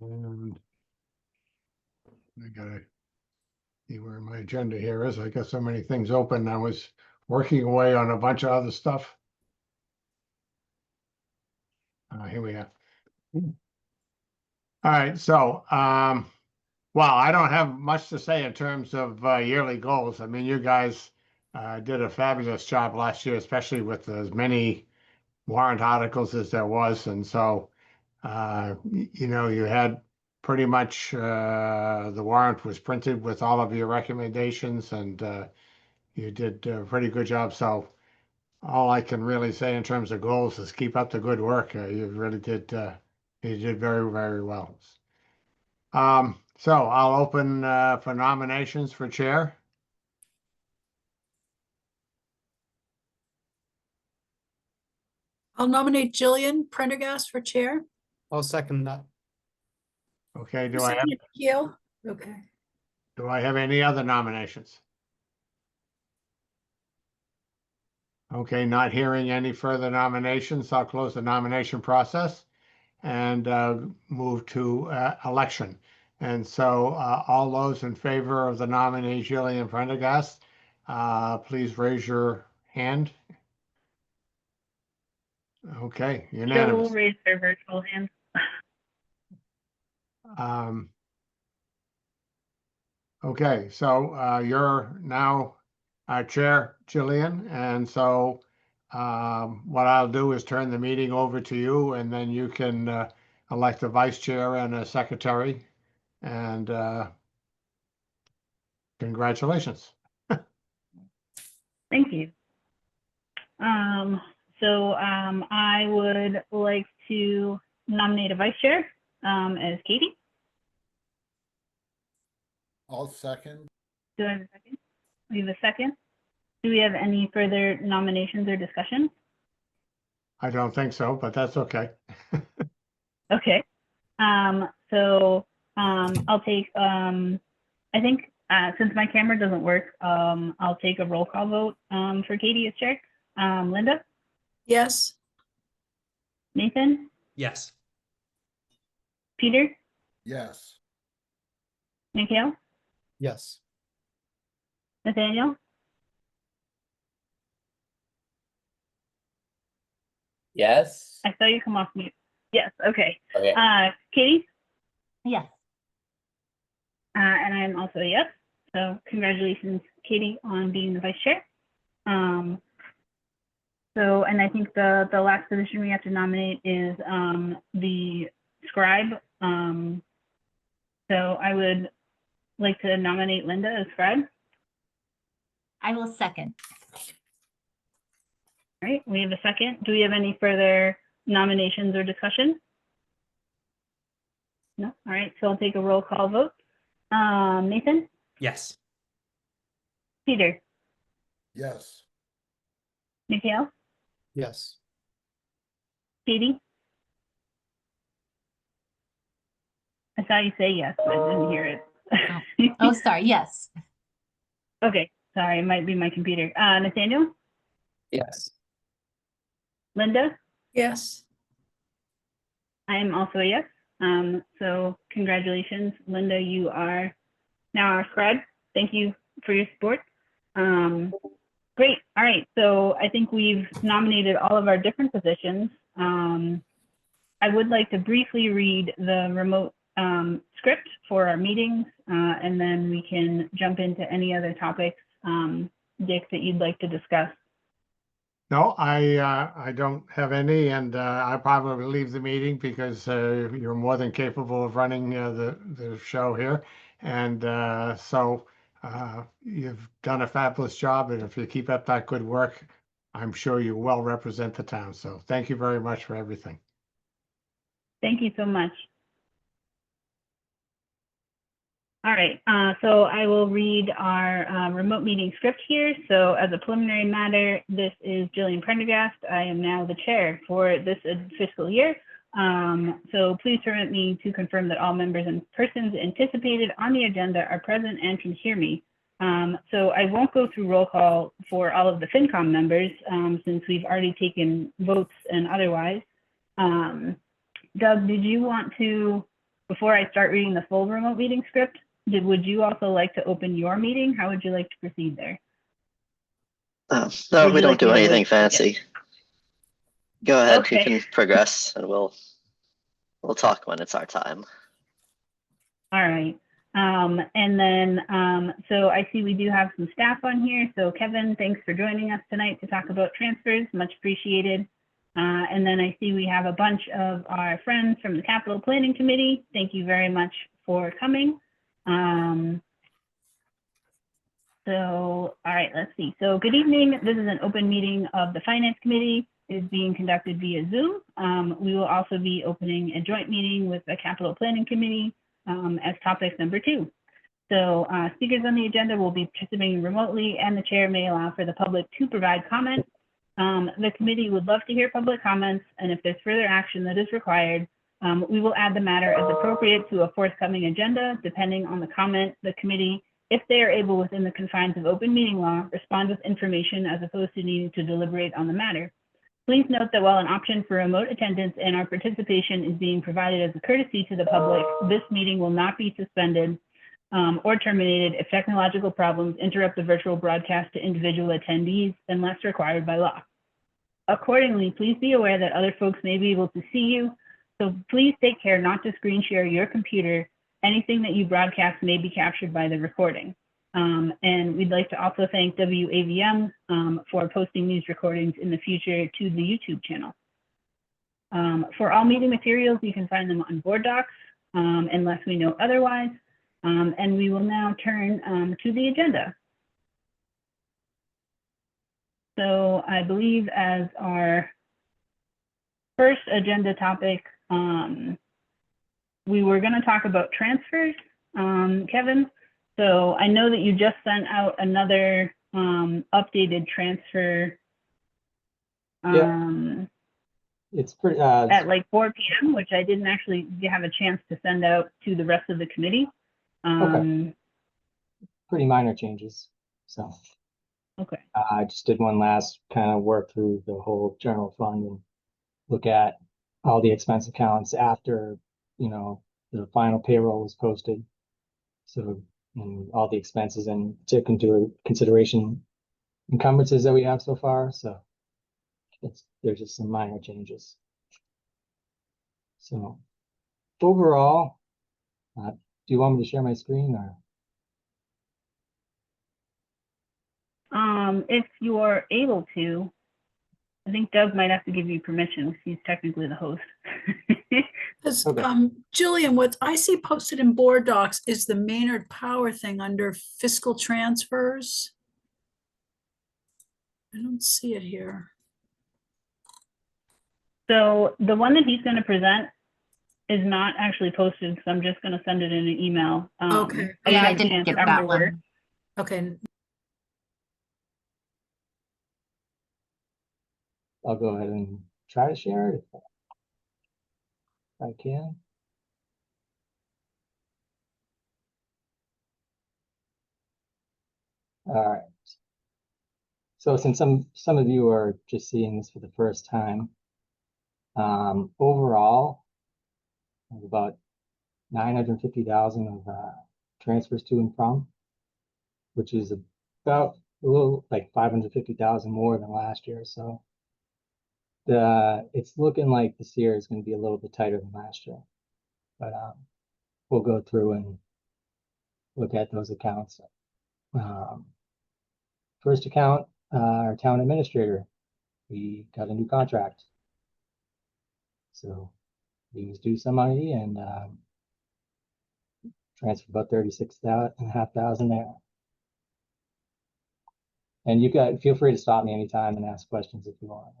And I gotta see where my agenda here is. I got so many things open. I was working away on a bunch of other stuff. Here we are. All right, so well, I don't have much to say in terms of yearly goals. I mean, you guys did a fabulous job last year, especially with as many warrant articles as there was, and so you know, you had pretty much the warrant was printed with all of your recommendations, and you did a pretty good job. So all I can really say in terms of goals is keep up the good work. You really did. You did very, very well. So I'll open for nominations for chair. I'll nominate Jillian Prendergast for chair. I'll second that. Okay, Do Okay. do I have any other nominations? Okay, not hearing any further nominations, I'll close the nomination process and move to election. And so all those in favor of the nominee Jillian Prendergast, please raise your hand. Okay, Jill will unanimous. raise their virtual hand. Okay, so you're now chair, Jillian, and so what I'll do is turn the meeting over to you, and then you can elect a vice chair and a secretary, and congratulations. Thank you. I would like to nominate a vice chair as Katie. I'll second. Do I have a second? We have a second. Do we have any further nominations or discussion? I don't think so, but that's okay. Okay. I'll take, I think since my camera doesn't work, I'll take a roll call vote for Katie as chair. Linda, Yes. Nathan, Yes. Peter, Yes. Mikhail, Yes. Nathaniel, Yes. I saw you come off mute. Yes, okay. Okay. Katie? Yes. And I'm also a yes. So congratulations, Katie, on being the vice chair. And I think the last position we have to nominate is the scribe. So I would like to nominate Linda as scribe. I will second. All right, we have a second. Do we have any further nominations or discussion? No. All right, so I'll take a roll call vote. Nathan, Yes. Peter, Yes. Mikhail, Yes. Katie. I saw you say yes, but I didn't hear it. Oh, sorry. Yes. Okay, sorry, it might be my computer. Nathaniel, Yes. Linda, Yes. I am also a yes. So congratulations, Linda, you are now our scribe. Thank you for your support. Great, all right, so I think we've nominated all of our different positions. I would like to briefly read the remote script for our meetings, and then we can jump into any other topics, Dick, that you'd like to discuss. No, I don't have any, and I probably leave the meeting because you're more than capable of running the show here, and so you've done a fabulous job, and if you keep up that good work, I'm sure you well represent the town. So thank you very much for everything. Thank you so much. All right, so I will read our remote meeting script here. So as a preliminary matter, this is Jillian Prendergast. I am now the chair for this fiscal year. So please permit me to confirm that all members and persons anticipated on the agenda are present and can hear me. So I won't go through roll call for all of the FinCom members since we've already taken votes and otherwise. Doug, did you want to before I start reading the full remote meeting script, would you also like to open your meeting? How would you like to proceed there? Oh, no, Would we you don't like me do to anything wait? fancy. Go ahead, Okay. we can progress and we'll talk when it's our time. All right. And then, so I see we do have some staff on here. So Kevin, thanks for joining us tonight to talk about transfers, much appreciated. And then I see we have a bunch of our friends from the Capital Planning Committee. Thank you very much for coming. So, all right, let's see. So good evening. This is an open meeting of the Finance Committee. It is being conducted via Zoom. We will also be opening a joint meeting with the Capital Planning Committee as topic number 2. So speakers on the agenda will be participating remotely, and the chair may allow for the public to provide comment. The committee would love to hear public comments, and if there's further action that is required, we will add the matter as appropriate to a forthcoming agenda, depending on the comment. The committee, if they are able within the confines of open meeting law, respond with information as opposed to needing to deliberate on the matter. Please note that while an option for remote attendance and our participation is being provided as a courtesy to the public, this meeting will not be suspended or terminated if technological problems interrupt the virtual broadcast to individual attendees unless required by law. Accordingly, please be aware that other folks may be able to see you, so please take care not to screen share your computer. Anything that you broadcast may be captured by the recording. And we'd like to also thank WAVM for posting these recordings in the future to the YouTube channel. For all meeting materials, you can find them on Board Docs unless we know otherwise. And we will now turn to the agenda. So I believe as our first agenda topic, we were going to talk about transfers, Kevin. So I know that you just sent out another updated transfer It's pretty, at like 4 p.m., which I didn't actually have a chance to send out to the rest of the committee. pretty minor changes. So Okay. I just did one last kind of work through the whole general fund and look at all the expense accounts after, you know, the final payroll was posted. So, and all the expenses, and took into consideration encumbrances that we have so far. So there's just some minor changes. So overall, do you want me to share my screen or? If you are able to, I think Doug might have to give you permission because he's technically the host. Because, Okay. Jillian, what I see posted in Board Docs is the Maynard Power thing under fiscal transfers. I don't see it here. So the one that he's going to present is not actually posted, so I'm just going to send it in an email. Okay. Yeah, I have a didn't chance get after that work. one. Okay, I'll go ahead and try to share it if I can. All right. So since some of you are just seeing this for the first time, overall, about 950,000 of transfers to and from, which is about a little like 550,000 more than last year. So it's looking like this year is going to be a little bit tighter than last year, but we'll go through and look at those accounts. First account, our town administrator, we got a new contract. So he was due some money and transferred about 36,500 there. And you guys feel free to stop me anytime and ask questions if you want.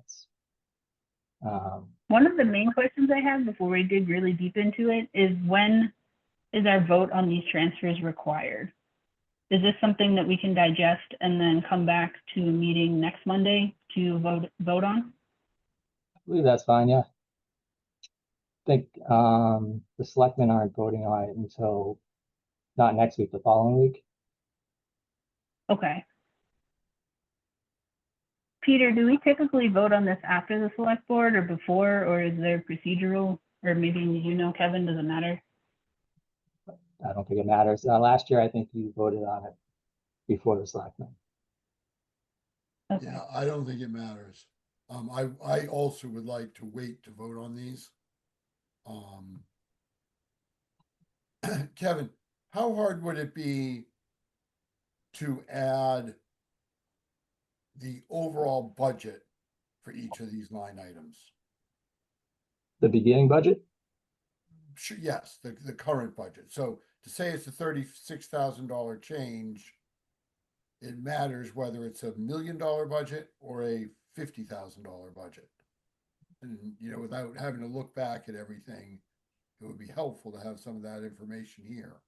One of the main questions I have before we dig really deep into it is, when is our vote on these transfers required? Is this something that we can digest and then come back to a meeting next Monday to vote on? I believe that's fine, yeah. I think the selectmen aren't voting on it until not next week, the following week. Okay. Peter, do we typically vote on this after the select board or before, or is there procedural, or maybe you know, Kevin, does it matter? I don't think it matters. Last year, I think you voted on it before the selectmen. Okay. Yeah, I don't think it matters. I also would like to wait to vote on these. Kevin, how hard would it be to add the overall budget for each of these line items? The beginning budget? Sure, yes, the current budget. So to say it's a $36,000 change, it matters whether it's $1 million budget or a $50,000 budget. And, you know, without having to look back at everything, it would be helpful to have some of that information here.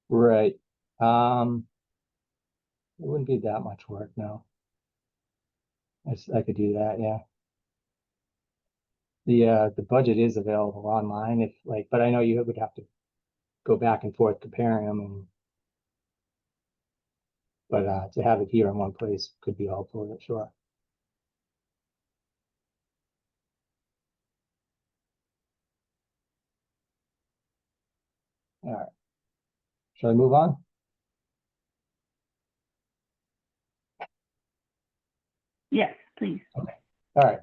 Right. It wouldn't be that much work, no. I could do that, yeah. The budget is available online if like, but I know you would have to go back and forth comparing them and but to have it here in one place could be helpful, sure. All right. Shall I move on? Yes, please. All right.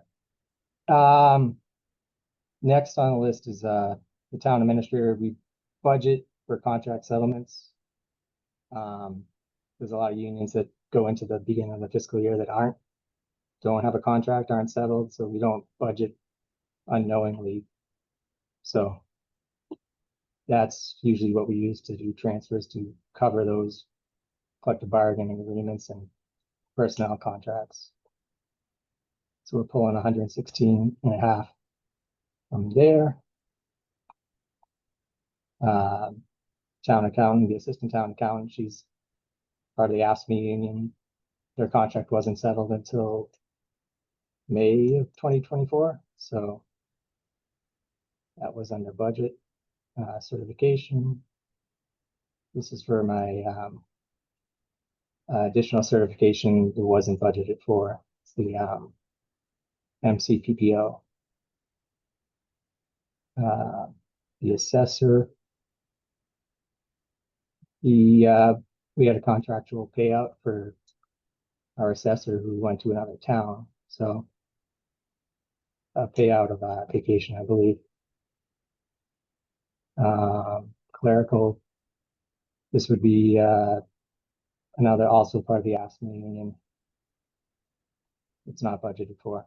Next on the list is the town administrator. We budget for contract settlements. There's a lot of unions that go into the beginning of the fiscal year that don't have a contract, aren't settled, so we don't budget unknowingly. So that's usually what we use to do transfers to cover those collective bargaining agreements and personnel contracts. So we're pulling 116 and a half from there. Town accountant, the assistant town accountant, she's part of the AFSCME union. Their contract wasn't settled until May of 2024, so that was under budget. Certification. This is for my additional certification that wasn't budgeted for. It's the MCPPO. The assessor. We had a contractual payout for our assessor who went to another town, so a payout of vacation, I believe. Clerical. This would be another also part of the AFSCME union. It's not budgeted for.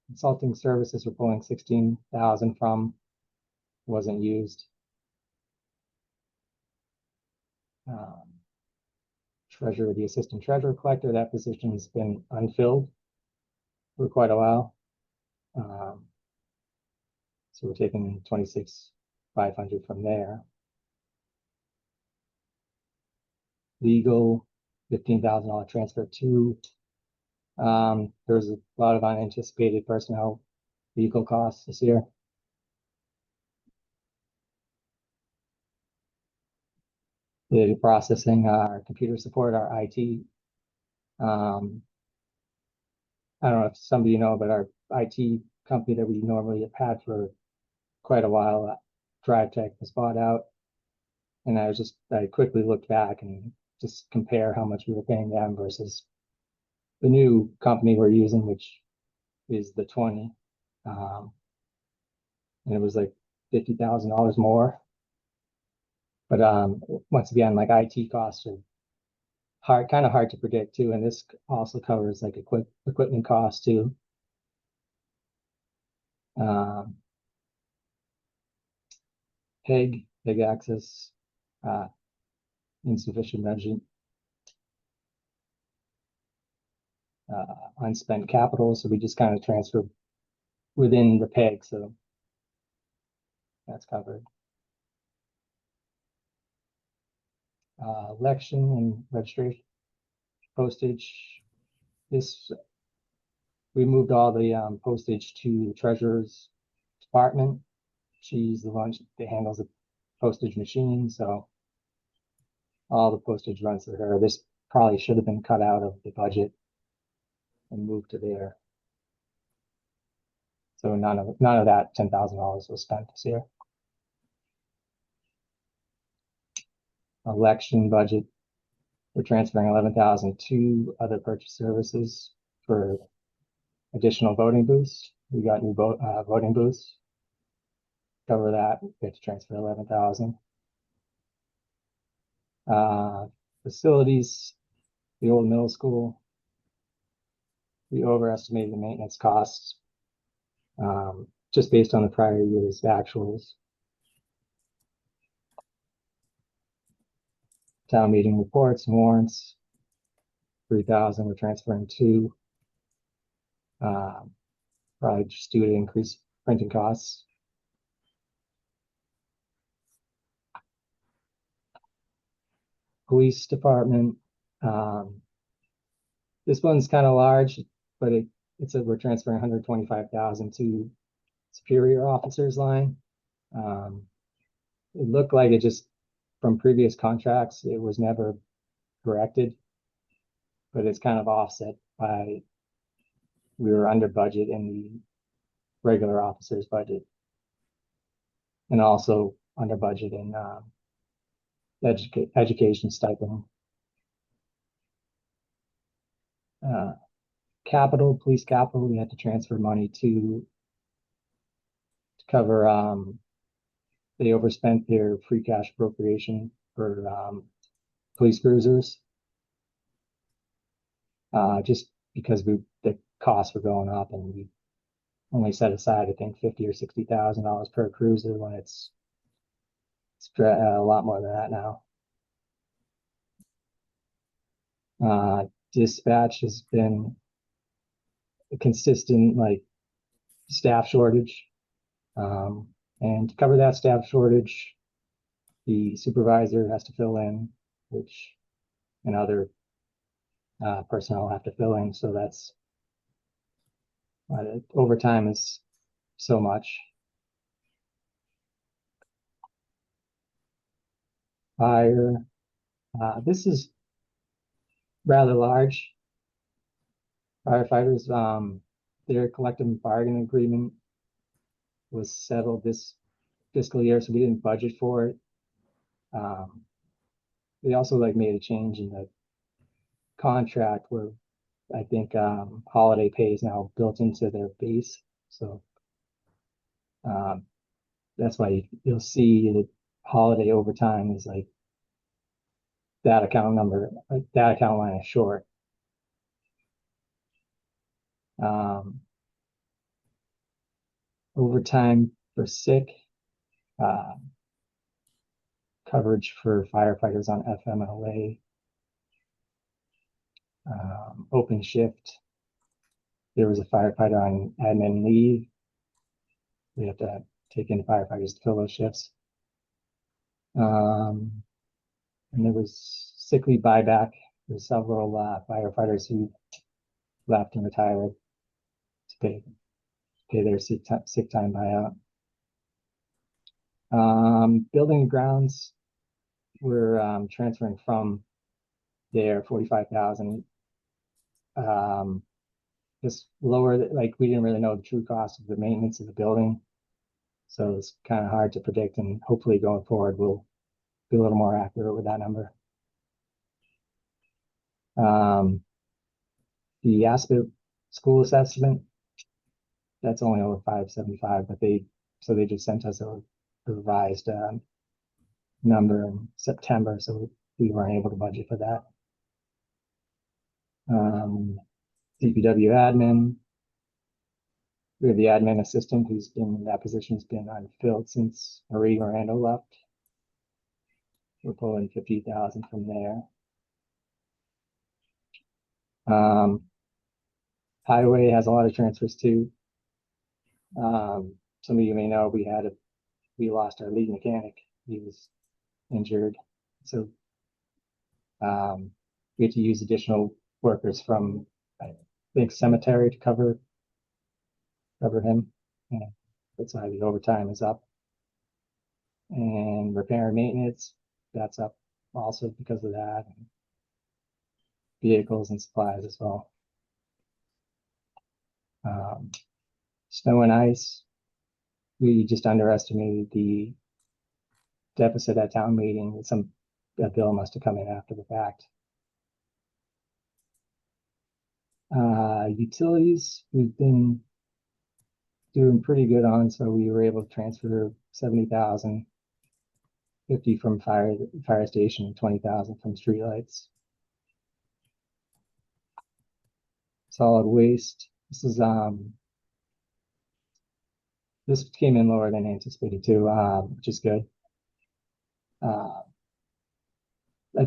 Consulting services, we're pulling 16,000 from, wasn't used. Treasurer, the assistant treasurer collector, that position's been unfilled for quite a while. So we're taking 26,500 from there. Legal, $15,000 transfer to. There's a lot of unanticipated personnel vehicle costs this year. Data processing, our computer support, our IT. I don't know if some of you know, but our IT company that we normally have had for quite a while, DriveTech, was bought out. And I quickly looked back and just compare how much we were paying them versus the new company we're using, which is the 20. And it was like $50,000 more. But once again, like IT costs are kind of hard to predict too. And this also covers like equipment costs too. PEG access, insufficient budget, unspent capital. So we just kind of transfer within the PEG. So that's covered. Election and registration postage. We moved all the postage to the treasurer's department. She's the one that handles the postage machine, so all the postage runs through her. This probably should have been cut out of the budget and moved to there. So none of that $10,000 was spent this year. Election budget, we're transferring 11,000 to other purchase services for additional voting booths. We got new voting booths. Cover that, we have to transfer 11,000. Facilities, the old middle school, we overestimated the maintenance costs, just based on the prior year's actuals. Town meeting reports and warrants, 3,000 we're transferring to. Probably just due to increased printing costs. Police department, this one's kind of large, but we're transferring 125,000 to superior officers line. It looked like it just, from previous contracts, it was never corrected, but it's kind of offset by, we were under budget in the regular officers budget, and also under budget in education stipend. Capital, police capital, we had to transfer money to cover, they overspent their free cash appropriation for police cruisers. Just because the costs were going up, and we only set aside, I think, $50,000 or $60,000 per cruiser, when it's a lot more than that now. Dispatch has been a consistent, like, staff shortage. And to cover that staff shortage, the supervisor has to fill in, and other personnel have to fill in. So that's overtime is so much. Fire, this is rather large. Firefighters, their collective bargaining agreement was settled this fiscal year, so we didn't budget for it. They also made a change in the contract where I think holiday pay is now built into their base. So that's why you'll see that holiday overtime is like that account line is short. Overtime for sick, coverage for firefighters on FMLA, open shift. There was a firefighter on admin leave. We have to take in firefighters to fill those shifts. And there was sick leave buyback. There's several firefighters who left and retired to pay their sick time buyout. Building and grounds, we're transferring from their 45,000. Just lower, we didn't really know the true cost of the maintenance of the building, so it's kind of hard to predict, and hopefully going forward we'll be a little more accurate with that number. The ASPIT school assessment, that's only over 575, but they just sent us a revised number in September, so we weren't able to budget for that. DPW admin, we have the admin assistant that position's been unfilled since Marie Miranda left. We're pulling 50,000 from there. Highway has a lot of transfers too. Some of you may know we lost our lead mechanic. He was injured, so we had to use additional workers from, I think, cemetery to cover him. Yeah, that's why the overtime is up. And repair and maintenance, that's up also because of that. And vehicles and supplies as well. Snow and ice, we just underestimated the deficit at town meeting. That bill must have come in after the fact. Utilities, we've been doing pretty good on, so we were able to transfer 70,000, 50 from fire station, 20,000 from streetlights. Solid waste, this came in lower than anticipated too, which is good. I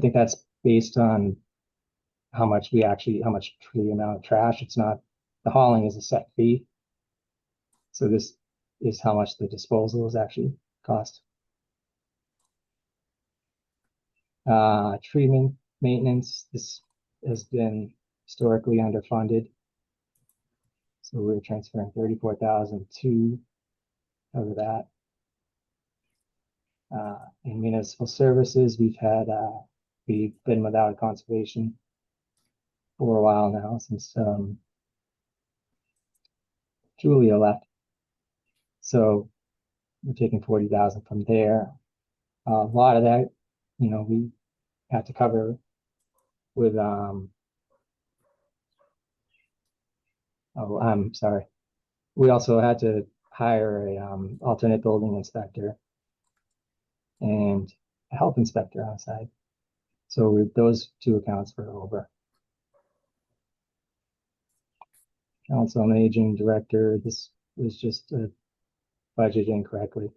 think that's based on how much the amount of trash. It's not, the hauling is a set fee. So this is how much the disposal is actually cost. Treatment maintenance, this has been historically underfunded. So we're transferring 34,000 to cover that. In municipal services, we've been without a conservation for a while now, since Julia left. So we're taking 40,000 from there. A lot of that, we had to cover with I'm sorry. We also had to hire a alternate building inspector and a health inspector on site. So those two accounts were over. Council on Aging Director, this was just budgeted incorrectly.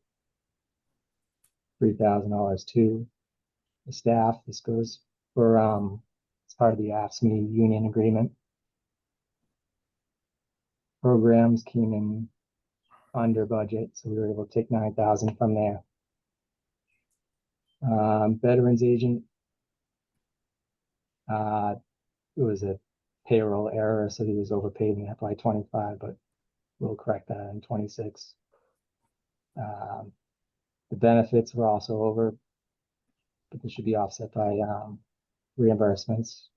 $3,000 to the staff. This goes for it's part of the AFSCME union agreement. Programs came in under budget, so we were able to take 9,000 from there. Veterans agent, it was a payroll error, so he was overpaid in FY25, but we'll correct that in 26. The benefits were also over, but this should be offset by reimbursements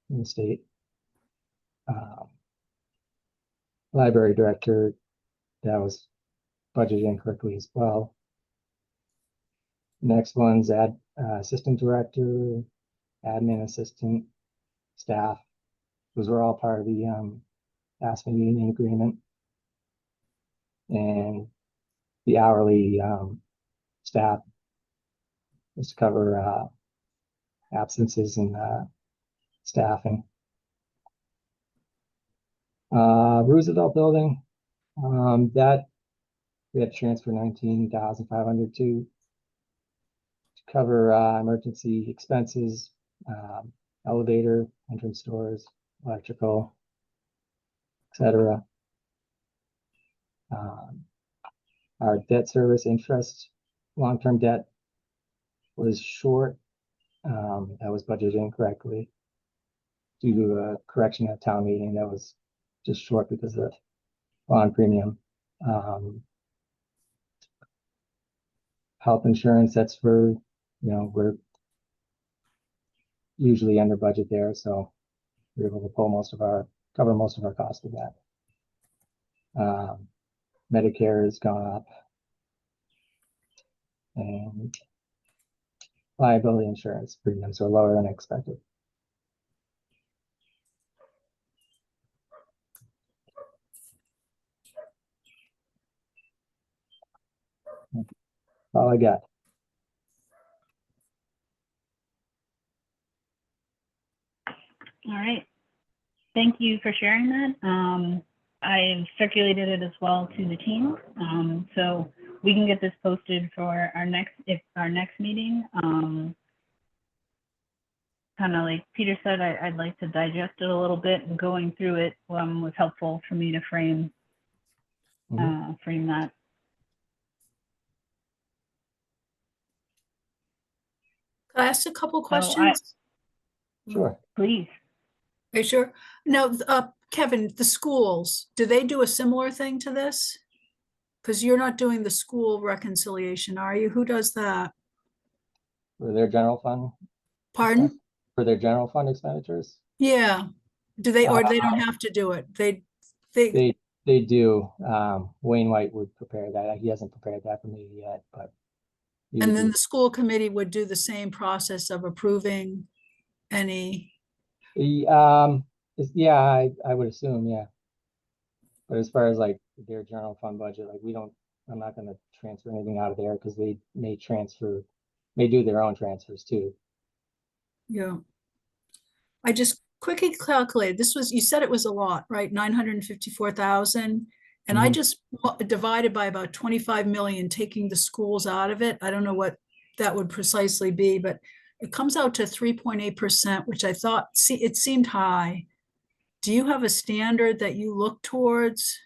in the state. Library director, that was budgeted incorrectly as well. Next one's assistant director, admin assistant, staff. Those were all part of the AFSCME union agreement. And the hourly staff was to cover absences and staffing. Roosevelt building, that we had to transfer 19,500 to cover emergency expenses, elevator, entrance doors, electrical, etc. Our debt service interest, long-term debt was short. That was budgeted incorrectly due to a correction at town meeting. That was just short because of bond premium. Health insurance, that's for, we're usually under budget there, so we're able to cover most of our costs with that. Medicare has gone up, and liability insurance premiums are lower than expected. All I got. All right. Thank you for sharing that. I've circulated it as well to the team. So we can get this posted for our next meeting. Kind of like Peter said, I'd like to digest it a little bit, and going through it was helpful for me to frame that. Could I ask a couple So questions? Sure. Please. Are you sure? No, Kevin, the schools, do they do a similar thing to this? Because you're not doing the school reconciliation, are you? Who does that? For their general fund? Pardon? For their general fund expenditures? Yeah. Do they, or they don't have to do it? They, They They do. Wayne White would prepare that. He hasn't prepared that for me yet, but. he would And then do- the school committee would do the same process of approving any, Yeah, I would assume, yeah. But as far as like their general fund budget, like I'm not gonna transfer anything out of there because they may do their own transfers too. yeah. I just quickly calculated, you said it was a lot, right? 954,000. And I Mhm. just divided by about 25 million, taking the schools out of it. I don't know what that would precisely be, but it comes out to 3.8%, which I thought, it seemed high. Do you have a standard that you look towards?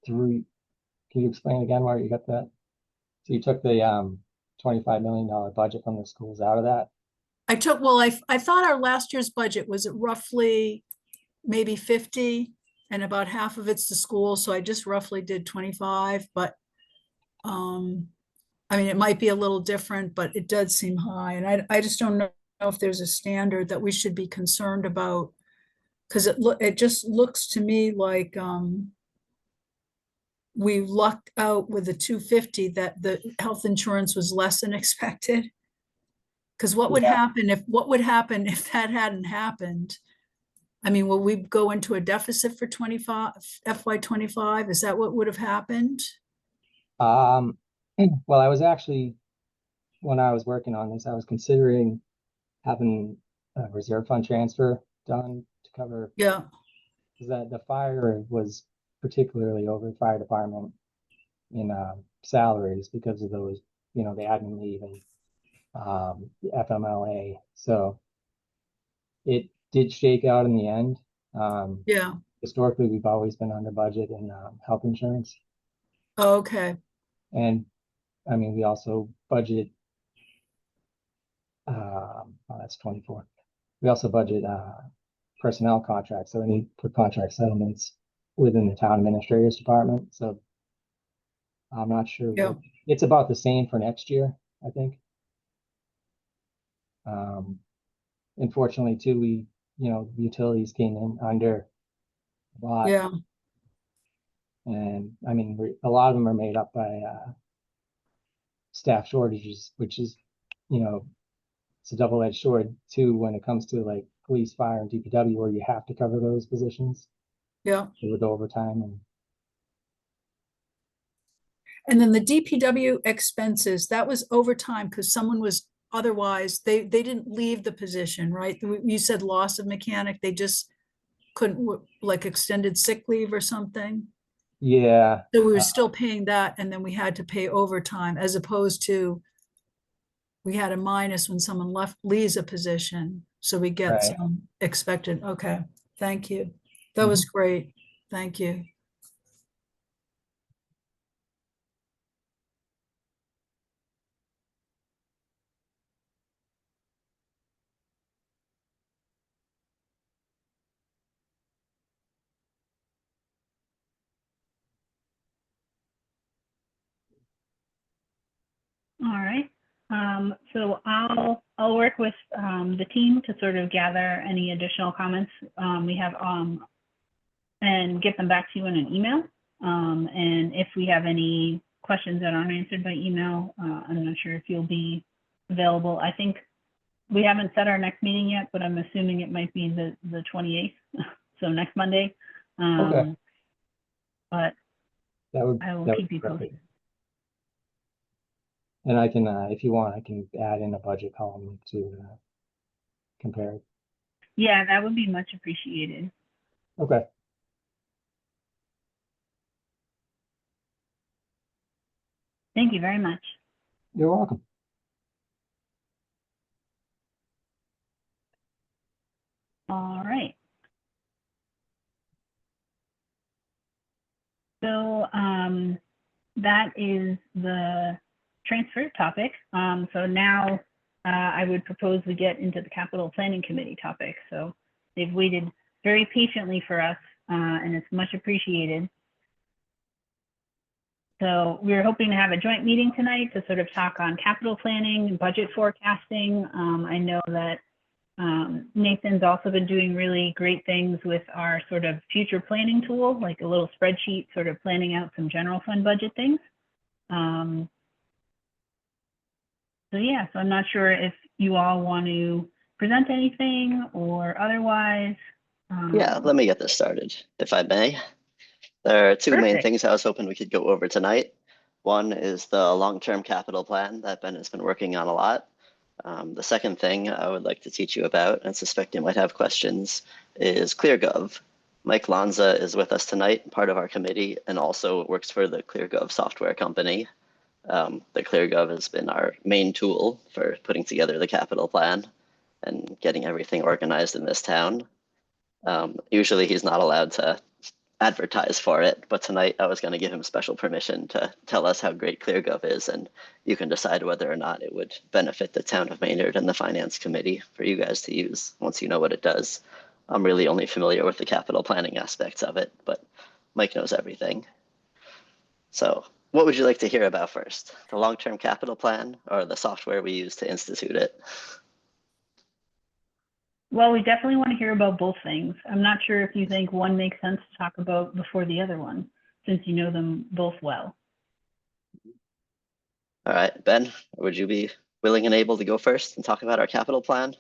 Can you explain again where you got that? So you took the $25 million budget from the schools out of that? I thought our last year's budget was roughly maybe 50, and about half of it's the school, so I just roughly did 25, but I mean, it might be a little different, but it does seem high, and I just don't know if there's a standard that we should be concerned about. Because it just looks to me like we lucked out with the 250, that the health insurance was less than expected. Because what would Yeah. happen if that hadn't happened? I mean, will we go into a deficit for FY25? Is that what would have happened? Well, I was actually, when I was working on this, I was considering having a reserve fund transfer done to cover, Yeah, because the fire was particularly over the fire department in salaries because of those, the admin leave and the FMLA. So it did shake out in the end. yeah, Historically, we've always been under budget in health insurance. okay, And I mean, we also budget, that's 24. We also budget personnel contracts. So we need for contract settlements within the town administrator's department. So I'm not sure. Yeah. It's about the same for next year, I think. Unfortunately too, utilities came in under a lot. yeah, And I mean, a lot of them are made up by staff shortages, which is, it's a double-edged sword too when it comes to like police, fire, and DPW, where you have to cover those positions yeah. with overtime. And then the DPW expenses, that was overtime because someone was otherwise, they didn't leave the position, right? You said loss of mechanic, they just couldn't, like extended sick leave or something. Yeah, So we were still paying that, and then we had to pay overtime, as opposed to we had a minus when someone leaves a position, so we get right. some expected. Okay, thank you. That was great. Thank you. All right. So I'll work with the team to sort of gather any additional comments we have and get them back to you in an email. And if we have any questions that aren't answered by email, I'm not sure if you'll be available. I think we haven't set our next meeting yet, but I'm assuming it might be the 28th, so next Monday. Okay. But I will keep you perfect. posted. And I can, if you want, I can add in a budget column to compare it. Yeah, that would be much appreciated. Okay. Thank you very much. You're welcome. All right. So that is the transfer topic. So now I would propose we get into the capital planning committee topic. So they've waited very patiently for us, and it's much appreciated. So we're hoping to have a joint meeting tonight to sort of talk on capital planning and budget forecasting. I know that Nathan's also been doing really great things with our sort of future planning tool, like a little spreadsheet, sort of planning out some general fund budget things. So yeah, so I'm not sure if you all want to present anything or otherwise. Yeah, let me get this started, if I may. There are two main Perfect. things I was hoping we could go over tonight. One is the long-term capital plan that Ben has been working on a lot. The second thing I would like to teach you about, and suspect you might have questions, is ClearGov. Mike Lanza is with us tonight, part of our committee, and also works for the ClearGov software company. The ClearGov has been our main tool for putting together the capital plan and getting everything organized in this town. Usually he's not allowed to advertise for it, but tonight I was going to give him special permission to tell us how great ClearGov is, and you can decide whether or not it would benefit the town of Maynard and the finance committee for you guys to use once you know what it does. I'm really only familiar with the capital planning aspects of it, but Mike knows everything. So what would you like to hear about first? The long-term capital plan or the software we use to institute it? Well, we definitely want to hear about both things. I'm not sure if you think one makes sense to talk about before the other one, since you know them both well. All right, Ben, would you be willing and able to go first and talk about our capital plan?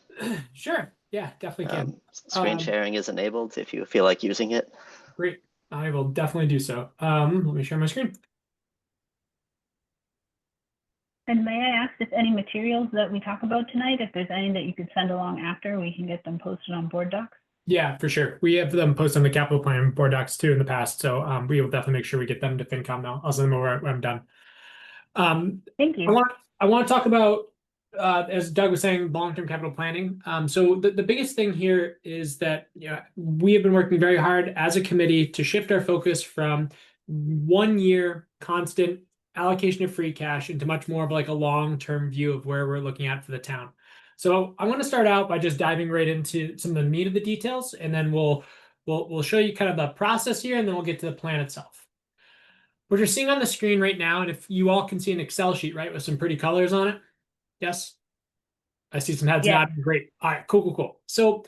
Sure. Yeah, definitely can. Screen sharing is enabled if you feel like using it. Great. I will definitely do so. Let me share my screen. And may I ask if any materials that we talk about tonight, if there's any that you could send along after, we can get them posted on board docs? Yeah, for sure. We have them posted on the capital plan board docs too in the past. So we will definitely make sure we get them to FinCom now. I'll send them over when I'm done. Thank you. I want to talk about, as Doug was saying, long-term capital planning. So the biggest thing here is that we have been working very hard as a committee to shift our focus from 1 year constant allocation of free cash into much more of like a long-term view of where we're looking at for the town. So I want to start out by just diving right into some of the meat of the details, and then we'll show you kind of the process here, and then we'll get to the plan itself. What you're seeing on the screen right now, and if you all can see an Excel sheet, right, with some pretty colors on it. Yes? I see some heads nodding. Great. All right, cool. So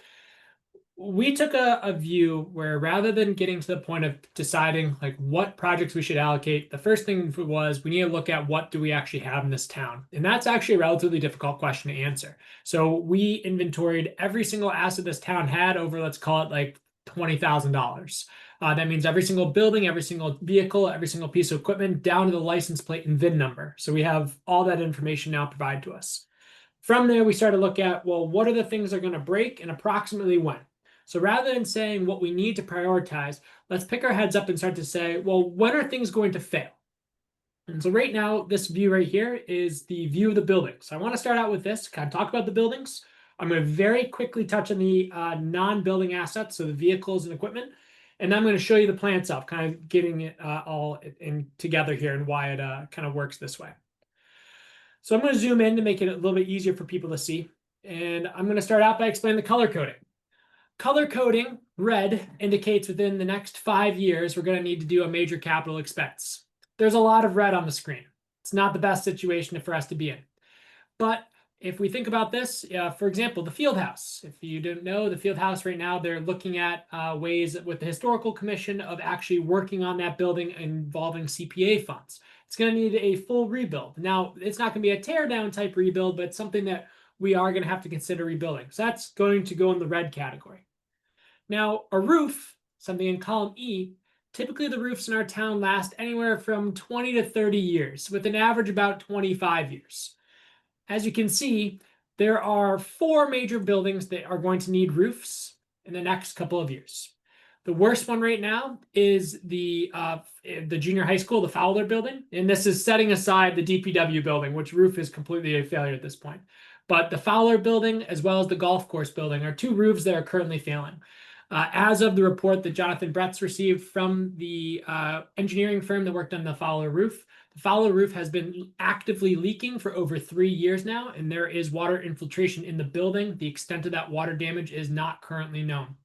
we took a view where rather than getting to the point of deciding like what projects we should allocate, the first thing was we need to look at what do we actually have in this town. And that's actually a relatively difficult question to answer. So we inventoried every single asset this town had over, let's call it like $20,000. That means every single building, every single vehicle, every single piece of equipment down to the license plate and VIN number. So we have all that information now provided to us. From there, we started to look at, well, what are the things that are going to break and approximately when? So rather than saying what we need to prioritize, let's pick our heads up and start to say, well, when are things going to fail? And so right now, this view right here is the view of the building. So I want to start out with this, kind of talk about the buildings. I'm going to very quickly touch on the non-building assets, so the vehicles and equipment. And then I'm going to show you the plan itself, kind of getting it all together here and why it kind of works this way. So I'm going to zoom in to make it a little bit easier for people to see. And I'm going to start out by explaining the color coding. Color coding, red, indicates within the next 5 years, we're going to need to do a major capital expense. There's a lot of red on the screen. It's not the best situation for us to be in. But if we think about this, for example, the field house. If you don't know, the field house right now, they're looking at ways with the Historical Commission of actually working on that building involving CPA funds. It's going to need a full rebuild. Now, it's not going to be a tear down type rebuild, but something that we are going to have to consider rebuilding. So that's going to go in the red category. Now, a roof, something in column E, typically the roofs in our town last anywhere from 20 to 30 years, with an average about 25 years. As you can see, there are 4 major buildings that are going to need roofs in the next couple of years. The worst one right now is the junior high school, the Fowler building. And this is setting aside the DPW building, which roof is completely a failure at this point. But the Fowler building, as well as the golf course building, are 2 roofs that are currently failing. As of the report that Jonathan Bretz received from the engineering firm that worked on the Fowler roof has been actively leaking for over 3 years now, and there is water infiltration in the building. The extent of that water damage is not currently known.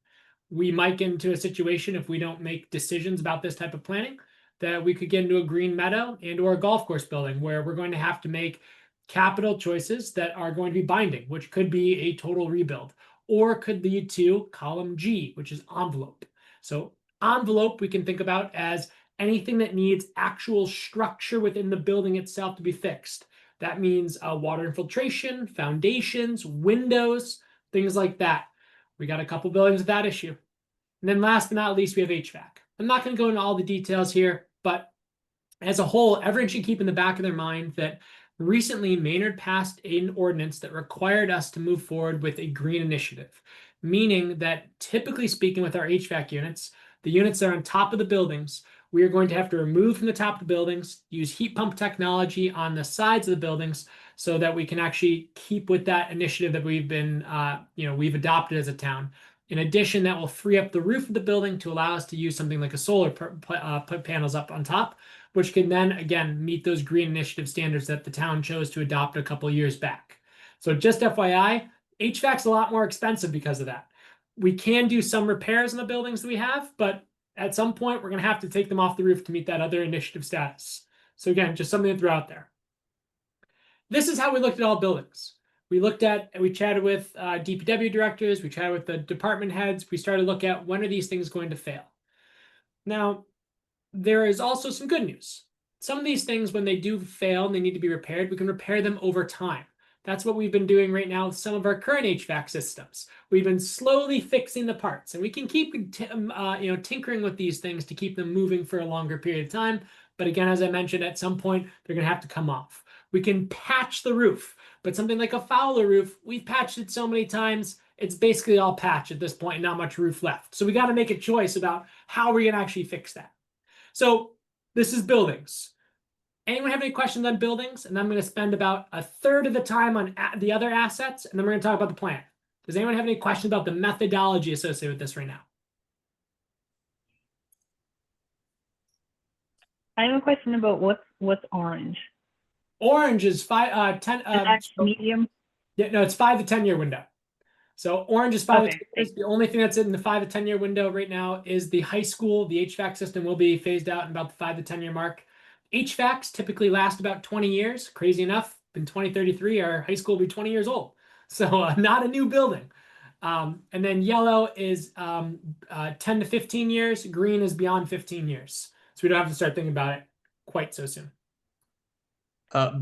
We might get into a situation, if we don't make decisions about this type of planning, that we could get into a green meadow and or a golf course building where we're going to have to make capital choices that are going to be binding, which could be a total rebuild. or could lead to column G, which is envelope. So envelope we can think about as anything that needs actual structure within the building itself to be fixed. That means water infiltration, foundations, windows, things like that. We got a couple buildings with that issue. And then last but not least, we have HVAC. I'm not going to go into all the details here, but as a whole, everyone should keep in the back of their mind that recently Maynard passed an ordinance that required us to move forward with a green initiative, meaning that typically speaking with our HVAC units, the units that are on top of the buildings, we are going to have to remove from the top of the buildings, use heat pump technology on the sides of the buildings so that we can actually keep with that initiative that we've been, we've adopted as a town. In addition, that will free up the roof of the building to allow us to use something like a solar put panels up on top, which can then, again, meet those green initiative standards that the town chose to adopt a couple of years back. So just FYI, HVAC's a lot more expensive because of that. We can do some repairs in the buildings that we have, but at some point, we're going to have to take them off the roof to meet that other initiative status. So again, just something to throw out there. This is how we looked at all buildings. We chatted with DPW directors, we chatted with the department heads, we started to look at when are these things going to fail. Now, there is also some good news. Some of these things, when they do fail and they need to be repaired, we can repair them over time. That's what we've been doing right now with some of our current HVAC systems. We've been slowly fixing the parts, and we can keep tinkering with these things to keep them moving for a longer period of time. But again, as I mentioned, at some point, they're going to have to come off. We can patch the roof, but something like a Fowler roof, we've patched it so many times, it's basically all patch at this point, not much roof left. So we got to make a choice about how we're going to actually fix that. So this is buildings. Anyone have any questions on buildings? And I'm going to spend about a third of the time on the other assets, and then we're going to talk about the plan. Does anyone have any questions about the methodology associated with this right now? I have a question about what's orange. Orange is 10. That's medium. Yeah, no, it's 5 to 10 year window. So orange is 5 to 10 years. The only thing that's in the 5 to 10 year window right now is the high school. The HVAC system will be phased out in about the 5 to 10 year mark. HVACs typically last about 20 years. Crazy enough, in 2033, our high school will be 20 years old. So not a new building. And then yellow is 10 to 15 years. Green is beyond 15 years. So we don't have to start thinking about it quite so soon.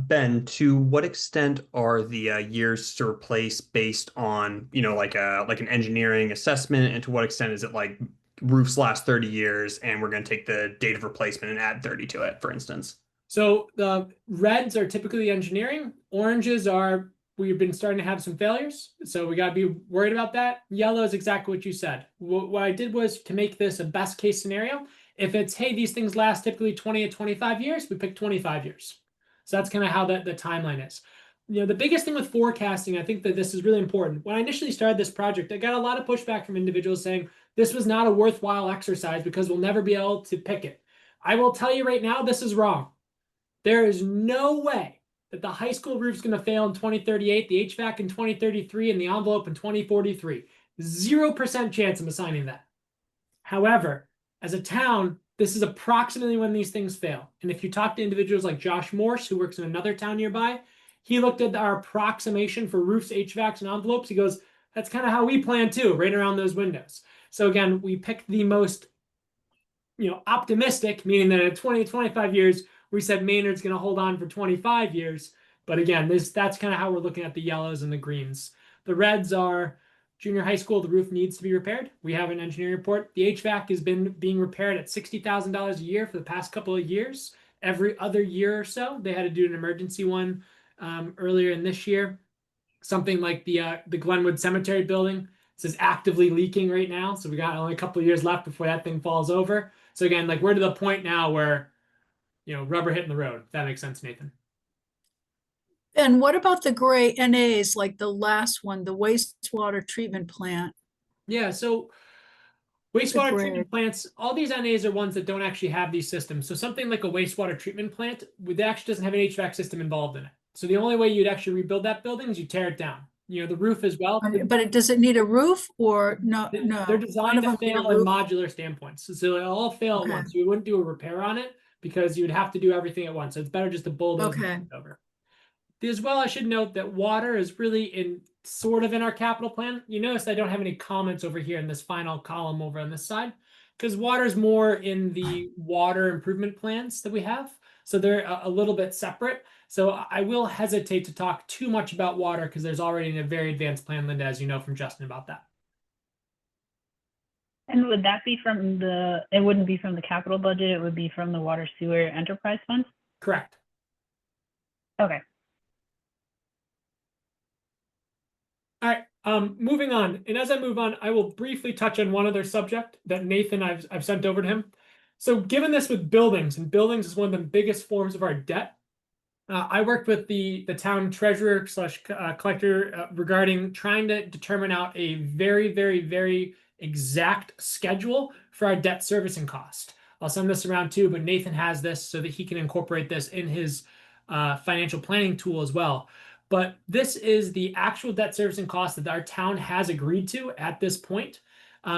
Ben, to what extent are the years to replace based on, like an engineering assessment, and to what extent is it like roofs last 30 years and we're going to take the date of replacement and add 30 to it, for instance? So the reds are typically engineering. Oranges are, we've been starting to have some failures, so we got to be worried about that. Yellow is exactly what you said. What I did was to make this a best case scenario. If it's, hey, these things last typically 20 to 25 years, we pick 25 years. So that's kind of how the timeline is. The biggest thing with forecasting, I think that this is really important. When I initially started this project, I got a lot of pushback from individuals saying this was not a worthwhile exercise because we'll never be able to pick it. I will tell you right now, this is wrong. There is no way that the high school roof is going to fail in 2038, the HVAC in 2033, and the envelope in 2043. 0% chance of assigning that. However, as a town, this is approximately when these things fail. And if you talk to individuals like Josh Morse, who works in another town nearby, he looked at our approximation for roofs, HVACs, and envelopes. He goes, that's kind of how we plan too, right around those windows. So again, we picked the most, optimistic, meaning that in 20 to 25 years, we said Maynard's going to hold on for 25 years. But again, that's kind of how we're looking at the yellows and the greens. The reds are junior high school, the roof needs to be repaired. We have an engineering report. The HVAC has been being repaired at $60,000 a year for the past couple of years. Every other year or so, they had to do an emergency one earlier in this year. Something like the Glenwood Cemetery building. This is actively leaking right now. So we got only a couple of years left before that thing falls over. So again, like we're to the point now where, rubber hitting the road. If that makes sense, Nathan. And what about the gray NAs, like the last one, the wastewater treatment plant? Yeah, so wastewater treatment plants, all these NAs are ones that don't actually have these systems. So something like a wastewater treatment plant, it actually doesn't have an HVAC system involved in it. So the only way you'd actually rebuild that building is you tear it down. The roof as well. But does it need a roof or no? No, they're designed to fail in modular standpoints. So they'll all fail at once. You wouldn't do a repair on it because you'd have to do everything at once. So it's better just to bulldoze it over. As well, I should note that water is really sort of in our capital plan. You notice I don't have any comments over here in this final column over on this side, because water's more in the water improvement plans that we have. So they're a little bit separate. So I will hesitate to talk too much about water because there's already a very advanced plan, Linda, as you know from Justin about that. And would that be from it wouldn't be from the capital budget, it would be from the water sewer enterprise fund? Correct. Okay. All right, moving on. And as I move on, I will briefly touch on one other subject that Nathan I've sent over to him. So given this with buildings, and buildings is one of the biggest forms of our debt, I worked with the town treasurer slash collector regarding trying to determine out a very, very, very exact schedule for our debt servicing cost. I'll send this around too, but Nathan has this so that he can incorporate this in his financial planning tool as well. But this is the actual debt servicing cost that our town has agreed to at this point.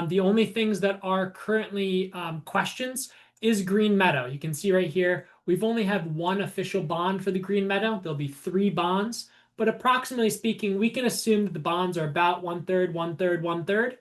The only things that are currently questions is Green Meadow. You can see right here, we've only had one official bond for the Green Meadow. There'll be 3 bonds, but approximately speaking, we can assume that the bonds are about 1/3, 1/3, 1/3.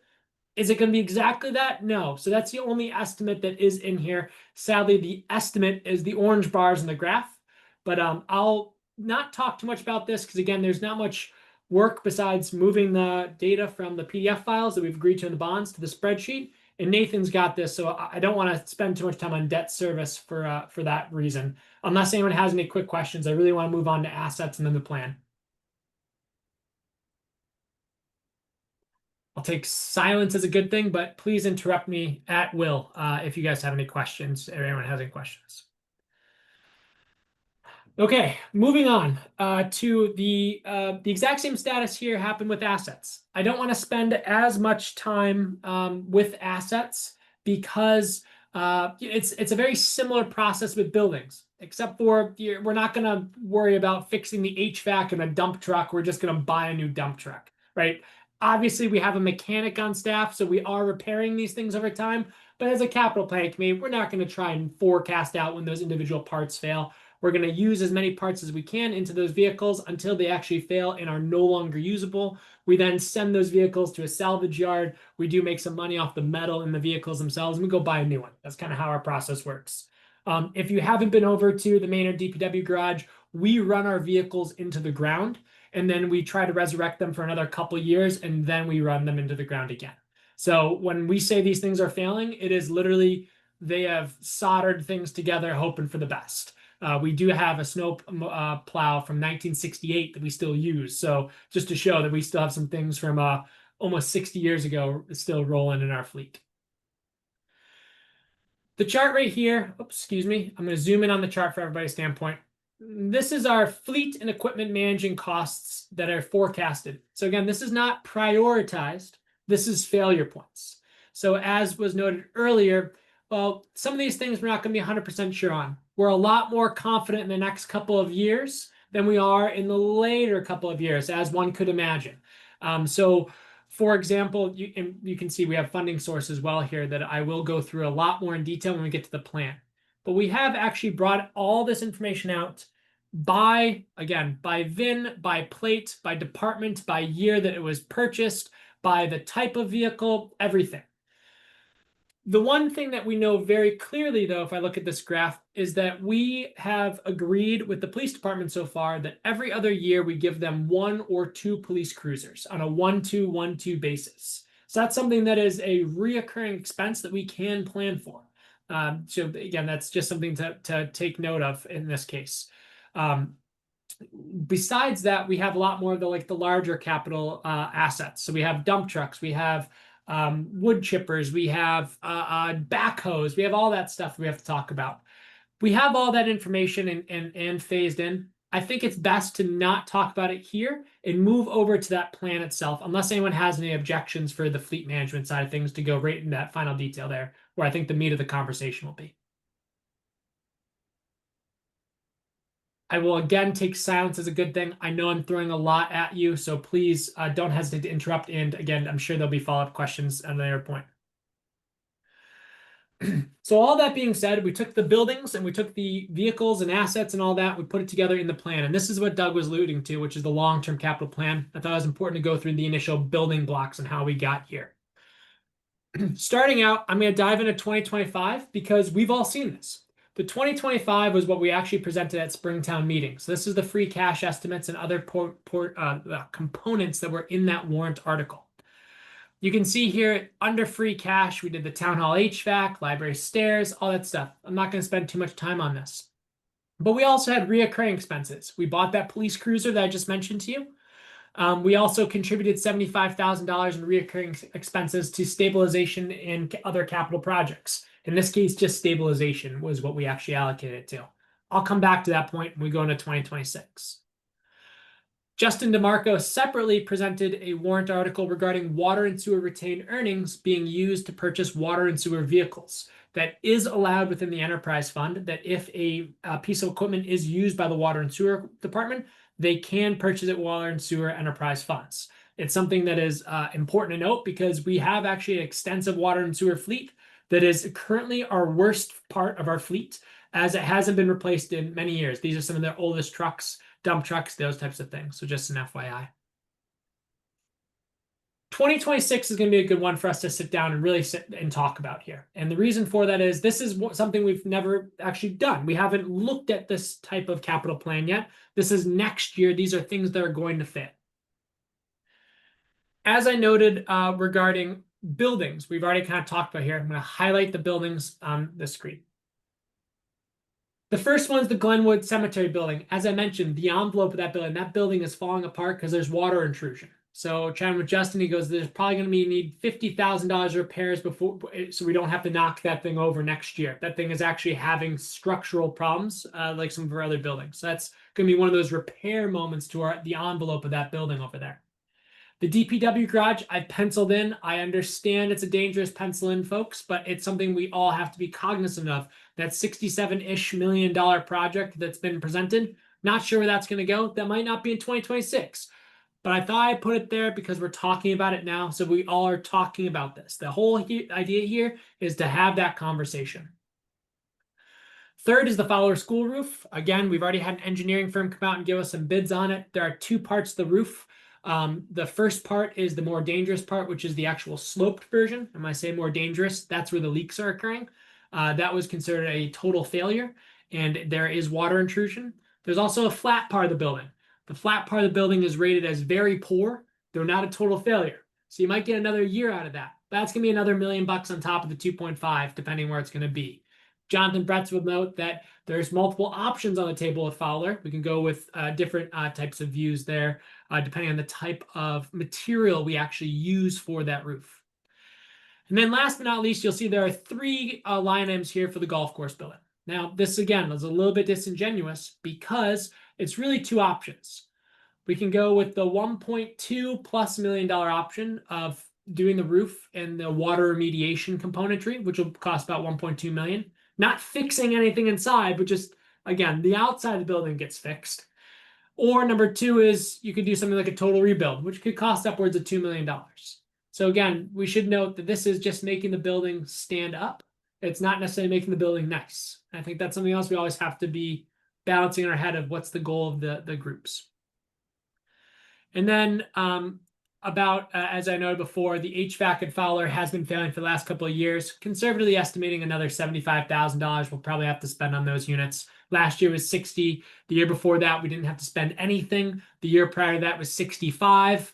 Is it going to be exactly that? No. So that's the only estimate that is in here. Sadly, the estimate is the orange bars in the graph, but I'll not talk too much about this because again, there's not much work besides moving the data from the PDF files that we've agreed to in the bonds to the spreadsheet. And Nathan's got this, so I don't want to spend too much time on debt service for that reason. Unless anyone has any quick questions, I really want to move on to assets and then the plan. I'll take silence as a good thing, but please interrupt me at will if you guys have any questions, or anyone has any questions. Okay, moving on to the exact same status here happened with assets. I don't want to spend as much time with assets because it's a very similar process with buildings, except for we're not going to worry about fixing the HVAC in a dump truck. We're just going to buy a new dump truck, right? Obviously, we have a mechanic on staff, so we are repairing these things over time. But as a capital planning committee, we're not going to try and forecast out when those individual parts fail. We're going to use as many parts as we can into those vehicles until they actually fail and are no longer usable. We then send those vehicles to a salvage yard. We do make some money off the metal in the vehicles themselves, and we go buy a new one. That's kind of how our process works. If you haven't been over to the Maynard DPW garage, we run our vehicles into the ground, and then we try to resurrect them for another couple years, and then we run them into the ground again. So when we say these things are failing, it is literally they have soldered things together hoping for the best. We do have a snow plow from 1968 that we still use. So just to show that we still have some things from almost 60 years ago still rolling in our fleet. The chart right here, oops, excuse me, I'm going to zoom in on the chart for everybody's standpoint. This is our fleet and equipment managing costs that are forecasted. So again, this is not prioritized. This is failure points. So as was noted earlier, well, some of these things we're not going to be 100% sure on. We're a lot more confident in the next couple of years than we are in the later couple of years, as one could imagine. So, for example, you can see we have funding sources well here that I will go through a lot more in detail when we get to the plan. But we have actually brought all this information out by VIN, by plate, by department, by year that it was purchased, by the type of vehicle, everything. The one thing that we know very clearly, though, if I look at this graph, is that we have agreed with the police department so far that every other year we give them 1 or 2 police cruisers on a 1-2-1-2 basis. So that's something that is a reoccurring expense that we can plan for. So again, that's just something to take note of in this case. Besides that, we have a lot more of the larger capital assets. So we have dump trucks, we have wood chippers, we have backhoes, we have all that stuff we have to talk about. We have all that information and phased in. I think it's best to not talk about it here and move over to that plan itself, unless anyone has any objections for the fleet management side of things to go right in that final detail there, where I think the meat of the conversation will be. I will again take silence as a good thing. I know I'm throwing a lot at you, so please don't hesitate to interrupt. And again, I'm sure there'll be follow-up questions at a later point. So all that being said, we took the buildings and we took the vehicles and assets and all that, we put it together in the plan. And this is what Doug was alluding to, which is the long-term capital plan. I thought it was important to go through the initial building blocks and how we got here. Starting out, I'm going to dive into 2025 because we've all seen this. The 2025 was what we actually presented at Springtown meeting. So this is the free cash estimates and other components that were in that warrant article. You can see here under free cash, we did the town hall HVAC, library stairs, all that stuff. I'm not going to spend too much time on this. But we also had reoccurring expenses. We bought that police cruiser that I just mentioned to you. We also contributed $75,000 in reoccurring expenses to stabilization and other capital projects. In this case, just stabilization was what we actually allocated it to. I'll come back to that point when we go into 2026. Justin DeMarco separately presented a warrant article regarding water and sewer retained earnings being used to purchase water and sewer vehicles. That is allowed within the enterprise fund, that if a piece of equipment is used by the water and sewer department, they can purchase it water and sewer enterprise funds. It's something that is important to note because we have actually an extensive water and sewer fleet that is currently our worst part of our fleet, as it hasn't been replaced in many years. These are some of the oldest trucks, dump trucks, those types of things. So just an FYI. 2026 is going to be a good one for us to sit down and really sit and talk about here. And the reason for that is this is something we've never actually done. We haven't looked at this type of capital plan yet. This is next year. These are things that are going to fit. As I noted regarding buildings, we've already kind of talked about here. I'm going to highlight the buildings on the screen. The first one's the Glenwood Cemetery building. As I mentioned, the envelope of that building is falling apart because there's water intrusion. So chatting with Justin, he goes, there's probably going to need $50,000 repairs before, so we don't have to knock that thing over next year. That thing is actually having structural problems, like some of our other buildings. So that's going to be one of those repair moments to the envelope of that building over there. The DPW garage, I penciled in. I understand it's a dangerous pencil in, folks, but it's something we all have to be cognizant of. That $67-ish million project that's been presented, not sure where that's going to go. That might not be in 2026. But I thought I'd put it there because we're talking about it now. So we all are talking about this. The whole idea here is to have that conversation. Third is the Fowler School roof. Again, we've already had an engineering firm come out and give us some bids on it. There are two parts to the roof. The first part is the more dangerous part, which is the actual sloped version. And when I say more dangerous, that's where the leaks are occurring. That was considered a total failure, and there is water intrusion. There's also a flat part of the building. The flat part of the building is rated as very poor, though not a total failure. So you might get another year out of that. That's going to be another $1 million on top of the 2.5, depending where it's going to be. Jonathan Bretz would note that there's multiple options on the table with Fowler. We can go with different types of views there, depending on the type of material we actually use for that roof. And then last but not least, you'll see there are three line items here for the golf course building. Now, this again is a little bit disingenuous because it's really two options. We can go with the $1.2+ million option of doing the roof and the water remediation componentry, which will cost about $1.2 million. Not fixing anything inside, but just, again, the outside of the building gets fixed. Or number two is you could do something like a total rebuild, which could cost upwards of $2 million. So again, we should note that this is just making the building stand up. It's not necessarily making the building nice. I think that's something else we always have to be balancing in our head of what's the goal of the groups. And then as I noted before, the HVAC at Fowler has been failing for the last couple of years. Conservatively estimating another $75,000 we'll probably have to spend on those units. Last year was 60. The year before that, we didn't have to spend anything. The year prior to that was 65.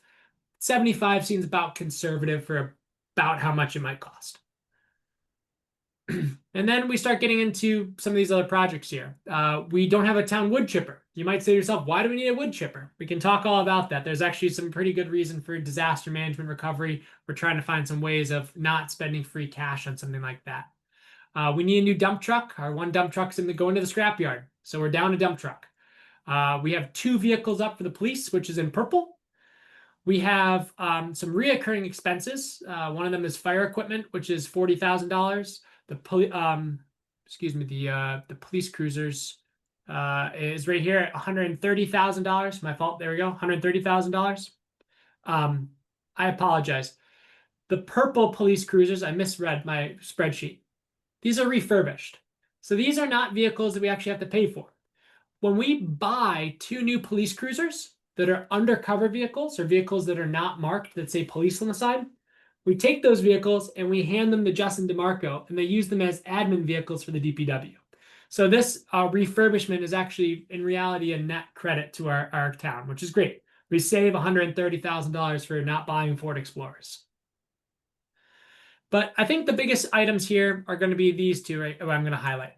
75 seems about conservative for about how much it might cost. And then we start getting into some of these other projects here. We don't have a town wood chipper. You might say to yourself, why do we need a wood chipper? We can talk all about that. There's actually some pretty good reason for disaster management recovery. We're trying to find some ways of not spending free cash on something like that. We need a new dump truck. Our one dump truck's going to the scrapyard. So we're down a dump truck. We have two vehicles up for the police, which is in purple. We have some reoccurring expenses. One of them is fire equipment, which is $40,000. The police cruisers is right here at $130,000. My fault. There we go. $130,000. I apologize. The purple police cruisers, I misread my spreadsheet. These are refurbished. So these are not vehicles that we actually have to pay for. When we buy 2 new police cruisers that are undercover vehicles or vehicles that are not marked that say police on the side, we take those vehicles and we hand them to Justin DeMarco, and they use them as admin vehicles for the DPW. So this refurbishment is actually, in reality, a net credit to our town, which is great. We save $130,000 for not buying Ford Explorers. But I think the biggest items here are going to be these two, right? I'm going to highlight.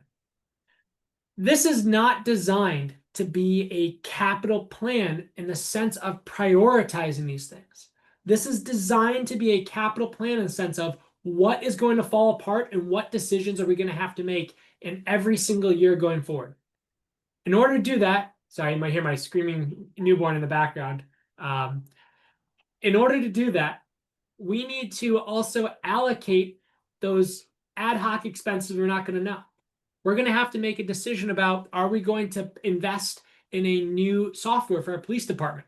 This is not designed to be a capital plan in the sense of prioritizing these things. This is designed to be a capital plan in the sense of what is going to fall apart and what decisions are we going to have to make in every single year going forward. In order to do that, sorry, you might hear my screaming newborn in the background. In order to do that, we need to also allocate those ad hoc expenses we're not going to know. We're going to have to make a decision about, are we going to invest in a new software for our police department?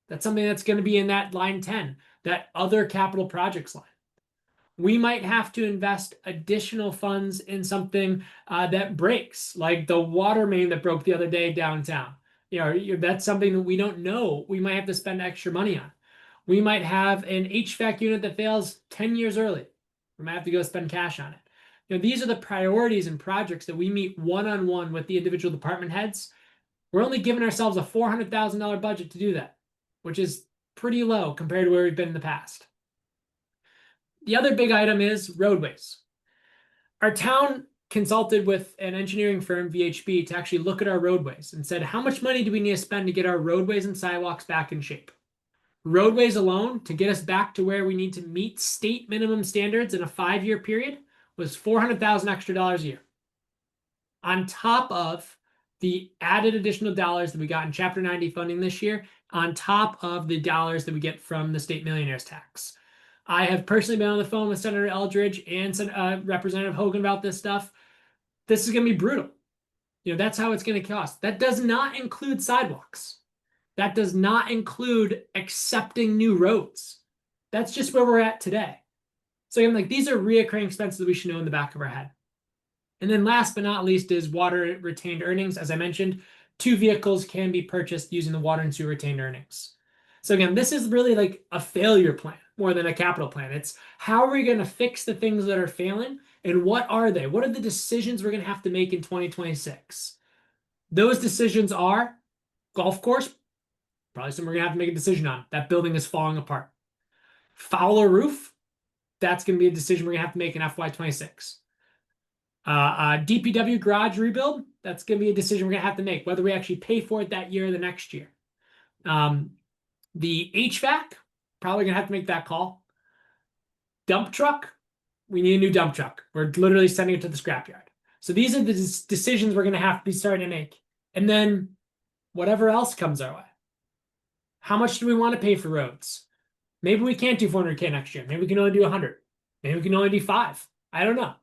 That's something that's going to be in that line 10, that other capital projects line. We might have to invest additional funds in something that breaks, like the water main that broke the other day downtown. That's something that we don't know. We might have to spend extra money on. We might have an HVAC unit that fails 10 years early. We might have to go spend cash on it. These are the priorities and projects that we meet one-on-one with the individual department heads. We're only giving ourselves a $400,000 budget to do that, which is pretty low compared to where we've been in the past. The other big item is roadways. Our town consulted with an engineering firm, VHB, to actually look at our roadways and said, how much money do we need to spend to get our roadways and sidewalks back in shape? Roadways alone, to get us back to where we need to meet state minimum standards in a 5-year period, was $400,000 extra a year. On top of the added additional dollars that we got in Chapter 90 funding this year, on top of the dollars that we get from the state millionaires tax. I have personally been on the phone with Senator Eldridge and Representative Hogan about this stuff. This is going to be brutal. That's how it's going to cost. That does not include sidewalks. That does not include accepting new roads. That's just where we're at today. So again, these are reoccurring expenses that we should know in the back of our head. And then last but not least is water retained earnings. As I mentioned, 2 vehicles can be purchased using the water and sewer retained earnings. So again, this is really like a failure plan more than a capital plan. It's how are we going to fix the things that are failing, and what are they? What are the decisions we're going to have to make in 2026? Those decisions are golf course, probably something we're going to have to make a decision on. That building is falling apart. Fowler roof, that's going to be a decision we're going to have to make in FY26. DPW garage rebuild, that's going to be a decision we're going to have to make, whether we actually pay for it that year or the next year. The HVAC, probably going to have to make that call. Dump truck, we need a new dump truck. We're literally sending it to the scrapyard. So these are the decisions we're going to have to be starting to make. And then whatever else comes our way. How much do we want to pay for roads? Maybe we can't do 400K next year. Maybe we can only do 100. Maybe we can only do 5. I don't know.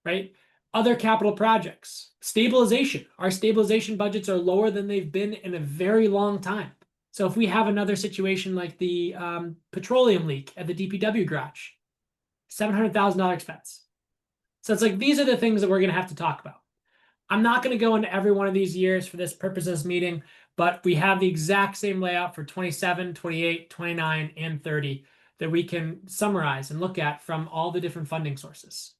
Right? Other capital projects. Stabilization. Our stabilization budgets are lower than they've been in a very long time. So if we have another situation like the petroleum leak at the DPW garage, $700,000 expense. So it's like, these are the things that we're going to have to talk about. I'm not going to go into every one of these years for this purpose of this meeting, but we have the exact same layout for 27, 28, 29, and 30 that we can summarize and look at from all the different funding sources.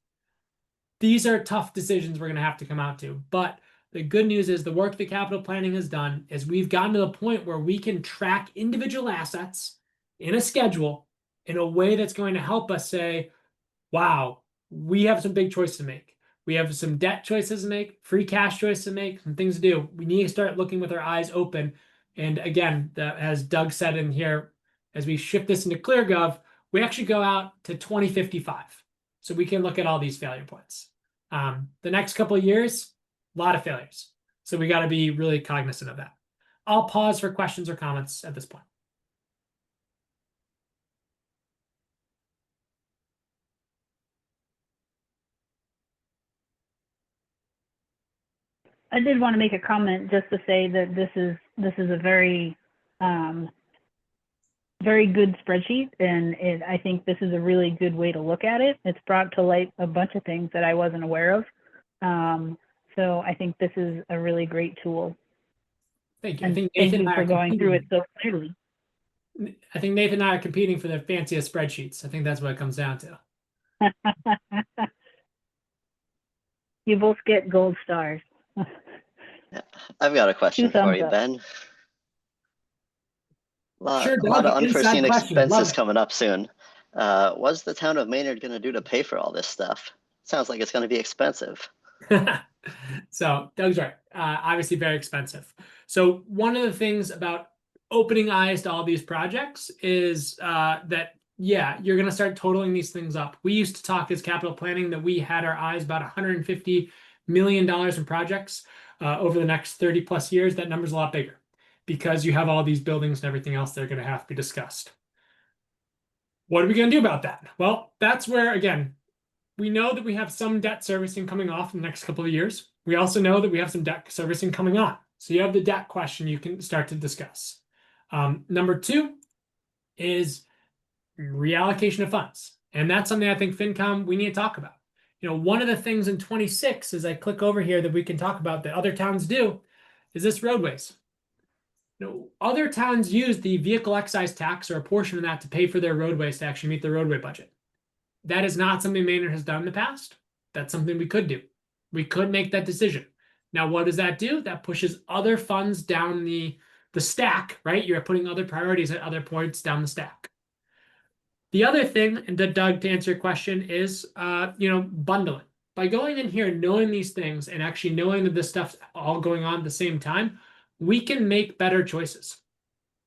These are tough decisions we're going to have to come out to, but the good news is the work that capital planning has done is we've gotten to the point where we can track individual assets in a schedule in a way that's going to help us say, wow, we have some big choices to make. We have some debt choices to make, free cash choices to make, some things to do. We need to start looking with our eyes open. And again, as Doug said in here, as we shift this into ClearGov, we actually go out to 2055. So we can look at all these failure points. The next couple of years, a lot of failures. So we got to be really cognizant of that. I'll pause for questions or comments at this point. I did want to make a comment just to say that this is a very very good spreadsheet, and I think this is a really good way to look at it. It's brought to light a bunch of things that I wasn't aware of. So I think this is a really great tool. Thank you. I And think thank Nathan you and I for are going through it competing. so clearly. I think Nathan and I are competing for the fanciest spreadsheets. I think that's what it comes down to. You both get gold stars. I've got a question for thumbs you, up. Ben. Sure, A lot of Doug, inside unforeseen question. Love expenses it. coming up soon. What's the town of Maynard going to do to pay for all this stuff? Sounds like it's going to be expensive. So Doug's right. Obviously very expensive. So one of the things about opening eyes to all these projects is that, yeah, you're going to start totaling these things up. We used to talk as capital planning that we had our eyes about $150 million in projects over the next 30 plus years. That number's a lot bigger because you have all these buildings and everything else that are going to have to be discussed. What are we going to do about that? Well, that's where, again, we know that we have some debt servicing coming off in the next couple of years. We also know that we have some debt servicing coming on. So you have the debt question you can start to discuss. Number two is reallocation of funds. And that's something I think FinCom, we need to talk about. You know, one of the things in 26, as I click over here that we can talk about that other towns do, is this roadways. You know, other towns use the vehicle excise tax or a portion of that to pay for their roadways to actually meet their roadway budget. That is not something Maynard has done in the past. That's something we could do. We could make that decision. Now, what does that do? That pushes other funds down the stack, right? You're putting other priorities at other points down the stack. The other thing, and Doug, to answer your question, is bundling. By going in here, knowing these things, and actually knowing that this stuff's all going on at the same time, we can make better choices.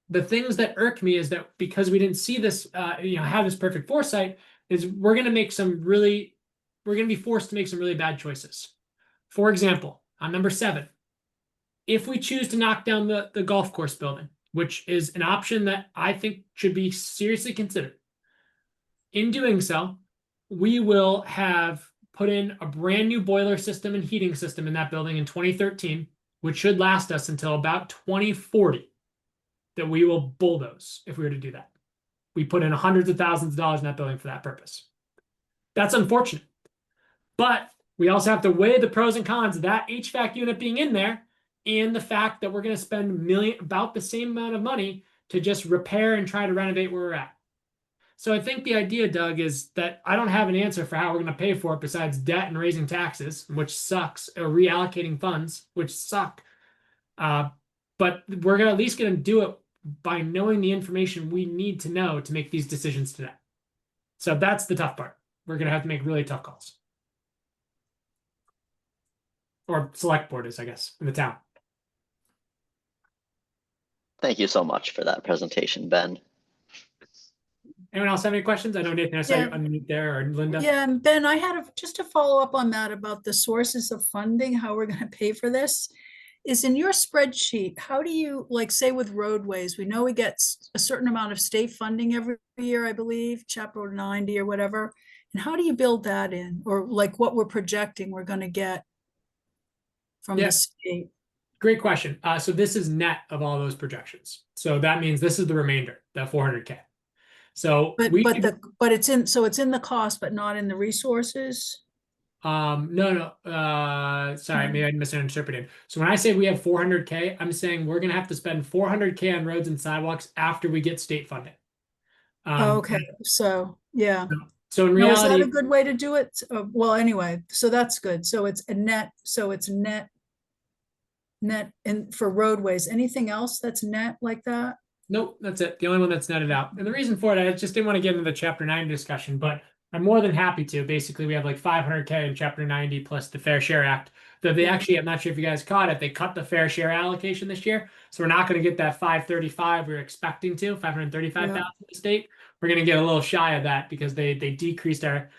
The things that irk me is that because we didn't see this, have this perfect foresight, is we're going to be forced to make some really bad choices. For example, on number 7, if we choose to knock down the golf course building, which is an option that I think should be seriously considered. In doing so, we will have put in a brand new boiler system and heating system in that building in 2013, which should last us until about 2040, that we will bulldoze if we were to do that. We put in hundreds of thousands of dollars in that building for that purpose. That's unfortunate. But we also have to weigh the pros and cons of that HVAC unit being in there and the fact that we're going to spend about the same amount of money to just repair and try to renovate where we're at. So I think the idea, Doug, is that I don't have an answer for how we're going to pay for it besides debt and raising taxes, which sucks, or reallocating funds, which suck. But we're at least going to do it by knowing the information we need to know to make these decisions today. So that's the tough part. We're going to have to make really tough calls. Or select board is, I guess, in the town. Thank you so much for that presentation, Ben. Anyone else have any questions? I know Nathan, I saw you unmute there, or Linda. Yeah, and Ben, I had just to follow up on that about the sources of funding, how we're going to pay for this. Is in your spreadsheet, how do you, like, say with roadways, we know we get a certain amount of state funding every year, I believe, Chapter 90 or whatever. And how do you build that in? Or like what we're projecting we're going to get from the state? Great question. So this is net of all those projections. So that means this is the remainder, that 400K. So but it's in, so it's in the cost, but not in the resources. Sorry, maybe I misinterpreted. So when I say we have 400K, I'm saying we're gonna have to spend 400K on roads and sidewalks after we get state funding. Okay, so yeah. So in Now, is reality, that a good way to do it? Well, anyway, so that's good. So it's a net. So it's net. And for roadways, anything else that's net like that? nope, that's it. The only one that's netted out. And the reason for it, I just didn't want to get into the Chapter 90 discussion, but I'm more than happy to. Basically, we have like 500K in Chapter 90 plus the Fair Share Act. Though they actually, I'm not sure if you guys caught it, they cut the Fair Share allocation this year. So we're not going to get that 535 we were expecting to, 535,000 to the state. We're going to get a little shy of that because they decreased our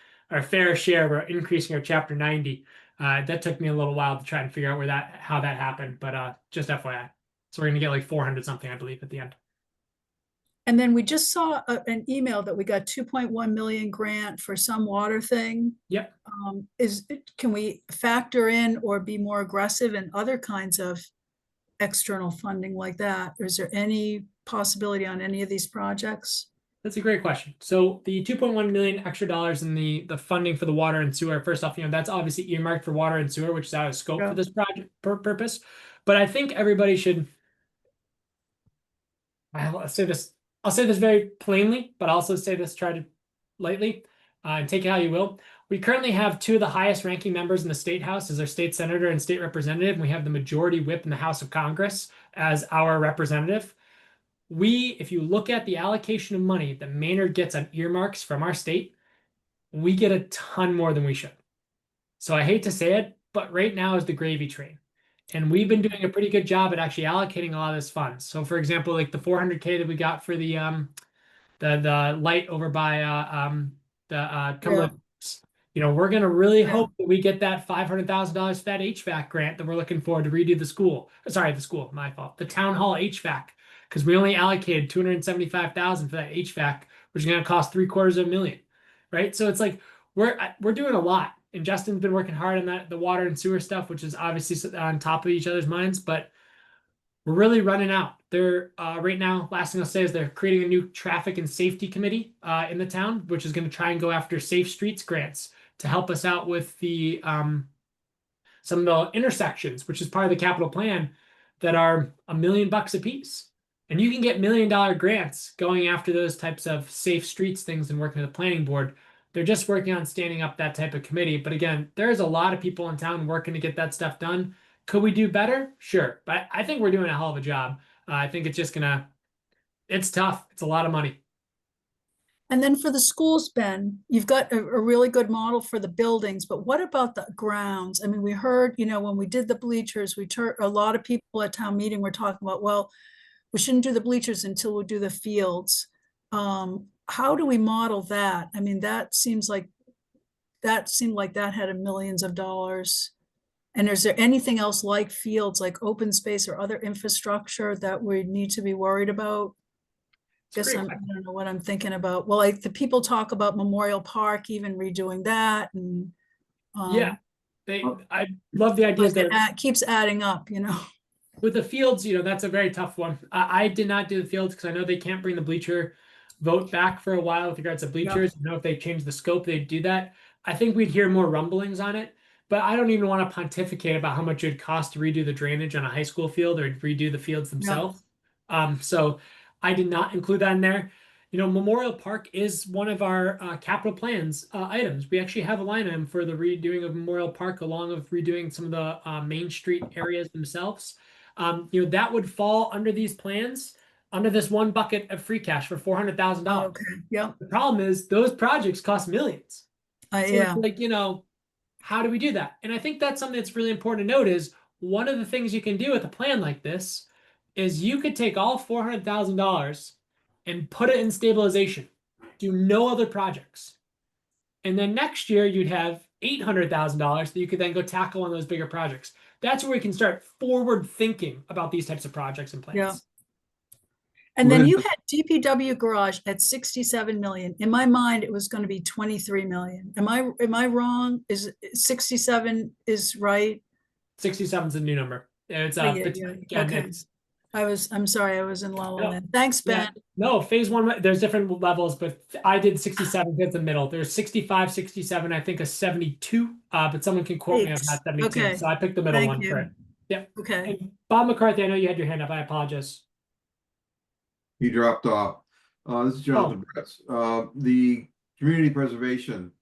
fair share. We're increasing our Chapter 90. That took me a little while to try and figure out how that happened, but just FYI. So we're going to get like 400 something, I believe, at the end. And then we just saw an email that we got 2.1 million grant for some water thing. Yep. Can we factor in or be more aggressive in other kinds of external funding like that? Or is there any possibility on any of these projects? That's a great question. So the 2.1 million extra dollars in the funding for the water and sewer, first off, that's obviously earmarked for water and sewer, which is out of scope Yeah. for this project purpose. But I think everybody should. I'll say this very plainly, but also say this try to lightly, and take it how you will. We currently have two of the highest ranking members in the state house as our state senator and state representative. And we have the majority whip in the House of Congress as our representative. If you look at the allocation of money that Maynard gets on earmarks from our state, we get a ton more than we should. So I hate to say it, but right now is the gravy train. And we've been doing a pretty good job at actually allocating a lot of this funds. So for example, like the 400K that we got for the light over by Cumberland, we're gonna really hope that we get that $500,000 for that HVAC grant that we're looking for to redo the school. Sorry, the school, my fault. The town hall HVAC, because we only allocated $275,000 for that HVAC, which is gonna cost $750,000, right? So it's like we're doing a lot. And Justin's been working hard on the water and sewer stuff, which is obviously on top of each other's minds, but we're really running out. They're right now, last thing I'll say is they're creating a new traffic and safety committee in the town, which is going to try and go after safe streets grants to help us out with the some of the intersections, which is part of the capital plan, that are $1 million a piece. And you can get $1 million grants going after those types of safe streets things and working with the planning board. They're just working on standing up that type of committee. But again, there's a lot of people in town working to get that stuff done. Could we do better? Sure. But I think we're doing a hell of a job. I think it's just it's tough. It's a lot of money. And then for the schools, Ben, you've got a really good model for the buildings, but what about the grounds? I mean, we heard, when we did the bleachers, a lot of people at town meeting were talking about, well, we shouldn't do the bleachers until we do the fields. How do we model that? I mean, that seemed like that had millions of dollars. And is there anything else like fields, like open space or other infrastructure that we need to be worried about? I don't know what I'm thinking about. Well, like the people talk about Memorial Park, even redoing that, and I love the idea that it keeps adding up, With the fields, that's a very tough one. I did not do the fields because I know they can't bring the bleacher vote back for a while with regards to bleachers. I know if they change the scope, they'd do that. I think we'd hear more rumblings on it, but I don't even want to pontificate about how much it'd cost to redo the drainage on a high school field or redo the fields themselves. So I did not include that in there. Memorial Park is one of our capital plans items. We actually have a line item for the redoing of Memorial Park, along with redoing some of the Main Street areas themselves. That would fall under these plans, under this one bucket of free cash for $400,000. Okay. Yeah. The problem is those projects cost millions. Yeah. It's like, how do we do that? And I think that's something that's really important to note is one of the things you can do with a plan like this is you could take all $400,000 and put it in stabilization, do no other projects. And then next year you'd have $800,000 that you could then go tackle on those bigger projects. That's where we can start forward thinking about these types of projects and plans. Yeah. And then you had DPW garage at 67 million. In my mind, it was going to be 23 million. Am I wrong? Is 67 is right? 67 is a new number. It's okay. I'm sorry, I was in La La Land. Thanks, Ben. No, phase one, there's different levels, but I did 67 hit the middle. There's 65, 67, I think a 72, but someone can quote me on that 72. Okay. So I picked the middle one for it. Yeah. Okay. And Bob McCarthy, I know you had your hand up. I apologize. He dropped off. This is Jonathan Bretz. The community preservation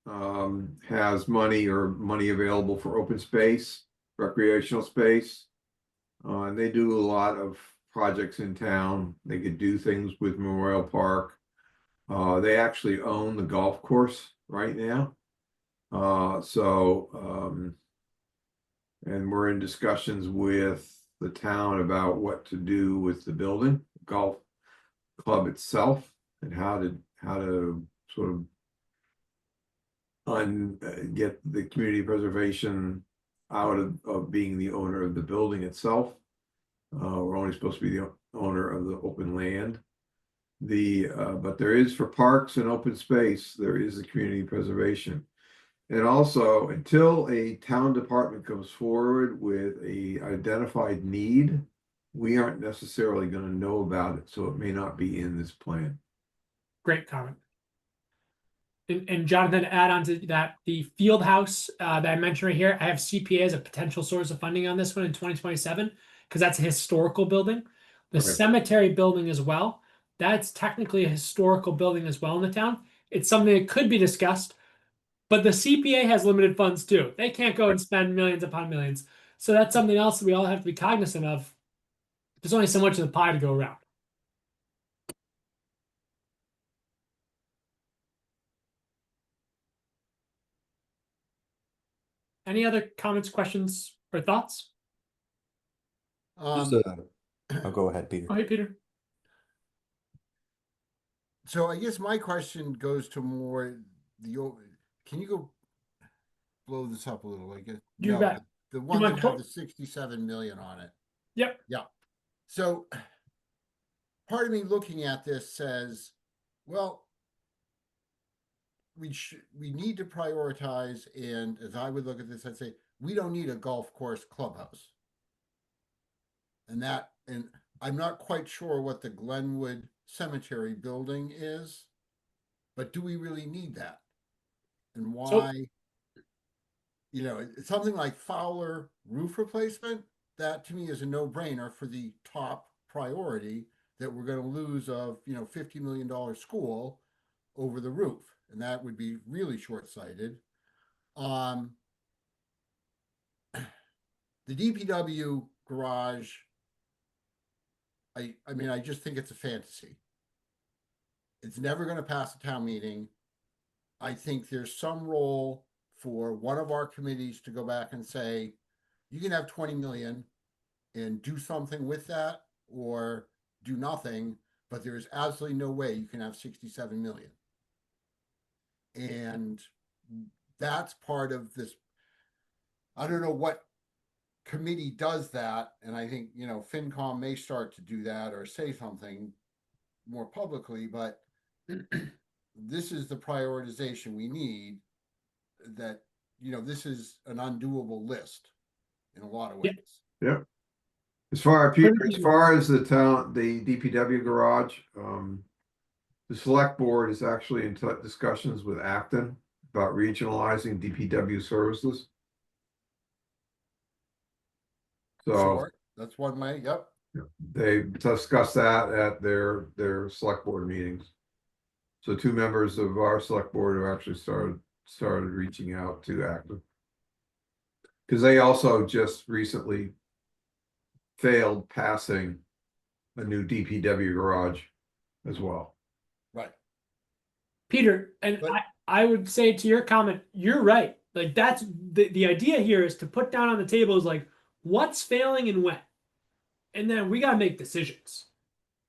has money available for open space, recreational space. And they do a lot of projects in town. They could do things with Memorial Park. They actually own the golf course right now. And we're in discussions with the town about what to do with the building, golf club itself, and how to sort of get the community preservation out of being the owner of the building itself. We're only supposed to be the owner of the open land. But there is, for parks and open space, there is a community preservation. And also, until a town department comes forward with a identified need we aren't necessarily gonna know about it, so it may not be in this plan. Great comment. And Jonathan, to add on to that, the field house that I mentioned right here, I have CPA as a potential source of funding on this one in 2027 because that's a historical building. The Okay. cemetery building as well, that's technically a historical building as well in the town. It's something that could be discussed, but the CPA has limited funds too. They can't go and spend millions upon millions. So that's something else that we all have to be cognizant of. There's only so much of the pie to go around. Any other comments, questions, or thoughts? Um, I'll go ahead, Peter. Oh, hey, Peter. So I guess my question goes to more can you go blow this up a little? I guess You bet. the one want that to- had the 67 million on it. Yep. Yeah. So part of me looking at this says, well, we need to prioritize, and as I would look at this, I'd say we don't need a golf course clubhouse. And I'm not quite sure what the Glenwood Cemetery building is, but do we really need that? And why? It's something like Fowler roof replacement, that to me is a no-brainer for the top priority that we're going to lose of, $50 million school over the roof. And that would be really short-sighted. The DPW garage, I mean, I just think it's a fantasy. It's never going to pass a town meeting. I think there's some role for one of our committees to go back and say, you can have 20 million and do something with that or do nothing, but there is absolutely no way you can have 67 million. And that's part of this. I don't know what committee does that. And I think, FinCom may start to do that or say something more publicly, but this is the prioritization we need, that, this is an undoable list in a lot of ways. Yeah. As far as the DPW garage, the select board is actually in discussions with Acton about regionalizing DPW services. So Sure, that's one way. Yep. they discussed that at their select board meetings. So 2 members of our select board have actually started reaching out to Acton, because they also just recently failed passing a new DPW garage as well. Right. Peter, and I would say to your comment, you're right. Like that's the idea here is to put down on the table is like what's failing and when. And then we got to make decisions.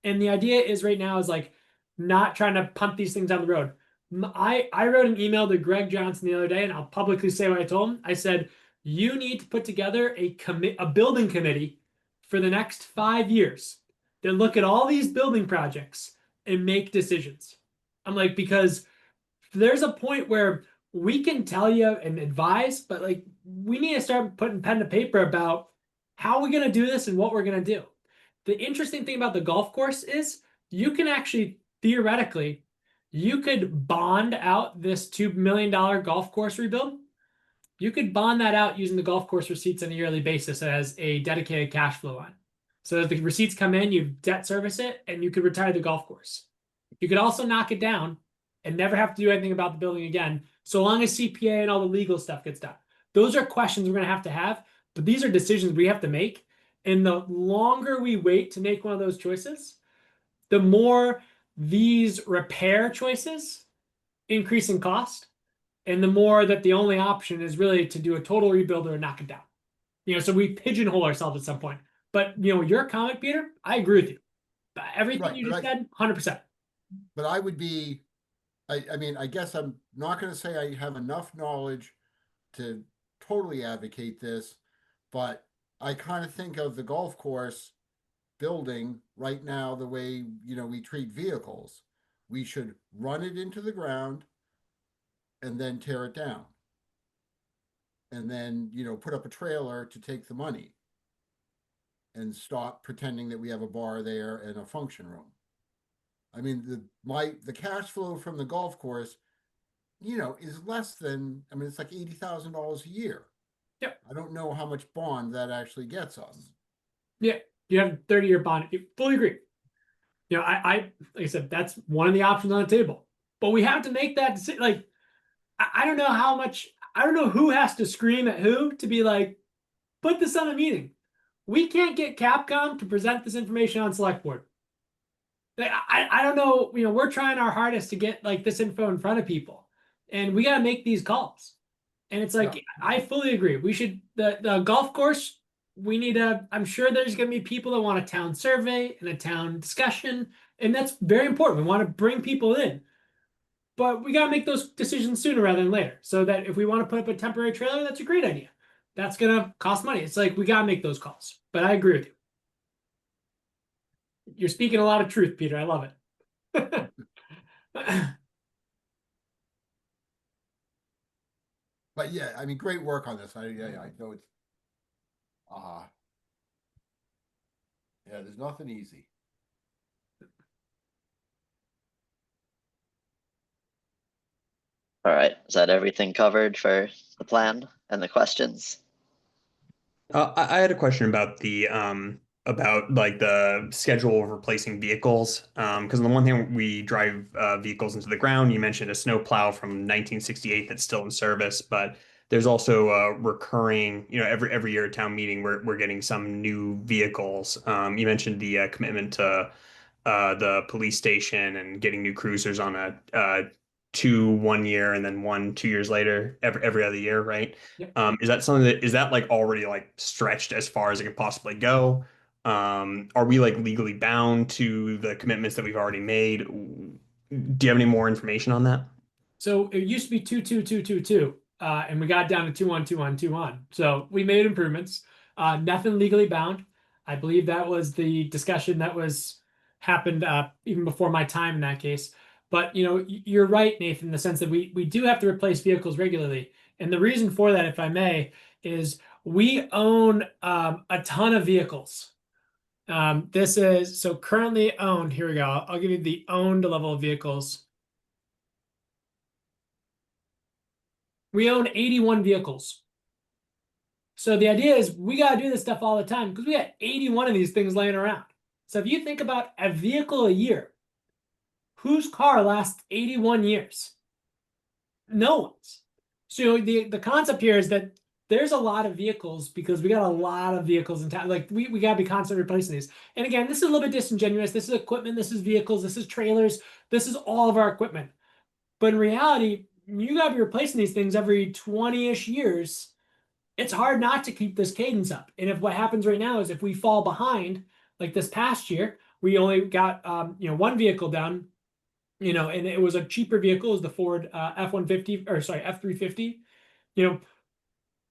And the idea is right now is like not trying to punt these things down the road. I wrote an email to Greg Johnson the other day, and I'll publicly say what I told him. I said, you need to put together a building committee for the next 5 years. Then look at all these building projects and make decisions. I'm like, because there's a point where we can tell you and advise, but like we need to start putting pen to paper about how we're going to do this and what we're going to do. The interesting thing about the golf course is you can actually theoretically, you could bond out this $2 million golf course rebuild. You could bond that out using the golf course receipts on a yearly basis as a dedicated cash flow line. So as the receipts come in, you debt service it, and you could retire the golf course. You could also knock it down and never have to do anything about the building again, so long as CPA and all the legal stuff gets done. Those are questions we're going to have, but these are decisions we have to make. And the longer we wait to make one of those choices, the more these repair choices increase in cost, and the more that the only option is really to do a total rebuild or knock it down. So we pigeonhole ourselves at some point. But your comment, Peter, I agree with you. Everything you just said, 100%. But I would be, I mean, I guess I'm not going to say I have enough knowledge to totally advocate this, but I kind of think of the golf course building right now the way, we treat vehicles. We should run it into the ground and then tear it down. And then, put up a trailer to take the money. and stop pretending that we have a bar there and a function room. I mean, the cash flow from the golf course, is less than, I mean, it's like $80,000 a year. Yep. I don't know how much bond that actually gets us. Yeah, you have a 30-year bond. You fully agree. I like I said, that's one of the options on the table. But we have to make that decision. Like, I don't know how much. I don't know who has to scream at who to be like, put this on a meeting. We can't get Capcom to present this information on select board. Like, I don't know. We're trying our hardest to get like this info in front of people, and we got to make these calls. And it's like, I fully agree. We should the golf course. We need I'm sure there's going to be people that want a town survey and a town discussion, and that's very important. We want to bring people in, but we got to make those decisions sooner rather than later. So that if we want to put up a temporary trailer, that's a great idea. That's going to cost money. It's like we got to make those calls. But I agree with you. You're speaking a lot of truth, Peter. I love it. But yeah, I mean, great work on this. I know it's, yeah, there's nothing easy. All right, is that everything covered for the plan and the questions? I had a question about about like the schedule of replacing vehicles. Because the one thing we drive vehicles into the ground, you mentioned a snow plow from 1968 that's still in service, but there's also a recurring, every year at town meeting we're getting some new vehicles. You mentioned the commitment to the police station and getting new cruisers on a 2 1 year and then 1 2 years later every other year, right? Yep. Is that something that is that like already like stretched as far as it can possibly go? Are we like legally bound to the commitments that we've already made? Do you have any more information on that? So it used to be 2-2-2-2-2, and we got down to 2-1-2-1-2-1. So we made improvements. Nothing legally bound. I believe that was the discussion that happened even before my time in that case. But you're right, Nathan, in the sense that we do have to replace vehicles regularly. And the reason for that, if I may, is we own a ton of vehicles. This is so currently owned. Here we go. I'll give you the owned level of vehicles. We own 81 vehicles. So the idea is we got to do this stuff all the time because we got 81 of these things laying around. So if you think about a vehicle a year, whose car lasts 81 years? No one's. So the concept here is that there's a lot of vehicles because we got a lot of vehicles in town. Like we got to be constantly replacing these. And again, this is a little bit disingenuous. This is equipment. This is vehicles. This is trailers. This is all of our equipment. But in reality, you got to be replacing these things every 20-ish years. It's hard not to keep this cadence up. And if what happens right now is if we fall behind, like this past year, we only got one vehicle down, and it was a cheaper vehicle, is the Ford F-350.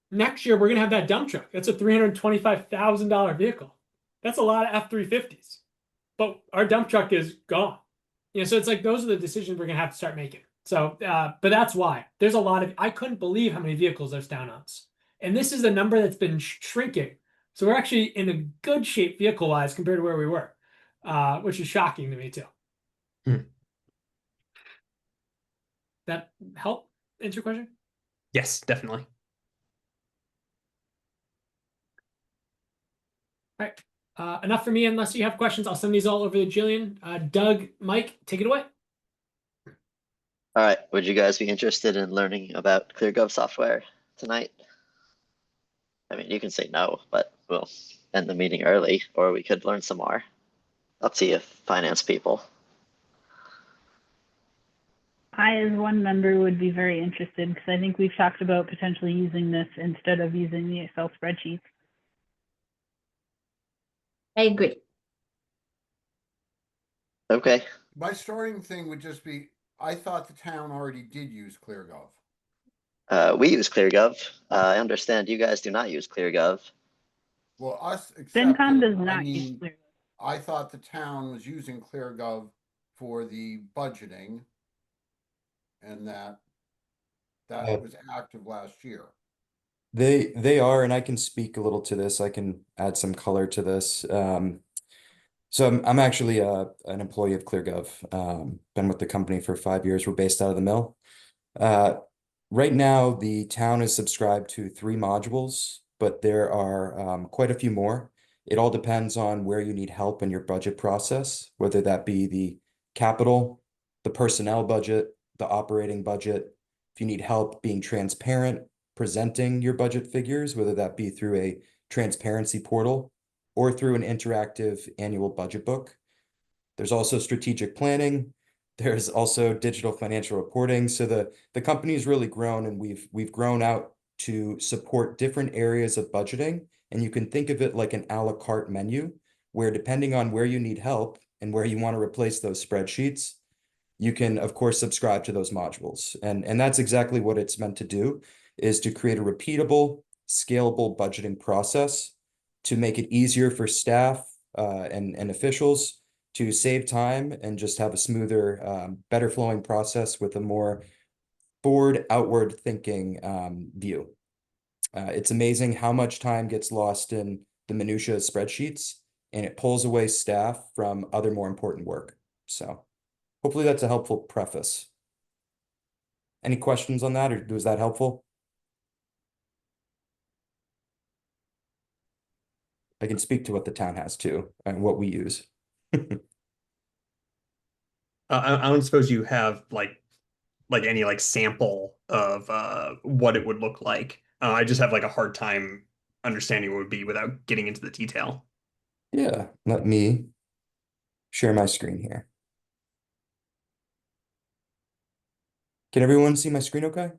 Next year we're gonna have that dump truck. That's a $325,000 vehicle. That's a lot of F-350s. But our dump truck is gone. So it's like those are the decisions we're gonna have to start making. So, but that's why there's a lot of. I couldn't believe how many vehicles there's down on us, and this is a number that's been shrinking. So we're actually in a good shape vehicle wise compared to where we were, which is shocking to me too. That help answer your question? Yes, definitely. All right. Enough for me. Unless you have questions, I'll send these all over to Jillian. Doug, Mike, take it away. All right, would you guys be interested in learning about ClearGov software tonight? I mean, you can say no, but we'll end the meeting early, or we could learn some more. Up to you, finance people. I, as one member, would be very interested because I think we've talked about potentially using this instead of using the Excel spreadsheets. I agree. Okay. My starting thing would just be, I thought the town already did use ClearGov. We use ClearGov. I understand you guys do not use ClearGov. Well, us FinCom accepted, does I not use mean, ClearGov. I thought the town was using ClearGov for the budgeting and that was active last year. They are, and I can speak a little to this. I can add some color to this. So I'm actually an employee of ClearGov. Been with the company for 5 years. We're based out of the mill. Right now, the town is subscribed to 3 modules, but there are quite a few more. It all depends on where you need help in your budget process, whether that be the capital, the personnel budget, the operating budget. If you need help being transparent, presenting your budget figures, whether that be through a transparency portal or through an interactive annual budget book. There's also strategic planning. There's also digital financial reporting. So the company's really grown, and we've grown out to support different areas of budgeting. And you can think of it like an a la carte menu, where depending on where you need help and where you want to replace those spreadsheets, you can, of course, subscribe to those modules. And that's exactly what it's meant to do, is to create a repeatable, scalable budgeting process to make it easier for staff and officials to save time and just have a smoother, better flowing process with a more forward, outward thinking view. It's amazing how much time gets lost in the minutia of spreadsheets, and it pulls away staff from other more important work. So hopefully that's a helpful preface. Any questions on that, or was that helpful? I can speak to what the town has too, and what we use. I don't suppose you have like any like sample of what it would look like. I just have like a hard time understanding what it would be without getting into the detail. Yeah, let me share my screen here. Can everyone see my screen okay?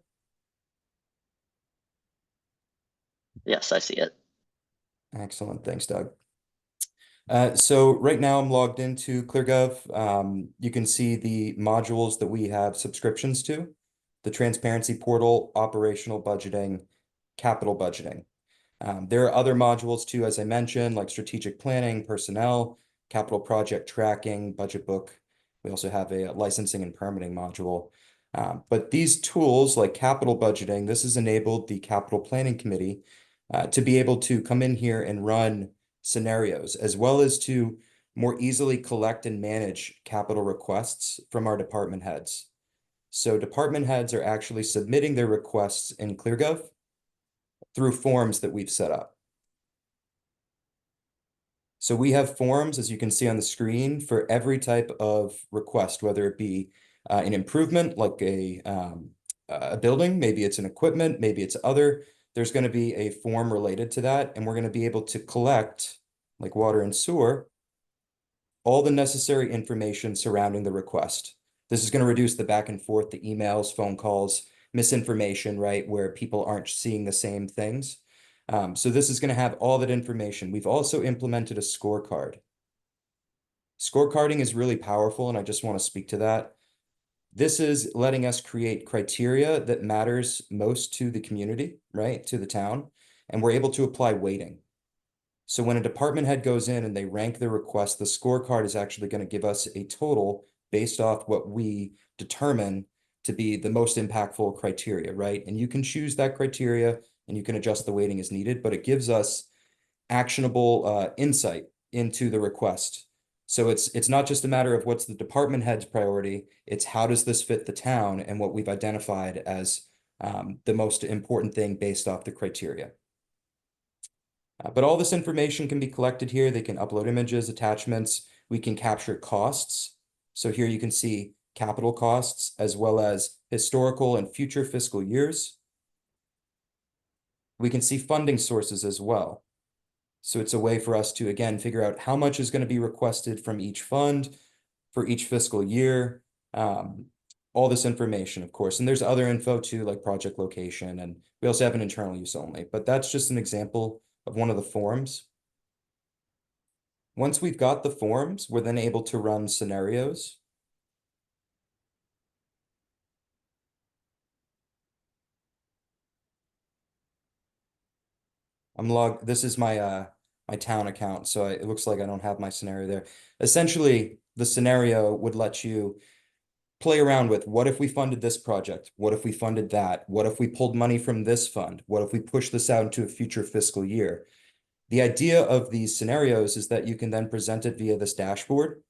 Yes, I see it. Excellent. Thanks, Doug. So right now I'm logged into ClearGov. You can see the modules that we have subscriptions to: the transparency portal, operational budgeting, capital budgeting. There are other modules too, as I mentioned, like strategic planning, personnel, capital project tracking, budget book. We also have a licensing and permitting module. But these tools like capital budgeting, this has enabled the capital planning committee to be able to come in here and run scenarios, as well as to more easily collect and manage capital requests from our department heads. So department heads are actually submitting their requests in ClearGov through forms that we've set up. So we have forms, as you can see on the screen, for every type of request, whether it be an improvement like a building, maybe it's an equipment, maybe it's other. There's going to be a form related to that, and we're going to be able to collect, like water and sewer, all the necessary information surrounding the request. This is going to reduce the back and forth, the emails, phone calls, misinformation, right, where people aren't seeing the same things. So this is going to have all that information. We've also implemented a scorecard. Scorecarding is really powerful, and I just want to speak to that. This is letting us create criteria that matters most to the community, right, to the town, and we're able to apply weighting. So when a department head goes in and they rank their request, the scorecard is actually going to give us a total based off what we determine to be the most impactful criteria, right? And you can choose that criteria and you can adjust the weighting as needed, but it gives us actionable insight into the request. So it's not just a matter of what's the department head's priority, it's how does this fit the town and what we've identified as the most important thing based off the criteria. But all this information can be collected here. They can upload images, attachments. We can capture costs. So here you can see capital costs as well as historical and future fiscal years. We can see funding sources as well. So it's a way for us to, again, figure out how much is going to be requested from each fund for each fiscal year. All this information, of course. And there's other info too, like project location. And we also have an internal use only. But that's just an example of one of the forms. Once we've got the forms, we're then able to run scenarios. This is my my town account, so it looks like I don't have my scenario there. Essentially, the scenario would let you play around with, what if we funded this project? What if we funded that? What if we pulled money from this fund? What if we push this out into a future fiscal year? The idea of these scenarios is that you can then present it via this dashboard.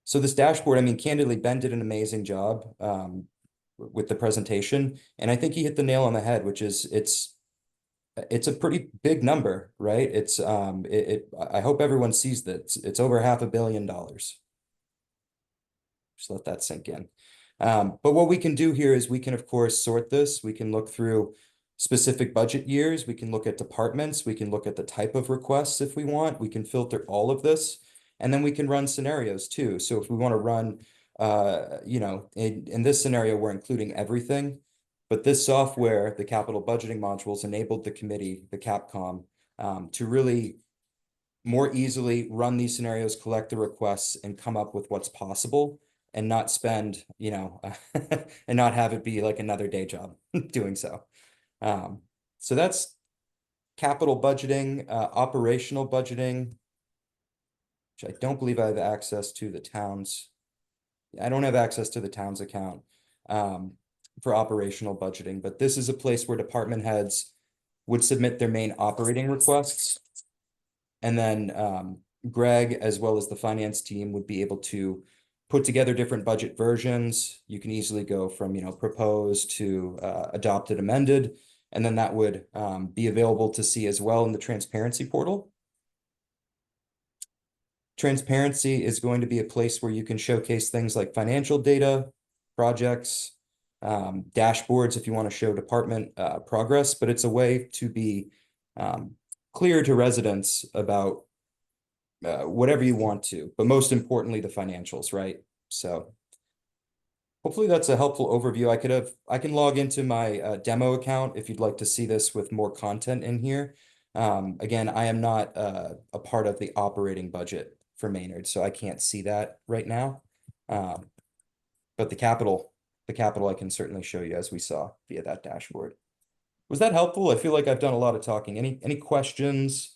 So this dashboard, I mean, candidly, Ben did an amazing job with the presentation, and I think he hit the nail on the head, which is it's a pretty big number, right? It's I hope everyone sees that it's over $500 million. Just let that sink in. But what we can do here is we can, of course, sort this. We can look through specific budget years. We can look at departments. We can look at the type of requests if we want. We can filter all of this. And then we can run scenarios too. So if we want to run, you know, in this scenario, we're including everything. But this software, the capital budgeting modules, enabled the committee, the Capcom, to really more easily run these scenarios, collect the requests, and come up with what's possible, and not spend, you know, and not have it be like another day job doing so. So that's capital budgeting, operational budgeting, which I don't believe I have access to the towns. I don't have access to the town's account for operational budgeting, but this is a place where department heads would submit their main operating requests. And then Greg, as well as the finance team, would be able to put together different budget versions. You can easily go from, you know, proposed to adopted, amended, and then that would be available to see as well in the transparency portal. Transparency is going to be a place where you can showcase things like financial data, projects, dashboards if you want to show department progress, but it's a way to be clear to residents about whatever you want to, but most importantly, the financials, right? So hopefully that's a helpful overview. I can log into my demo account if you'd like to see this with more content in here. Again, I am not a part of the operating budget for Maynard, so I can't see that right now. But the capital I can certainly show you, as we saw via that dashboard. Was that helpful? I feel like I've done a lot of talking. Any questions?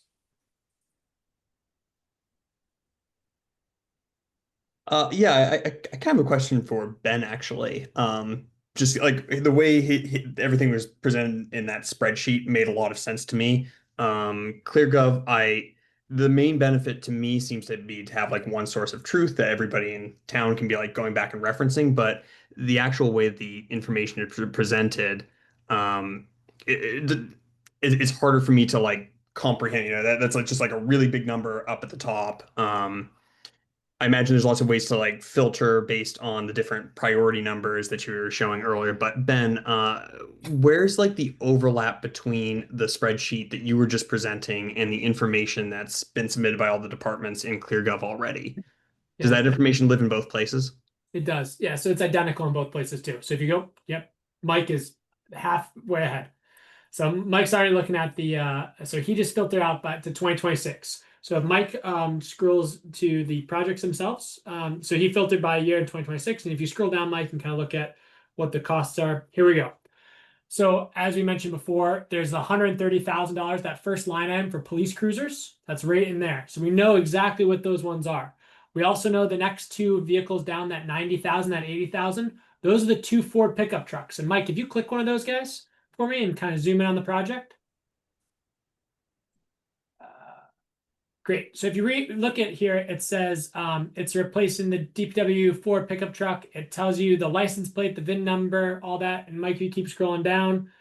Yeah, I kind of have a question for Ben, actually. Just like the way everything was presented in that spreadsheet made a lot of sense to me. ClearGov, the main benefit to me seems to be to have like one source of truth that everybody in town can be like going back and referencing, but the actual way the information is presented, it's harder for me to like comprehend. You know, that's like just like a really big number up at the top. I imagine there's lots of ways to like filter based on the different priority numbers that you were showing earlier. But Ben, where's like the overlap between the spreadsheet that you were just presenting and the information that's been submitted by all the departments in ClearGov already? Does that information live in both places? It does. Yeah. So it's identical in both places too. So if you go, yep, Mike is halfway ahead. So Mike's already looking at the, so he just filtered out to 2026. So if Mike scrolls to the projects themselves, so he filtered by year in 2026. And if you scroll down, Mike, and kind of look at what the costs are, here we go. So as we mentioned before, there's $130,000, that first line item for police cruisers. That's right in there. So we know exactly what those ones are. We also know the next two vehicles down, that 90,000, that 80,000, those are the two Ford pickup trucks. And Mike, if you click one of those guys for me and kind of zoom in on the project. Great. So if you look at here, it says it's replacing the DPW Ford pickup truck. It tells you the license plate, the VIN number, all that. And Mike, you keep scrolling down,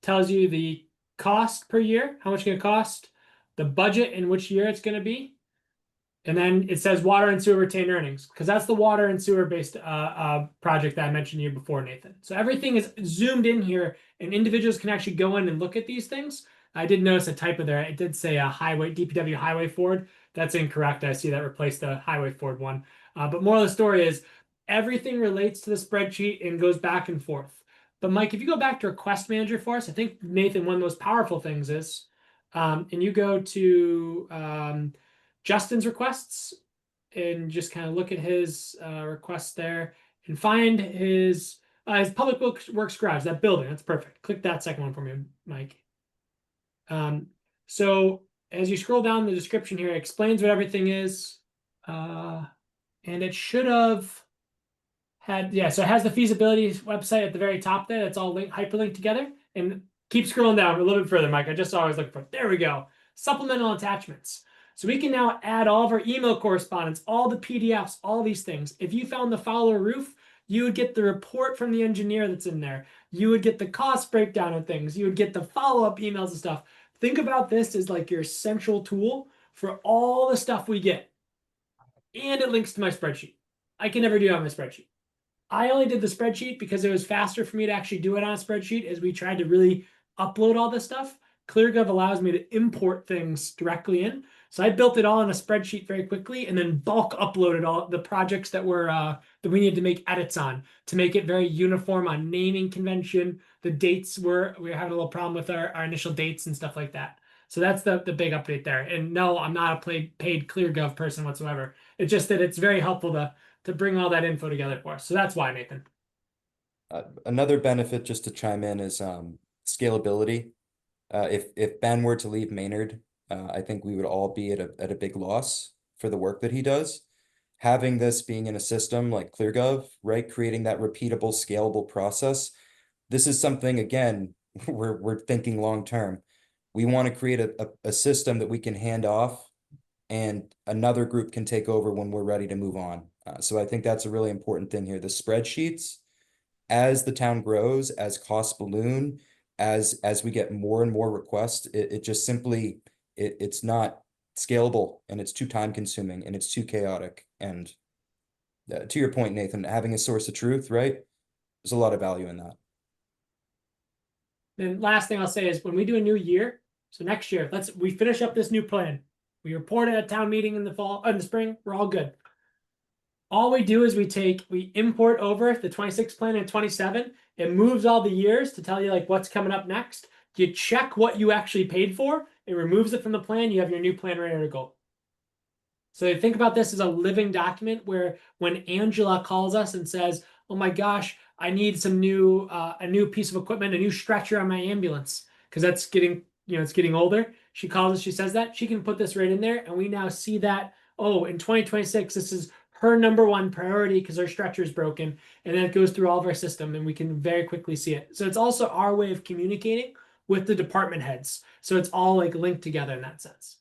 tells you the cost per year, how much it's going to cost, the budget in which year it's going to be. And then it says water and sewer retained earnings, because that's the water and sewer based project that I mentioned to you before, Nathan. So everything is zoomed in here and individuals can actually go in and look at these things. I did notice a typo there. It did say a highway, DPW highway Ford. That's incorrect. I see that replaced the highway Ford one. But moral of the story is everything relates to the spreadsheet and goes back and forth. But Mike, if you go back to Request Manager for us, I think, Nathan, one of the most powerful things is, and you go to Justin's requests and just kind of look at his requests there and find his public works garage, that building. That's perfect. Click that second one for me, Mike. So as you scroll down the description here, it explains what everything is. And and it should have had, yeah, so it has the feasibility website at the very top there. That's all hyperlinked together. And keep scrolling down a little bit further, Mike. I just saw I was looking for, there we go. Supplemental attachments. So we can now add all of our email correspondence, all the PDFs, all these things. If you found the Fowler roof, you would get the report from the engineer that's in there. You would get the cost breakdown of things. You would get the follow-up emails and stuff. Think about this as like your central tool for all the stuff we get. And it links to my spreadsheet. I can never do it on my spreadsheet. I only did the spreadsheet because it was faster for me to actually do it on a spreadsheet as we tried to really upload all this stuff. ClearGov allows me to import things directly in. So I built it all in a spreadsheet very quickly and then bulk uploaded all the projects that were that we needed to make edits on to make it very uniform on naming convention. The dates we were having a little problem with our initial dates and stuff like that. So that's the big update there. And no, I'm not a paid ClearGov person whatsoever. It's just that it's very helpful to bring all that info together for us. So that's why, Nathan. Another benefit, just to chime in, is scalability. If Ben were to leave Maynard, I think we would all be at a big loss for the work that he does. Having this being in a system like ClearGov, right, creating that repeatable, scalable process. This is something, again, we're thinking long term. We want to create a system that we can hand off and another group can take over when we're ready to move on. So I think that's a really important thing here. The spreadsheets, as the town grows, as costs balloon, as we get more and more requests, it just simply, it's not scalable and it's too time consuming and it's too chaotic. And to your point, Nathan, having a source of truth, right? There's a lot of value in that. Then last thing I'll say is when we do a new year, so next year, we finish up this new plan. We report it at town meeting in the spring, we're all good. All we do is we import over the 26 plan and 27. It moves all the years to tell you like what's coming up next. You check what you actually paid for. It removes it from the plan. You have your new plan ready to go. So think about this as a living document where when Angela calls us and says, "Oh my gosh, I need some new a new piece of equipment, a new stretcher on my ambulance because that's getting it's getting older." She calls us. She says that she can put this right in there, and we now see that. Oh, in 2026, this is her number one priority because her stretcher is broken, and then it goes through all of our system and we can very quickly see it. So it's also our way of communicating with the department heads. So it's all like linked together in that sense.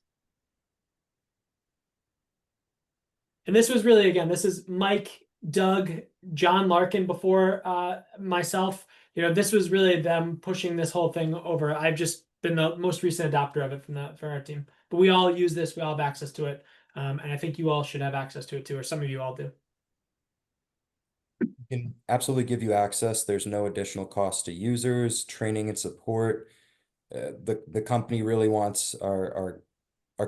And this was really, again, this is Mike, Doug, John Larkin before myself. This was really them pushing this whole thing over. I've just been the most recent adopter of it for our team. But we all use this, we all have access to it. And I think you all should have access to it too, or some of you all do. We can absolutely give you access. There's no additional cost to users, training and support. The company really wants our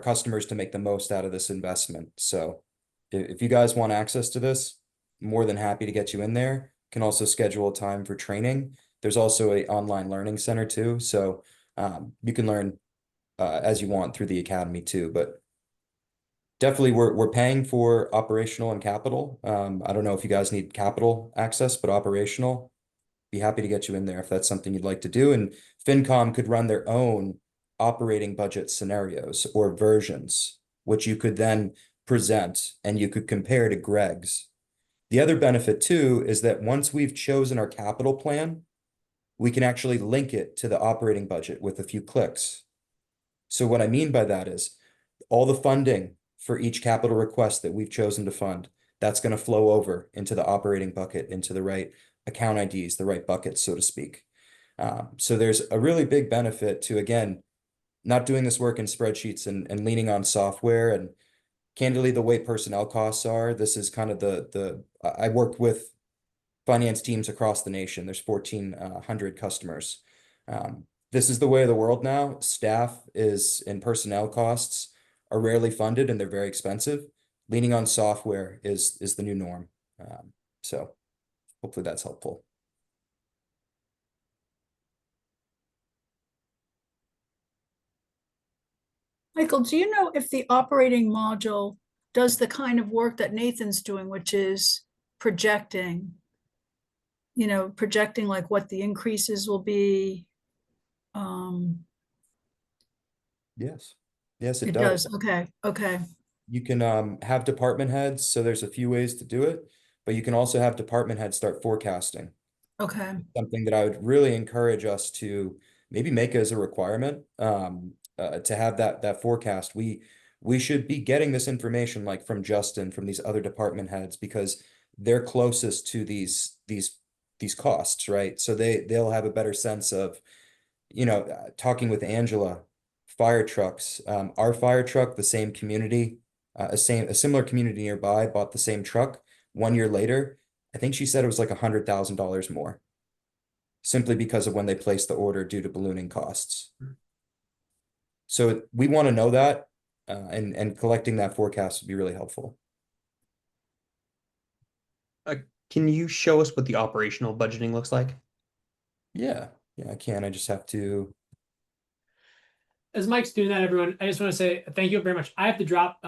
customers to make the most out of this investment. So if you guys want access to this, more than happy to get you in there. Can also schedule a time for training. There's also an online learning center too. So you can learn as you want through the academy too, but definitely we're paying for operational and capital. I don't know if you guys need capital access, but operational, be happy to get you in there if that's something you'd like to do. And FinCom could run their own operating budget scenarios or versions, which you could then present and you could compare to Greg's. The other benefit too is that once we've chosen our capital plan, we can actually link it to the operating budget with a few clicks. So what I mean by that is all the funding for each capital request that we've chosen to fund, that's going to flow over into the operating bucket, into the right account IDs, the right buckets, so to speak. So there's a really big benefit to, again, not doing this work in spreadsheets and leaning on software. And candidly, the way personnel costs are, this is kind of I work with finance teams across the nation. There's 1,400 customers. This is the way of the world now. Staff and personnel costs are rarely funded and they're very expensive. Leaning on software is the new norm. So hopefully that's helpful. Michael, do you know if the operating module does the kind of work that Nathan's doing, which is projecting, projecting like what the increases will be? Yes. Yes, it does. Okay. you can have department heads, so there's a few ways to do it, but you can also have department heads start forecasting. Okay, Something that I would really encourage us to maybe make as a requirement, to have that forecast. We should be getting this information like from Justin, from these other department heads, because they're closest to these costs, right? So they'll have a better sense of, talking with Angela, fire trucks, our fire truck, the same community, a similar community nearby bought the same truck 1 year later. I think she said it was like $100,000 more, simply because of when they placed the order due to ballooning costs. So we want to know that, and collecting that forecast would be really helpful. Can you show us what the operational budgeting looks like? Yeah, I can. I just have to. As Mike's doing that, everyone, I just want to say thank you very much. I have to drop.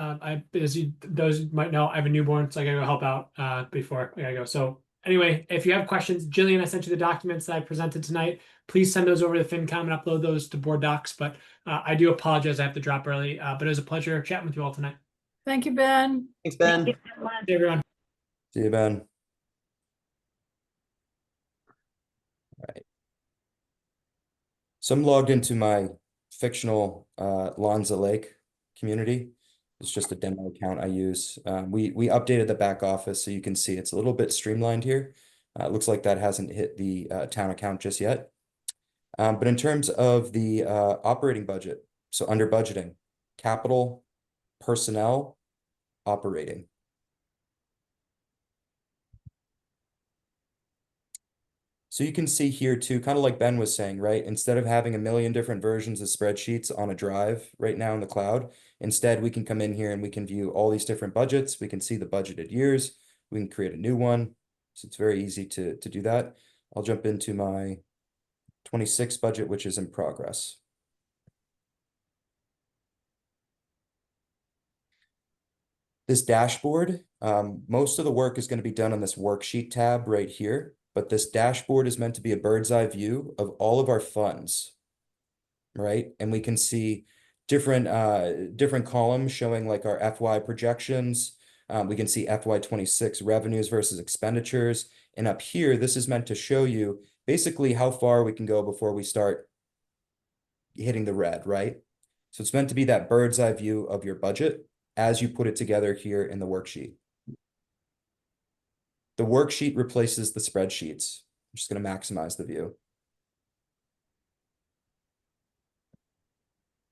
Those might know, I have a newborn, so I gotta go help out before I gotta go. So anyway, if you have questions, Jillian, I sent you the documents that I presented tonight. Please send those over to FinCom and upload those to board docs. But I do apologize, I have to drop early. But it was a pleasure chatting with you all tonight. thank you, Ben. Thanks, Ben. Thank you so much. See you, everyone. See you, Ben. All right. So I'm logged into my fictional Lonza Lake community. It's just a demo account I use. We updated the back office, so you can see it's a little bit streamlined here. It looks like that hasn't hit the town account just yet. But in terms of the operating budget, so under budgeting, capital, personnel, operating. So you can see here too, kind of like Ben was saying, right? Instead of having a million different versions of spreadsheets on a drive right now in the cloud, instead we can come in here and we can view all these different budgets. We can see the budgeted years. We can create a new one. So it's very easy to do that. I'll jump into my 26 budget, which is in progress. This dashboard, most of the work is going to be done on this worksheet tab right here, but this dashboard is meant to be a bird's eye view of all of our funds, right? And we can see different columns showing like our FY projections. We can see FY26 revenues versus expenditures. And up here, this is meant to show you basically how far we can go before we start hitting the red, right? So it's meant to be that bird's eye view of your budget as you put it together here in the worksheet. The worksheet replaces the spreadsheets. I'm just going to maximize the view.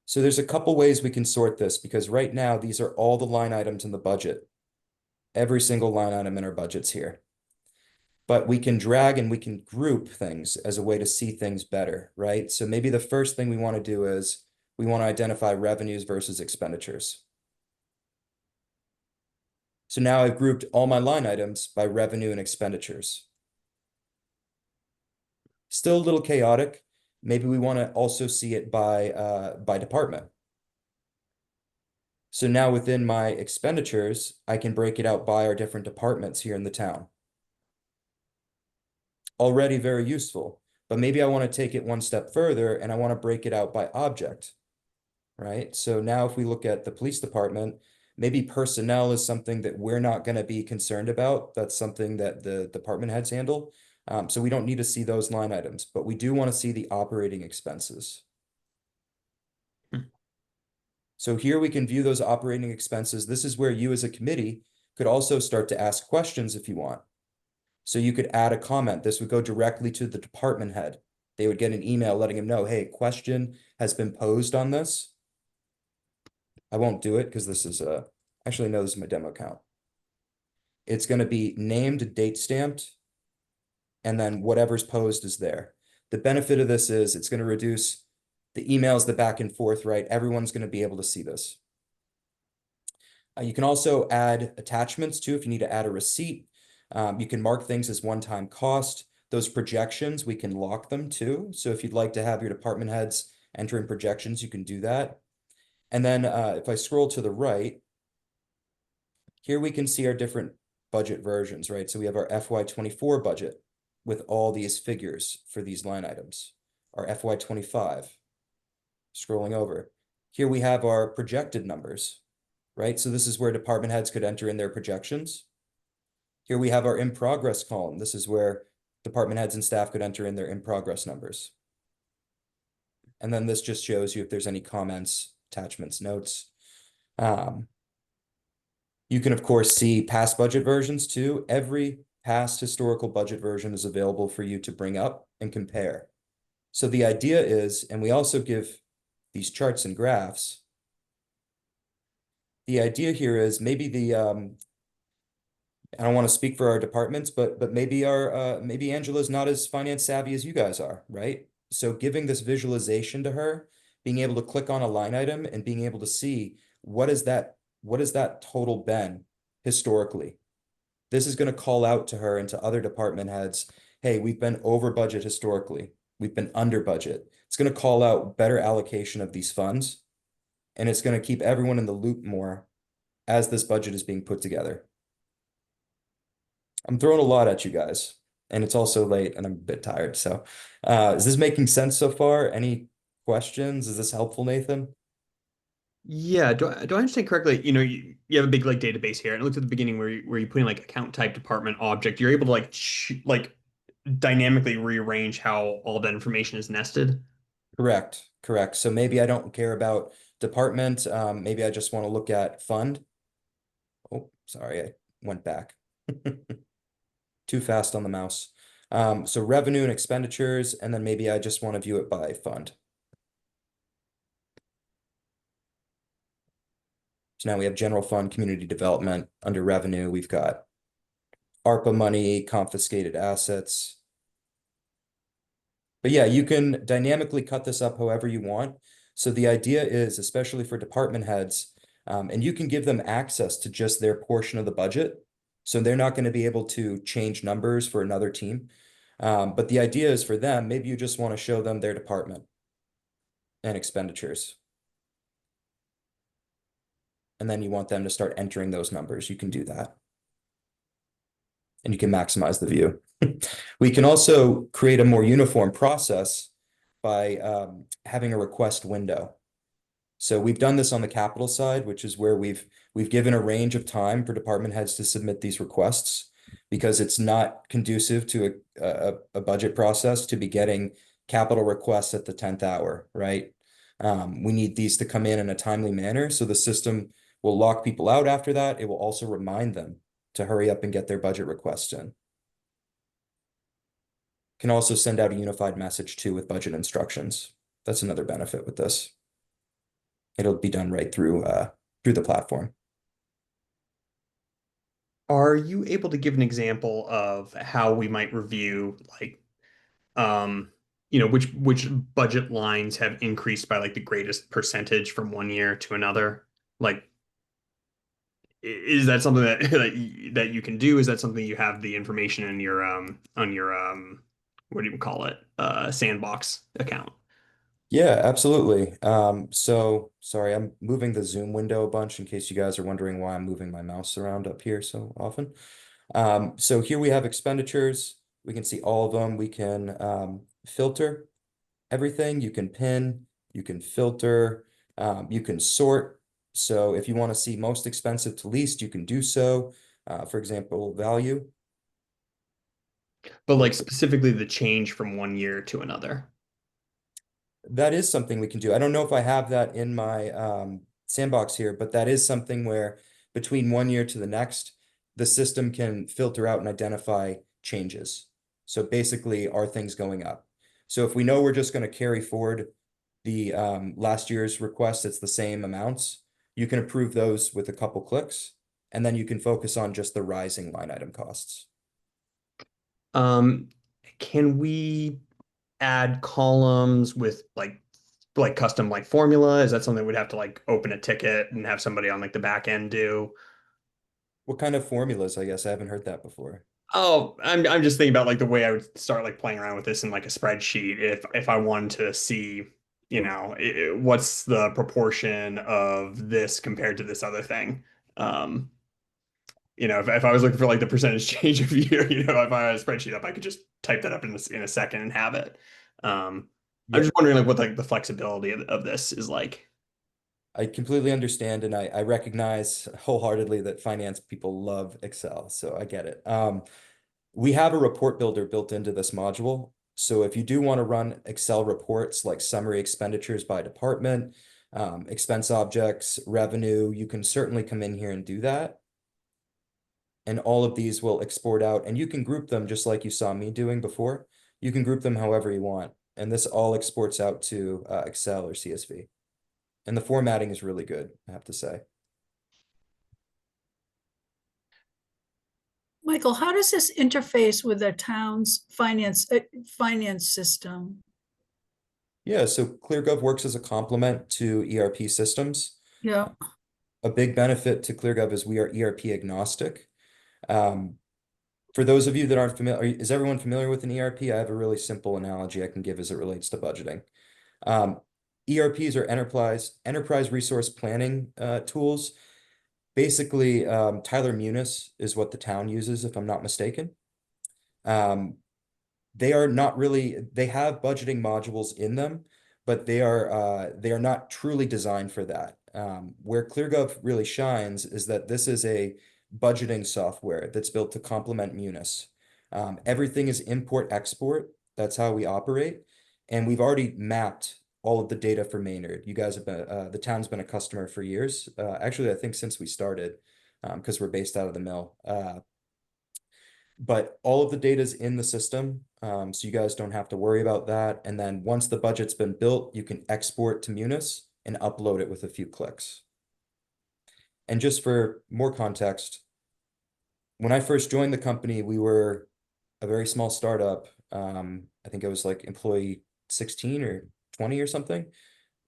So there's a couple ways we can sort this, because right now these are all the line items in the budget. Every single line item in our budget's here. But we can drag and we can group things as a way to see things better, right? So maybe the first thing we want to do is we want to identify revenues versus expenditures. So now I've grouped all my line items by revenue and expenditures. Still a little chaotic. Maybe we want to also see it by department. So now within my expenditures, I can break it out by our different departments here in the town. Already very useful, but maybe I want to take it one step further and I want to break it out by object, right? So now if we look at the police department, maybe personnel is something that we're not going to be concerned about. That's something that the department heads handle. So we don't need to see those line items, but we do want to see the operating expenses. So here we can view those operating expenses. This is where you as a committee could also start to ask questions if you want. So you could add a comment. This would go directly to the department head. They would get an email letting them know, hey, question has been posed on this. I won't do it because this is actually, no, this is my demo account. It's going to be named, date stamped, and then whatever's posed is there. The benefit of this is it's going to reduce the emails, the back and forth, right? Everyone's going to be able to see this. You can also add attachments too if you need to add a receipt. You can mark things as one-time cost. Those projections, we can lock them too. So if you'd like to have your department heads enter in projections, you can do that. And then if I scroll to the right, here we can see our different budget versions, right? So we have our FY24 budget with all these figures for these line items. Our FY25, scrolling over. Here we have our projected numbers, right? So this is where department heads could enter in their projections. Here we have our in progress column. This is where department heads and staff could enter in their in progress numbers. And then this just shows you if there's any comments, attachments, notes. You can, of course, see past budget versions too. Every past historical budget version is available for you to bring up and compare. So the idea is, and we also give these charts and graphs. The idea here is maybe the, I don't want to speak for our departments, but maybe maybe Angela's not as finance savvy as you guys are, right? So giving this visualization to her, being able to click on a line item and being able to see what is that total been historically. This is going to call out to her and to other department heads, hey, we've been over budget historically. We've been under budget. It's going to call out better allocation of these funds, and it's going to keep everyone in the loop more as this budget is being put together. I'm throwing a lot at you guys, and it's also late and I'm a bit tired. So is this making sense so far? Any questions? Is this helpful, Nathan? Yeah, do I understand correctly? You know, you have a big like database here, and it looks at the beginning where you put in like account type, department, object. You're able to like dynamically rearrange how all that information is nested. Correct. So maybe I don't care about department. Maybe I just want to look at fund. Oh, sorry, I went back. Too fast on the mouse. So revenue and expenditures, and then maybe I just want to view it by fund. So now we have general fund, community development. Under revenue, we've got ARPA money, confiscated assets. But yeah, you can dynamically cut this up however you want. So the idea is, especially for department heads, and you can give them access to just their portion of the budget. So they're not going to be able to change numbers for another team. But the idea is for them, maybe you just want to show them their department and expenditures. And then you want them to start entering those numbers. You can do that. And you can maximize the view. We can also create a more uniform process by having a request window. So we've done this on the capital side, which is where we've given a range of time for department heads to submit these requests, because it's not conducive to a budget process to be getting capital requests at the 10th hour, right? We need these to come in a timely manner, so the system will lock people out after that. It will also remind them to hurry up and get their budget requests in. Can also send out a unified message too with budget instructions. That's another benefit with this. It'll be done right through the platform. Are you able to give an example of how we might review like you know, which budget lines have increased by like the greatest percentage from one year to another? Like, is that something that that you can do? Is that something you have the information in your on your what do you call it, Sandbox account? Yeah, absolutely. So sorry, I'm moving the Zoom window a bunch in case you guys are wondering why I'm moving my mouse around up here so often. So here we have expenditures. We can see all of them. We can filter everything. You can pin, you can filter, you can sort. So if you want to see most expensive to least, you can do so. For example, value. But like specifically the change from one year to another. That is something we can do. I don't know if I have that in my Sandbox here, but that is something where between one year to the next, the system can filter out and identify changes. So basically, are things going up? So if we know we're just going to carry forward the last year's request, it's the same amounts, you can approve those with a couple clicks, and then you can focus on just the rising line item costs. Can we add columns with like custom like formula? Is that something we'd have to like open a ticket and have somebody on like the back end do? What kind of formulas? I guess I haven't heard that before. Oh, I'm just thinking about like the way I would start like playing around with this in like a spreadsheet if I wanted to see, you know, what's the proportion of this compared to this other thing. You know, if I was looking for like the percentage change of year, you know, if I had a spreadsheet up, I could just type that up in a second and have it. I'm just wondering like what like the flexibility of this is like. I completely understand, and I recognize wholeheartedly that finance people love Excel, so I get it. We have a report builder built into this module. So if you do want to run Excel reports like summary expenditures by department, expense objects, revenue, you can certainly come in here and do that. And all of these will export out, and you can group them just like you saw me doing before. You can group them however you want. And this all exports out to Excel or CSV. And the formatting is really good, I have to say. Michael, how does this interface with the town's finance system? Yeah, so ClearGov works as a complement to ERP systems. Yeah, A big benefit to ClearGov is we are ERP agnostic. For those of you that aren't familiar, is everyone familiar with an ERP? I have a really simple analogy I can give as it relates to budgeting. ERPs are enterprise resource planning tools. Basically, Tyler Munis is what the town uses, if I'm not mistaken. They are not really, they have budgeting modules in them, but they are not truly designed for that. Where ClearGov really shines is that this is a budgeting software that's built to complement Munis. Everything is import-export. That's how we operate. And we've already mapped all of the data for Maynard. You guys have been, the town's been a customer for years. Actually, I think since we started, because we're based out of the mill. But all of the data is in the system, so you guys don't have to worry about that. And then once the budget's been built, you can export to Munis and upload it with a few clicks. And just for more context, when I first joined the company, we were a very small startup. I think it was like employee 16 or 20 or something.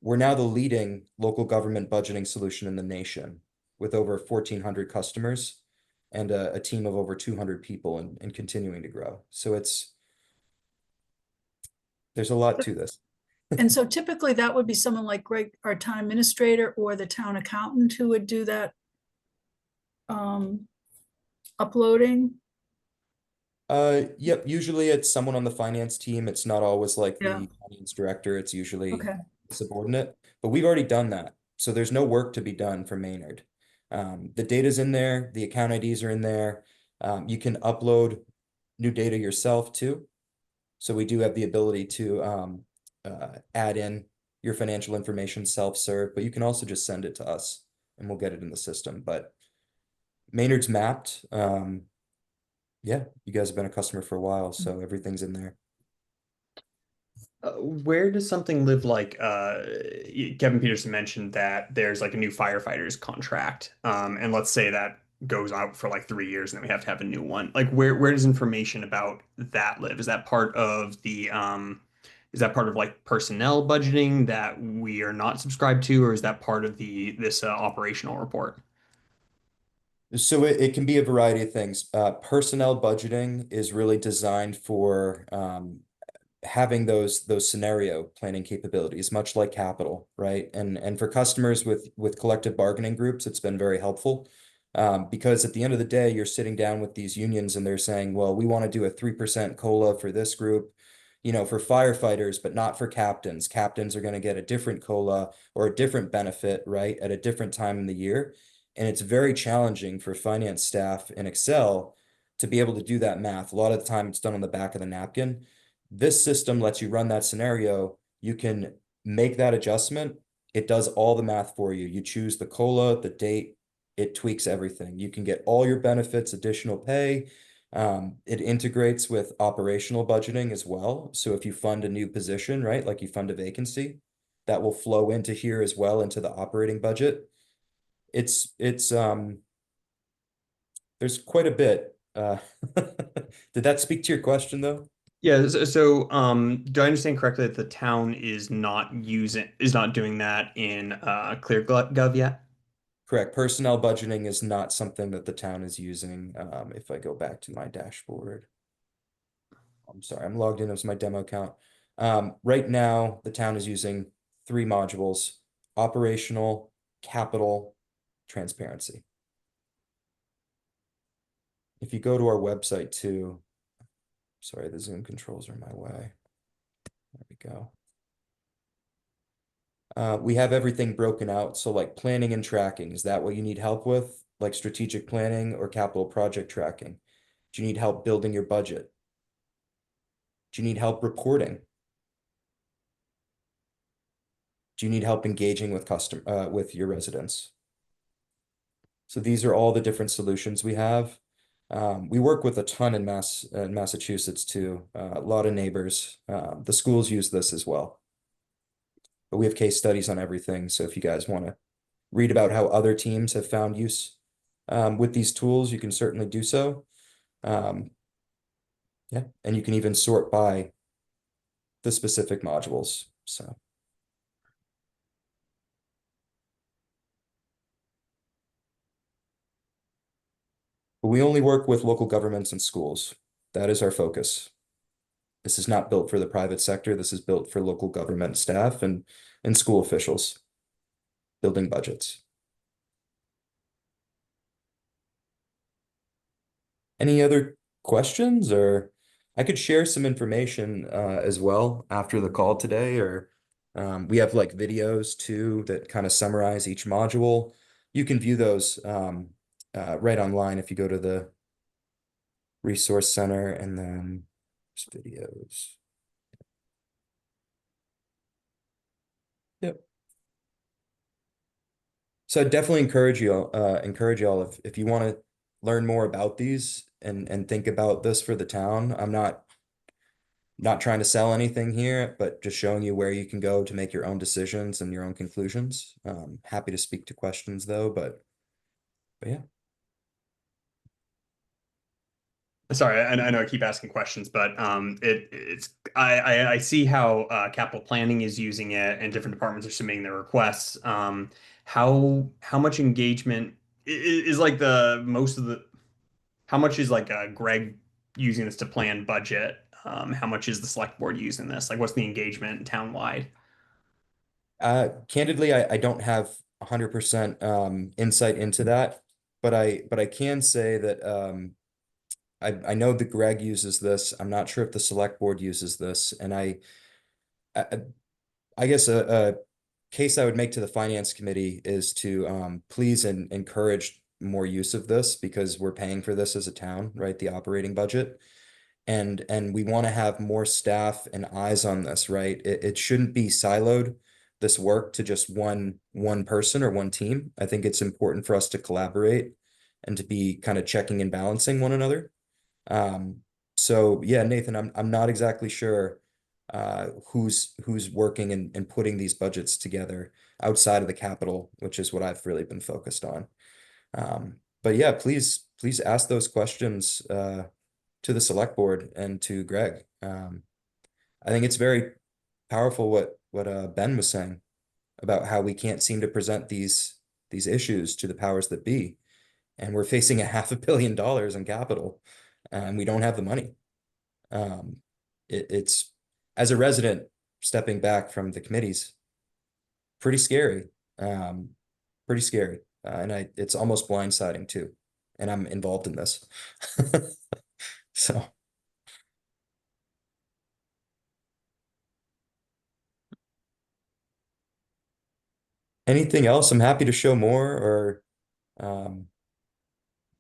We're now the leading local government budgeting solution in the nation with over 1,400 customers and a team of over 200 people and continuing to grow. So there's a lot to this. and so typically that would be someone like Greg, our town administrator, or the town accountant who would do that uploading. Yep, usually it's someone on the finance team. It's not always like Yeah. the finance director. It's usually Okay. subordinate, but we've already done that. So there's no work to be done for Maynard. The data's in there, the account IDs are in there. You can upload new data yourself too. So we do have the ability to add in your financial information self-serve, but you can also just send it to us and we'll get it in the system. But Maynard's mapped. Yeah, you guys have been a customer for a while, so everything's in there. Where does something live like Kevin Peterson mentioned that there's like a new firefighters contract, and let's say that goes out for like 3 years and then we have to have a new one. Like where does information about that live? Is that part of the is that part of like personnel budgeting that we are not subscribed to, or is that part of this operational report? So it can be a variety of things. Personnel budgeting is really designed for having those scenario planning capabilities, much like capital, right? And for customers with collective bargaining groups, it's been very helpful. Because at the end of the day, you're sitting down with these unions and they're saying, well, we want to do a 3% COLA for this group, you know, for firefighters, but not for captains. Captains are going to get a different COLA or a different benefit, right, at a different time in the year. And it's very challenging for finance staff in Excel to be able to do that math. A lot of the time it's done on the back of the napkin. This system lets you run that scenario. You can make that adjustment. It does all the math for you. You choose the COLA, the date, it tweaks everything. You can get all your benefits, additional pay. It integrates with operational budgeting as well. So if you fund a new position, right, like you fund a vacancy, that will flow into here as well, into the operating budget. It's there's quite a bit. Did that speak to your question though? Yeah, so do I understand correctly that the town is not doing that in ClearGov yet? Correct. Personnel budgeting is not something that the town is using. If I go back to my dashboard, I'm sorry, I'm logged in as my demo account. Right now, the town is using 3 modules: operational, capital, transparency. If you go to our website too, sorry, the Zoom controls are my way. There we go. We have everything broken out. So like planning and tracking, is that what you need help with? Like strategic planning or capital project tracking? Do you need help building your budget? Do you need help reporting? Do you need help engaging with with your residents? So these are all the different solutions we have. We work with a ton in Massachusetts too. A lot of neighbors. The schools use this as well. But we have case studies on everything. So if you guys want to read about how other teams have found use with these tools, you can certainly do so. Yeah, and you can even sort by the specific modules. So. But we only work with local governments and schools. That is our focus. This is not built for the private sector. This is built for local government staff and school officials building budgets. Any other questions? Or I could share some information as well after the call today, or we have like videos too that kind of summarize each module. You can view those right online if you go to the resource center, and then videos. Yep. So I definitely encourage y'all if you want to learn more about these and think about this for the town. I'm not trying to sell anything here, but just showing you where you can go to make your own decisions and your own conclusions. Happy to speak to questions though, but yeah. Sorry, I know I keep asking questions, but I see how capital planning is using it and different departments are submitting their requests. How much engagement is like how much is like Greg using this to plan budget? How much is the select board using this? Like, what's the engagement town-wide? Candidly, I don't have 100% insight into that, but I can say that I know that Greg uses this. I'm not sure if the select board uses this, and I guess a case I would make to the finance committee is to please encourage more use of this, because we're paying for this as a town, right? The operating budget. And we want to have more staff and eyes on this, right? It shouldn't be siloed, this work, to just one person or one team. I think it's important for us to collaborate and to be kind of checking and balancing one another. So yeah, Nathan, I'm not exactly sure who's working and putting these budgets together outside of the capital, which is what I've really been focused on. But yeah, please ask those questions to the select board and to Greg. I think it's very powerful what Ben was saying about how we can't seem to present these issues to the powers that be, and we're facing $500 million in capital, and we don't have the money. It's, as a resident stepping back from the committees, pretty scary. Pretty scary. And it's almost blindsiding too. And I'm involved in this. So. Anything else? I'm happy to show more, or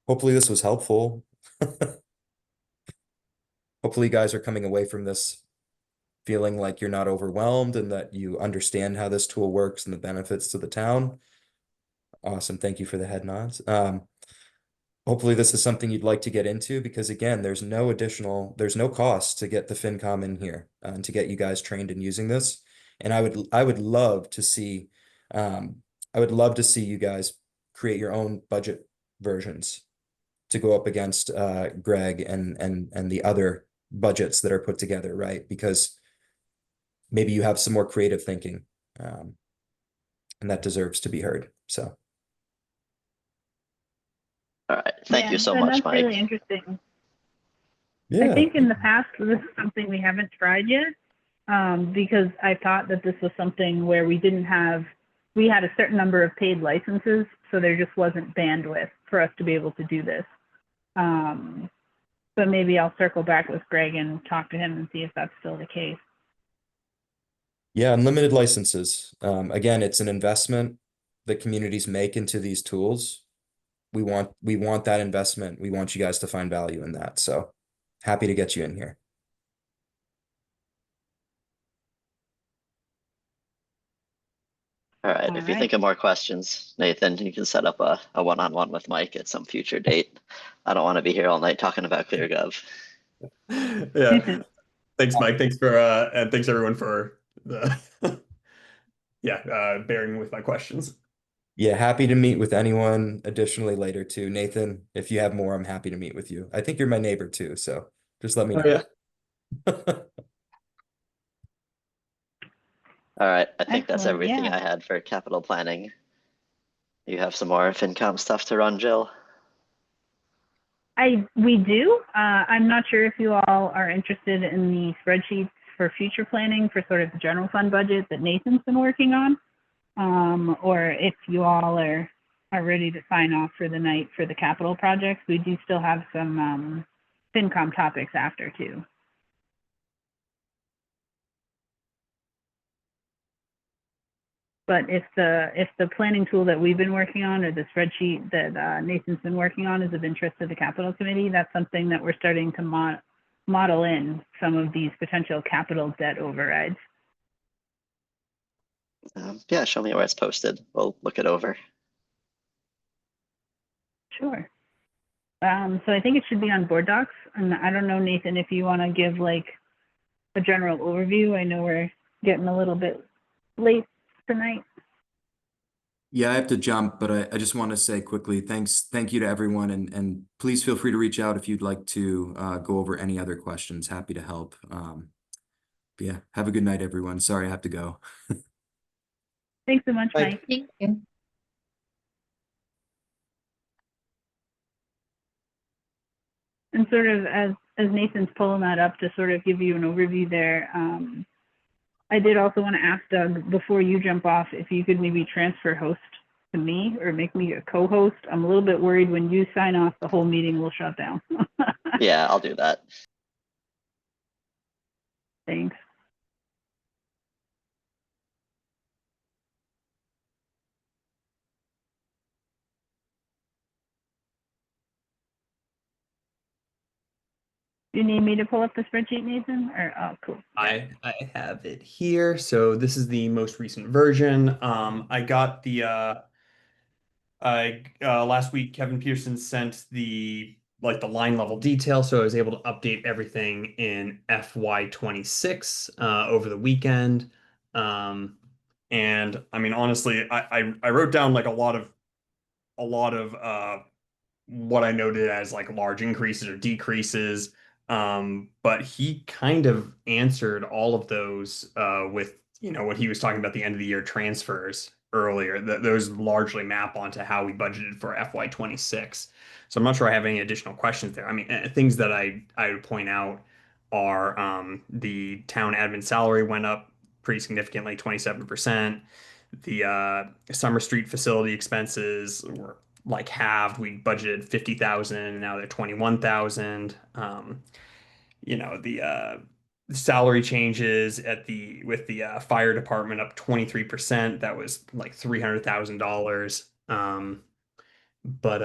hopefully this was helpful. Hopefully you guys are coming away from this feeling like you're not overwhelmed and that you understand how this tool works and the benefits to the town. Awesome. Thank you for the head nods. Hopefully this is something you'd like to get into, because again, there's no cost to get the FinCom in here and to get you guys trained in using this. And I would love to see you guys create your own budget versions to go up against Greg and the other budgets that are put together, right? Because maybe you have some more creative thinking, and that deserves to be heard. So. All right. Thank you so and much, that's Mike. really interesting. Yeah. I think in the past, this is something we haven't tried yet, because I thought that this was something where we had a certain number of paid licenses, so there just wasn't bandwidth for us to be able to do this. But maybe I'll circle back with Greg and talk to him and see if that's still the case. Yeah, unlimited licenses. Again, it's an investment that communities make into these tools. We want that investment. We want you guys to find value in that. So happy to get you in here. All right, All if you right. think of more questions, Nathan, you can set up a one-on-one with Mike at some future date. I don't want to be here all night talking about ClearGov. Yeah. Thanks, Mike. Thanks for and thanks everyone for the bearing with my questions. Yeah, happy to meet with anyone additionally later too. Nathan, if you have more, I'm happy to meet with you. I think you're my neighbor too, so just let me know. yeah. All right, I think that's Excellent, everything yeah. I had for capital planning. You have some more FinCom stuff to run, Jill? We do. I'm not sure if you all are interested in the spreadsheets for future planning for sort of the general fund budget that Nathan's been working on, or if you all are ready to sign off for the night for the capital projects. We do still have some FinCom topics after too. But if the planning tool that we've been working on, or the spreadsheet that Nathan's been working on, is of interest to the capital committee, that's something that we're starting to model in some of these potential capital debt overrides. Yeah, show me where it's posted. We'll look it over. Sure. So I think it should be on board docs, and I don't know, Nathan, if you want to give like a general overview. I know we're getting a little bit late tonight. Yeah, I have to jump, but I just want to say quickly, thank you to everyone, and please feel free to reach out if you'd like to go over any other questions. Happy to help. But yeah, have a good night, everyone. Sorry, I have to go. Thanks so much, Mike. Thank you. And sort of as Nathan's pulling that up to sort of give you an overview there, I did also want to ask Doug, before you jump off, if you could maybe transfer host to me or make me a co-host. I'm a little bit worried when you sign off, the whole meeting will shut down. Yeah, I'll do that. Thanks. Do you need me to pull up the spreadsheet, Nathan? Or oh, cool. I have it here. So this is the most recent version. I got the last week Kevin Pearson sent the line level detail, so I was able to update everything in FY26 over the weekend. And I mean, honestly, I wrote down like a lot of what I noted as like large increases or decreases. But he kind of answered all of those with, what he was talking about the end of the year transfers earlier. Those largely map onto how we budgeted for FY26. So I'm not sure I have any additional questions there. I mean, things that I would point out are the town admin salary went up pretty significantly, 27%. The Summer Street facility expenses were like halved. We budgeted 50,000 and now they're 21,000. The salary changes with the fire department up 23%. That was like $300,000. But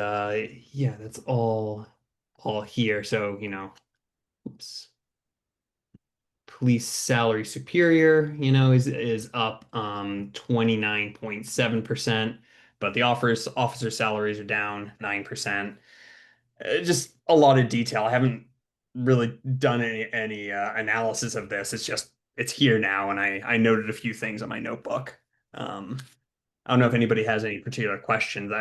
yeah, that's all here. So, oops. Police salary superior, is up 29.7%, but the officer salaries are down 9%. Just a lot of detail. I haven't really done any analysis of this. It's here now, and I noted a few things on my notebook. I don't know if anybody has any particular questions.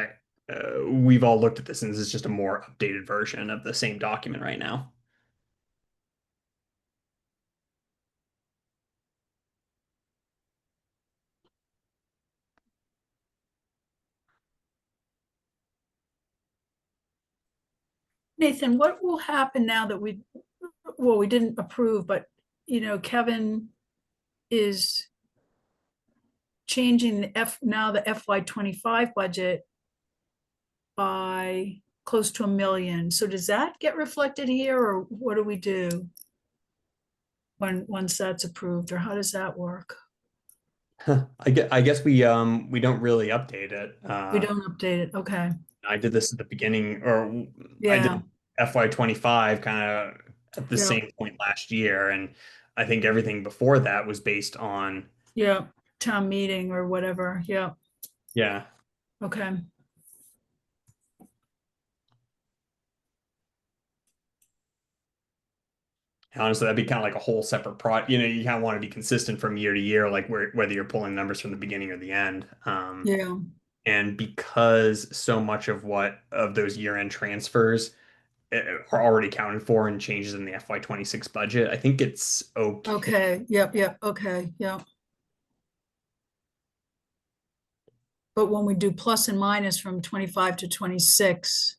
We've all looked at this, and this is just a more updated version of the same document right now. Nathan, what will happen now that we didn't approve, but Kevin is changing the FY25 budget by close to $1 million. So does that get reflected here, or what do we do once that's approved, or how does that work? I guess we don't really update it. We don't update it. Okay. I did this at the beginning, or I Yeah. did FY25 kind of at the Yeah. same point last year, and I think everything before that was based on, Yeah. Town meeting or whatever. Yeah. yeah. Okay. Honestly, that'd be kind of like a whole separate you know, you kind of want to be consistent from year to year, like whether you're pulling numbers from the beginning or the end. Yeah. And because so much of those year-end transfers are already accounted for in changes in the FY26 budget, I think it's okay. Okay. Yep. Yep. Okay. Yeah. But when we do plus and minus from 25 to 26,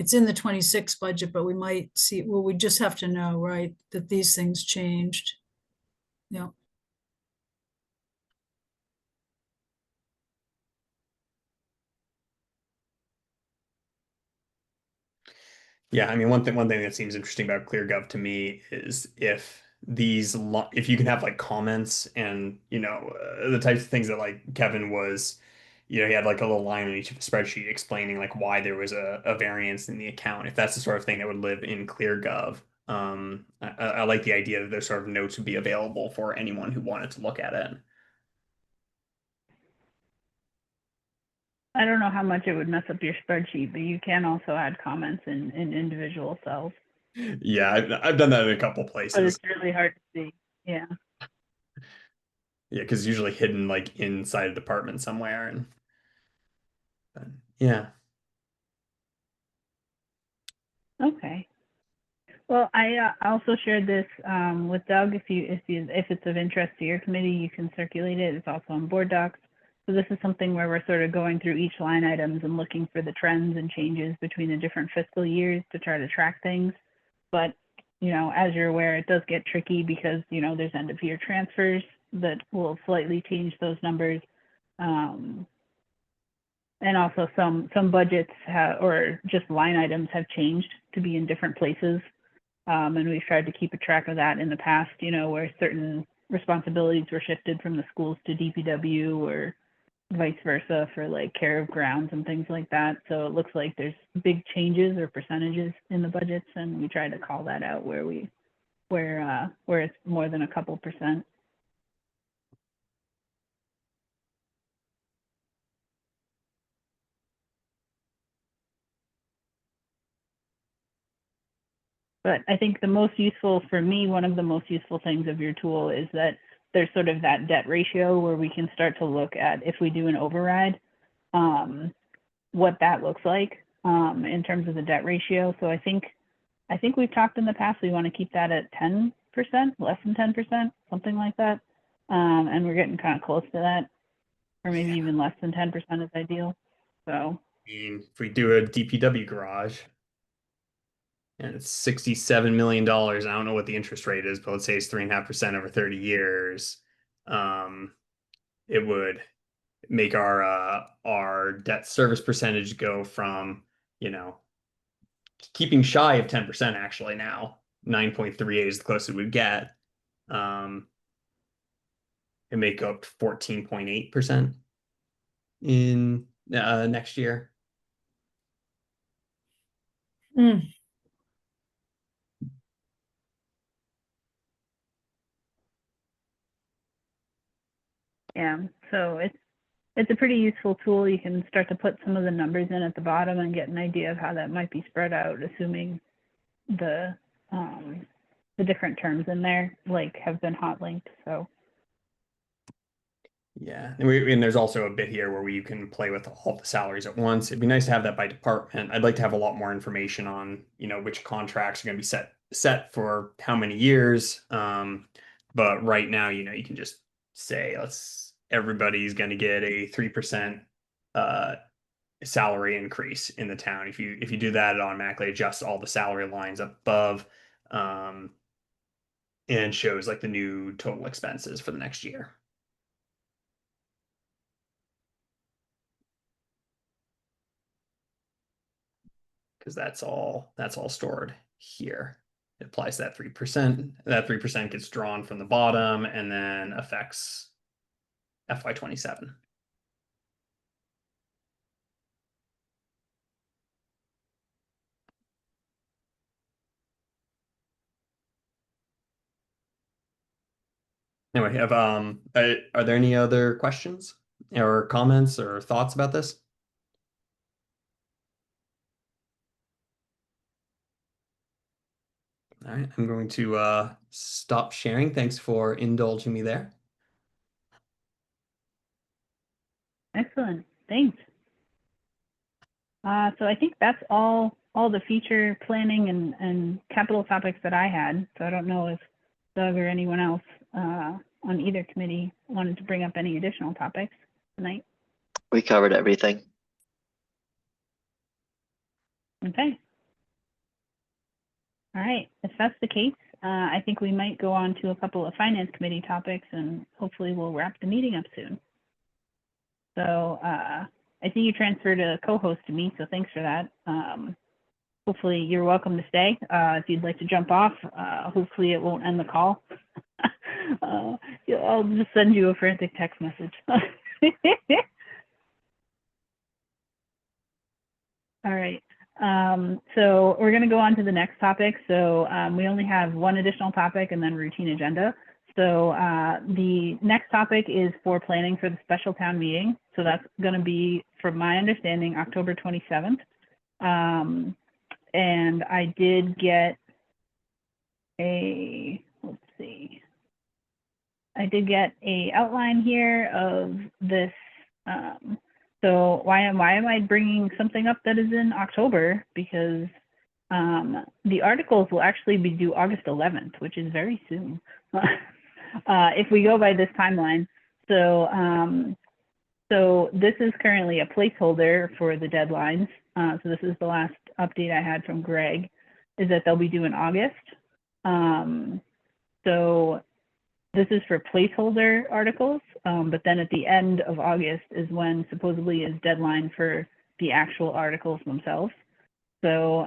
it's in the 26 budget, but we might see, well, we just have to know, right, that these things changed. Yeah. Yeah, I mean, one thing that seems interesting about ClearGov to me is if you can have like comments and, you know, the types of things that like Kevin was, you know, he had like a little line on each spreadsheet explaining like why there was a variance in the account. If that's the sort of thing that would live in ClearGov, I like the idea that those sort of notes would be available for anyone who wanted to look at it. I don't know how much it would mess up your spreadsheet, but you can also add comments in individual cells. Yeah, I've done that in a couple But places. it's really hard to see. Yeah. Yeah, because it's usually hidden like inside a department somewhere, and but, yeah. Okay. Well, I also shared this with Doug. If it's of interest to your committee, you can circulate it. It's also on board docs. So this is something where we're sort of going through each line items and looking for the trends and changes between the different fiscal years to try to track things. But, you know, as you're aware, it does get tricky because, you know, there's end of year transfers that will slightly change those numbers. And also some budgets or just line items have changed to be in different places. And we've tried to keep a track of that in the past, you know, where certain responsibilities were shifted from the schools to DPW or vice versa for like care of grounds and things like that. So it looks like there's big changes or percentages in the budgets, and we try to call that out where it's more than a couple percent. But I think the most useful for me, one of the most useful things of your tool is that there's sort of that debt ratio where we can start to look at if we do an override, what that looks like in terms of the debt ratio. So I think we've talked in the past, we want to keep that at 10%, less than 10%, something like that. And we're getting kind of close to that, or maybe even less than 10% is ideal. So I mean, if we do a DPW garage and it's $67 million, I don't know what the interest rate is, but let's say it's 3.5% over 30 years. It would make our debt service percentage go from, you know, keeping shy of 10% actually now. 9.38 is the closest it would get. It may go up to 14.8% in next year. yeah, so it's a pretty useful tool. You can start to put some of the numbers in at the bottom and get an idea of how that might be spread out, assuming the different terms in there like have been hot linked. So yeah, and there's also a bit here where you can play with all the salaries at once. It'd be nice to have that by department. I'd like to have a lot more information on, you know, which contracts are going to be set for how many years. But right now, you know, you can just say everybody's going to get a 3% salary increase in the town. If you do that, it automatically adjusts all the salary lines up above, and shows like the new total expenses for the next year. Because that's all stored here. It applies that 3%. That 3% gets drawn from the bottom and then affects FY27. Anyway, are there any other questions or comments or thoughts about this? All right, I'm going to stop sharing. Thanks for indulging me there. Excellent. Thanks. So I think that's all the feature planning and capital topics that I had. So I don't know if Doug or anyone else on either committee wanted to bring up any additional topics tonight. We covered everything. Okay. All right. If that's the case, I think we might go on to a couple of finance committee topics, and hopefully we'll wrap the meeting up soon. So I see you transferred a co-host to me, so thanks for that. Hopefully you're welcome to stay. If you'd like to jump off, hopefully it won't end the call. I'll just send you a frantic text message. All right. So we're going to go on to the next topic. So we only have one additional topic and then routine agenda. So the next topic is for planning for the special town meeting. So that's going to be, from my understanding, October 27th. And I did get let's see. I did get a outline here of this. So why am I bringing something up that is in October? Because the articles will actually be due August 11th, which is very soon. If we go by this timeline. So so this is currently a placeholder for the deadlines. So this is the last update I had from Greg, is that they'll be due in August. So this is for placeholder articles, but then at the end of August is when supposedly is deadline for the actual articles themselves. So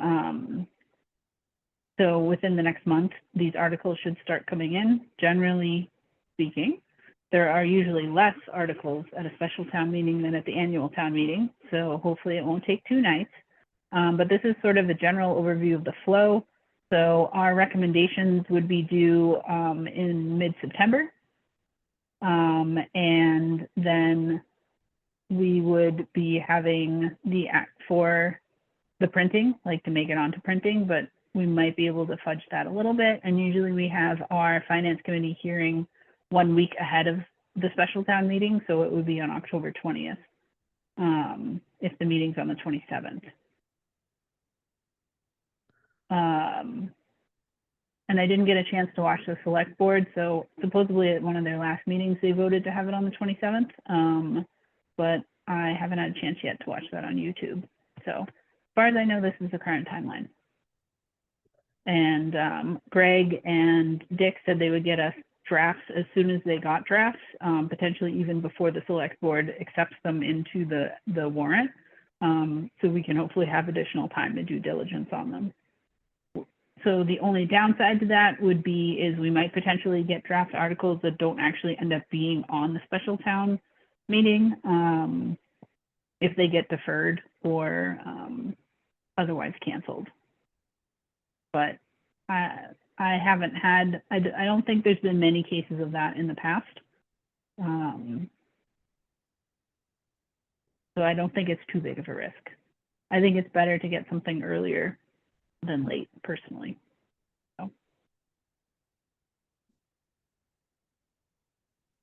so within the next month, these articles should start coming in. Generally speaking, there are usually less articles at a special town meeting than at the annual town meeting. So hopefully it won't take 2 nights. But this is sort of a general overview of the flow. So our recommendations would be due in mid-September. And then we would be having the act for the printing, like to make it onto printing, but we might be able to fudge that a little bit. And usually we have our finance committee hearing 1 week ahead of the special town meeting. So it would be on October 20th if the meeting's on the 27th. And I didn't get a chance to watch the select board. So supposedly at one of their last meetings, they voted to have it on the 27th. But I haven't had a chance yet to watch that on YouTube. So as far as I know, this is the current timeline. And Greg and Dick said they would get us drafts as soon as they got drafts, potentially even before the select board accepts them into the warrant. So we can hopefully have additional time to due diligence on them. So the only downside to that would be is we might potentially get draft articles that don't actually end up being on the special town meeting if they get deferred or otherwise canceled. But I haven't had, I don't think there's been many cases of that in the past. So I don't think it's too big of a risk. I think it's better to get something earlier than late, personally. So.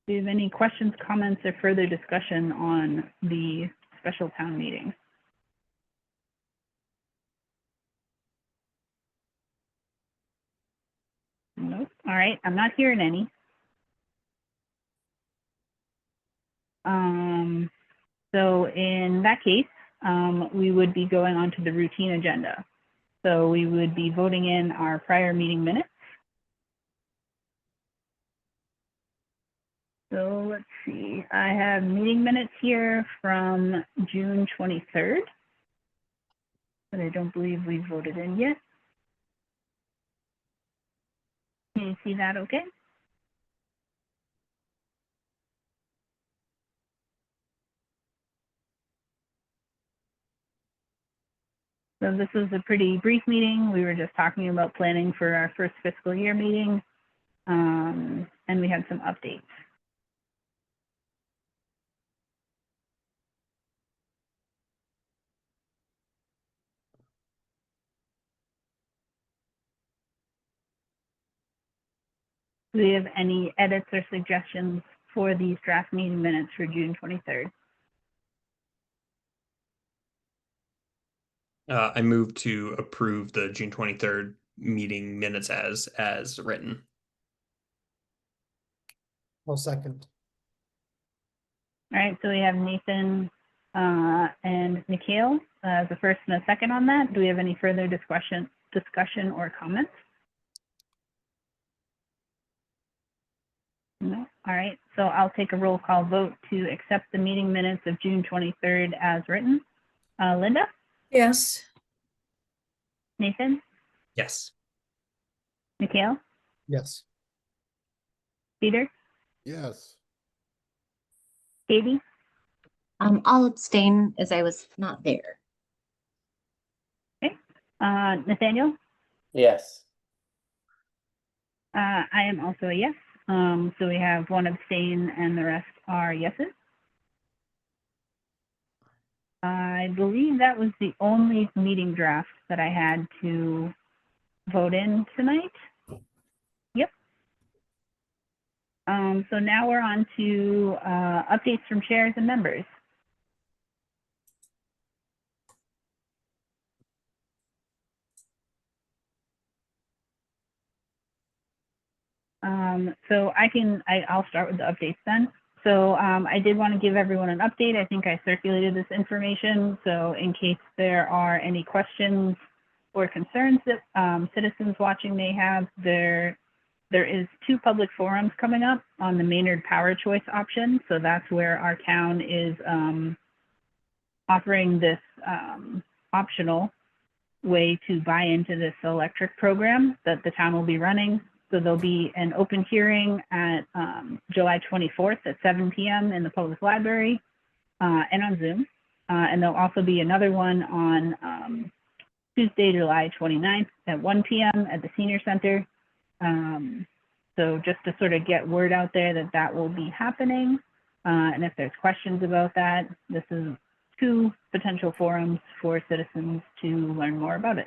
Do you have any questions, comments, or further discussion on the special town meeting? Nope. All right, I'm not hearing any. So in that case, we would be going on to the routine agenda. So we would be voting in our prior meeting minutes. So let's see, I have meeting minutes here from June 23rd, but I don't believe we voted in yet. Can you see that okay? So this was a pretty brief meeting. We were just talking about planning for our first fiscal year meeting. And we had some updates. Do we have any edits or suggestions for these draft meeting minutes for June 23rd? I move to approve the June 23rd meeting minutes as written. I'll second. All right, so we have Nathan and Mikhail as a first and a second on that. Do we have any further discussion or comments? No. All right, so I'll take a roll call vote to accept the meeting minutes of June 23rd as written. Linda? Yes. Nathan? Yes. Mikhail? Yes. Peter? Yes. Katie? I'll abstain as I was not there. Okay. Nathaniel? Yes. I am also a yes. So we have one abstain and the rest are yeses. I believe that was the only meeting draft that I had to vote in tonight. Yep. So now we're on to updates from chairs and members. So I'll start with the updates then. So I did want to give everyone an update. I think I circulated this information. So in case there are any questions or concerns that citizens watching may have, there is 2 public forums coming up on the Maynard Power Choice option. So that's where our town is offering this optional way to buy into this electric program that the town will be running. So there'll be an open hearing at July 24th at 7 p.m. in the public library and on Zoom. And there'll also be another one on Tuesday, July 29th at 1 p.m. at the Senior Center. So just to sort of get word out there that that will be happening. And if there's questions about that, this is 2 potential forums for citizens to learn more about it.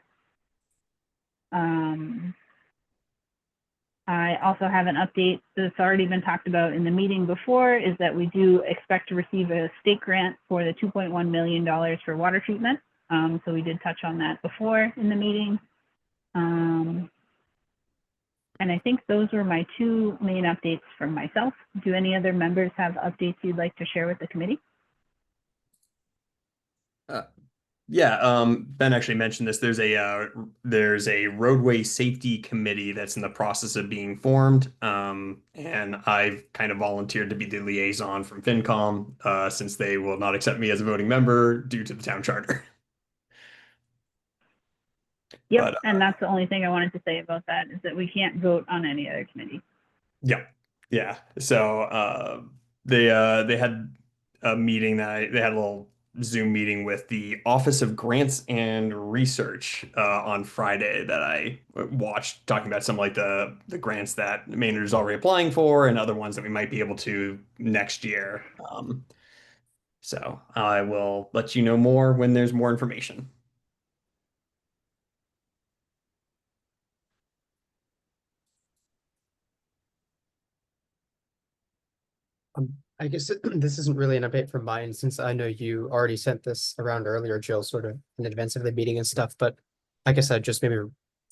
I also have an update that's already been talked about in the meeting before, is that we do expect to receive a state grant for the $2.1 million for water treatment. So we did touch on that before in the meeting. And I think those were my 2 main updates from myself. Do any other members have updates you'd like to share with the committee? Yeah, Ben actually mentioned this. There's a roadway safety committee that's in the process of being formed. And I've kind of volunteered to be the liaison from FinCom, since they will not accept me as a voting member due to the town charter. Yep, But, and that's the only thing I wanted to say about that, is that we can't vote on any other committee. Yeah, yeah. So they had a meeting they had a little Zoom meeting with the Office of Grants and Research on Friday that I watched, talking about some like the grants that Maynard is already applying for and other ones that we might be able to next year. So I will let you know more when there's more information. I guess this isn't really an update from mine, since I know you already sent this around earlier, Jill, sort of in advance of the meeting and stuff, but I guess I just maybe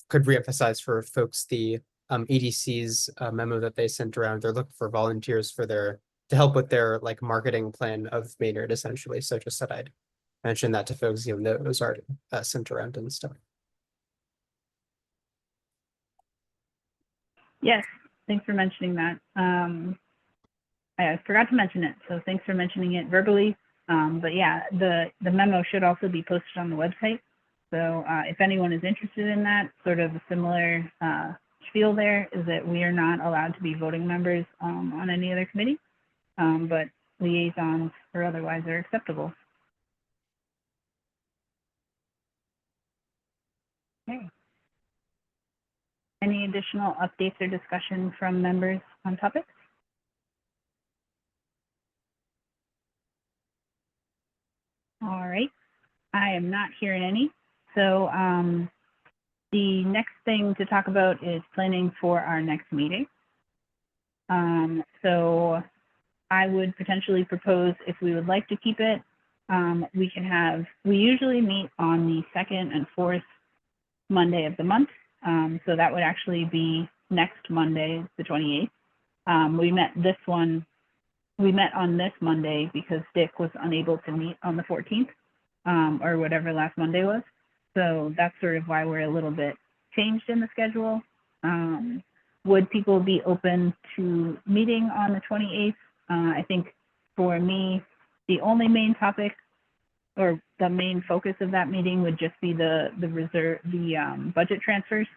could reemphasize for folks the EDC's memo that they sent around. They're looking for volunteers to help with their like marketing plan of Maynard, essentially. So just that I'd mention that to folks, you know, those already sent around and stuff. Yes, thanks for mentioning that. I forgot to mention it, so thanks for mentioning it verbally. But yeah, the memo should also be posted on the website. So if anyone is interested in that, sort of a similar spiel there is that we are not allowed to be voting members on any other committee, but liaisons or otherwise are acceptable. Okay. Any additional updates or discussion from members on topics? All right, I am not hearing any. So the next thing to talk about is planning for our next meeting. So I would potentially propose, if we would like to keep it, we usually meet on the second and fourth Monday of the month. So that would actually be next Monday, the 28th. We met on this Monday because Dick was unable to meet on the 14th, or whatever last Monday was. So that's sort of why we're a little bit changed in the schedule. Would people be open to meeting on the 28th? I think for me, the only main topic or the main focus of that meeting would just be the budget transfers.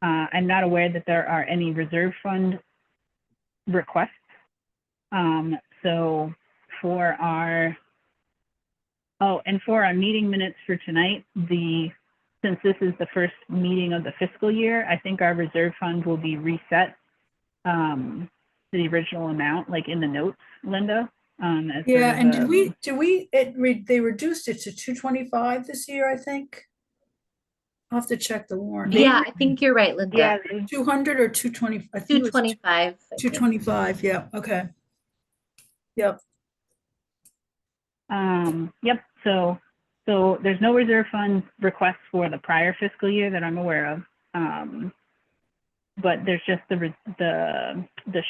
I'm not aware that there are any reserve fund requests. So for our meeting minutes for tonight, since this is the first meeting of the fiscal year, I think our reserve fund will be reset to the original amount, like in the notes, Linda. Yeah, and they reduced it to 225 this year, I think. I'll have to check the warrant. Yeah, I think you're right, Linda. Yeah, 200 or 220? I think it was 225. 225, yeah, okay. Yep. Yep. So there's no reserve fund requests for the prior fiscal year that I'm aware of. But there's just the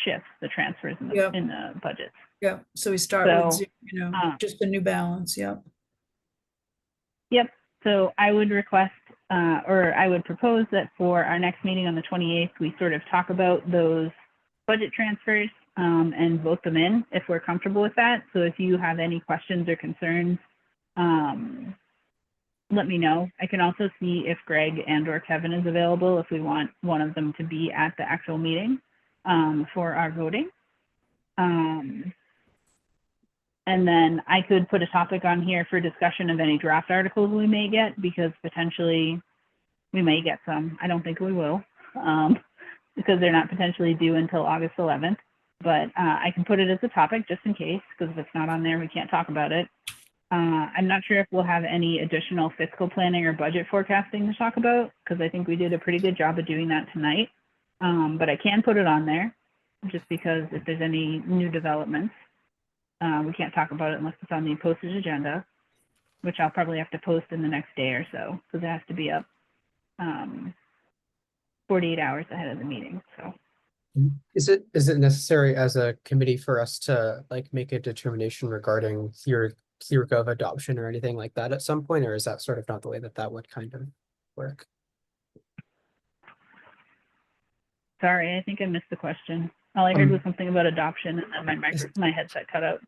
shifts, the transfers in the budgets. Yeah. So we start with, just a new balance. Yep. Yep. So I would request, or I would propose that for our next meeting on the 28th, we sort of talk about those budget transfers and vote them in if we're comfortable with that. So if you have any questions or concerns, let me know. I can also see if Greg and or Kevin is available if we want one of them to be at the actual meeting for our voting. And then I could put a topic on here for discussion of any draft articles we may get, because potentially we may get some. I don't think we will, because they're not potentially due until August 11th. But I can put it as a topic just in case, because if it's not on there, we can't talk about it. I'm not sure if we'll have any additional fiscal planning or budget forecasting to talk about, because I think we did a pretty good job of doing that tonight. But I can put it on there just because if there's any new developments, we can't talk about it unless it's on the postage agenda, which I'll probably have to post in the next day or so, because it has to be up 48 hours ahead of the meeting. So is it necessary as a committee for us to like make a determination regarding ClearGov adoption or anything like that at some point, or is that sort of not the way that would kind of work? Sorry, I think I missed the question. All I heard was something about adoption, and then my headset cut out.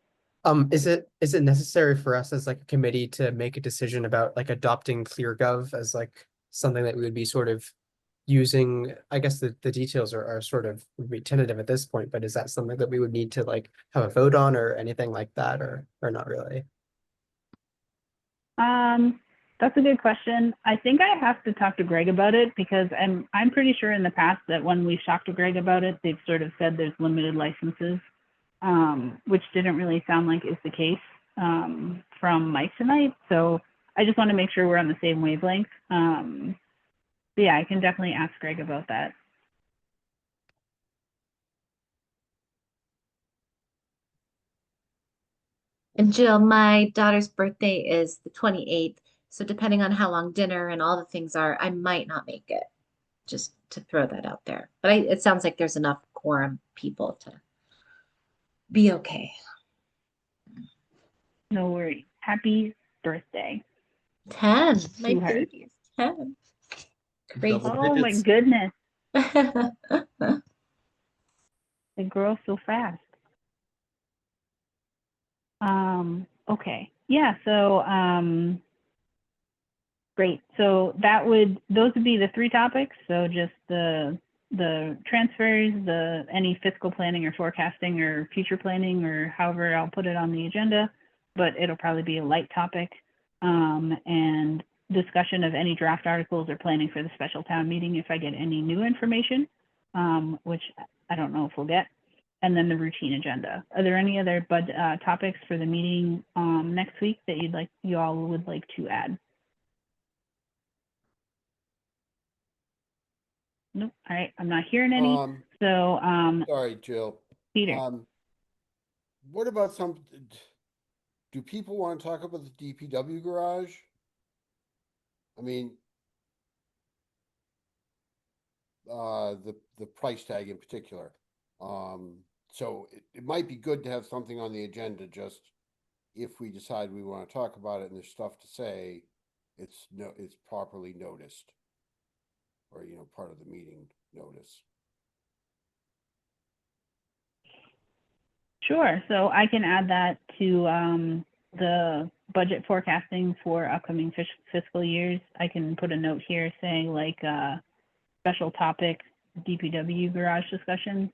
Is it necessary for us as like a committee to make a decision about like adopting ClearGov as like something that we would be sort of using? I guess the details are sort of would be tentative at this point, but is that something that we would need to like have a vote on or anything like that, or not really? That's a good question. I think I have to talk to Greg about it, because I'm pretty sure in the past that when we've talked to Greg about it, they've sort of said there's limited licenses, which didn't really sound like is the case from Mike tonight. So I just want to make sure we're on the same wavelength. Yeah, I can definitely ask Greg about that. And Jill, my daughter's birthday is the 28th. So depending on how long dinner and all the things are, I might not make it, just to throw that out there. But it sounds like there's enough quorum people to be okay. No worries. Happy birthday. 10. My baby is 10. Crazy. Oh my goodness. They grow so fast. Okay. Yeah, so great. So those would be the three topics. So just the transfers, any fiscal planning or forecasting or future planning, or however I'll put it on the agenda, but it'll probably be a light topic. And discussion of any draft articles or planning for the special town meeting if I get any new information, which I don't know if we'll get, and then the routine agenda. Are there any other topics for the meeting next week that you all would like to add? Nope. All right, I'm not hearing any. So, Sorry, Jill. Peter. What about do people want to talk about the DPW garage? I mean, the price tag in particular. So it might be good to have something on the agenda, just if we decide we want to talk about it and there's stuff to say, it's properly noticed. Or, part of the meeting notice. Sure. So I can add that to the budget forecasting for upcoming fiscal years. I can put a note here saying like special topic DPW garage discussion.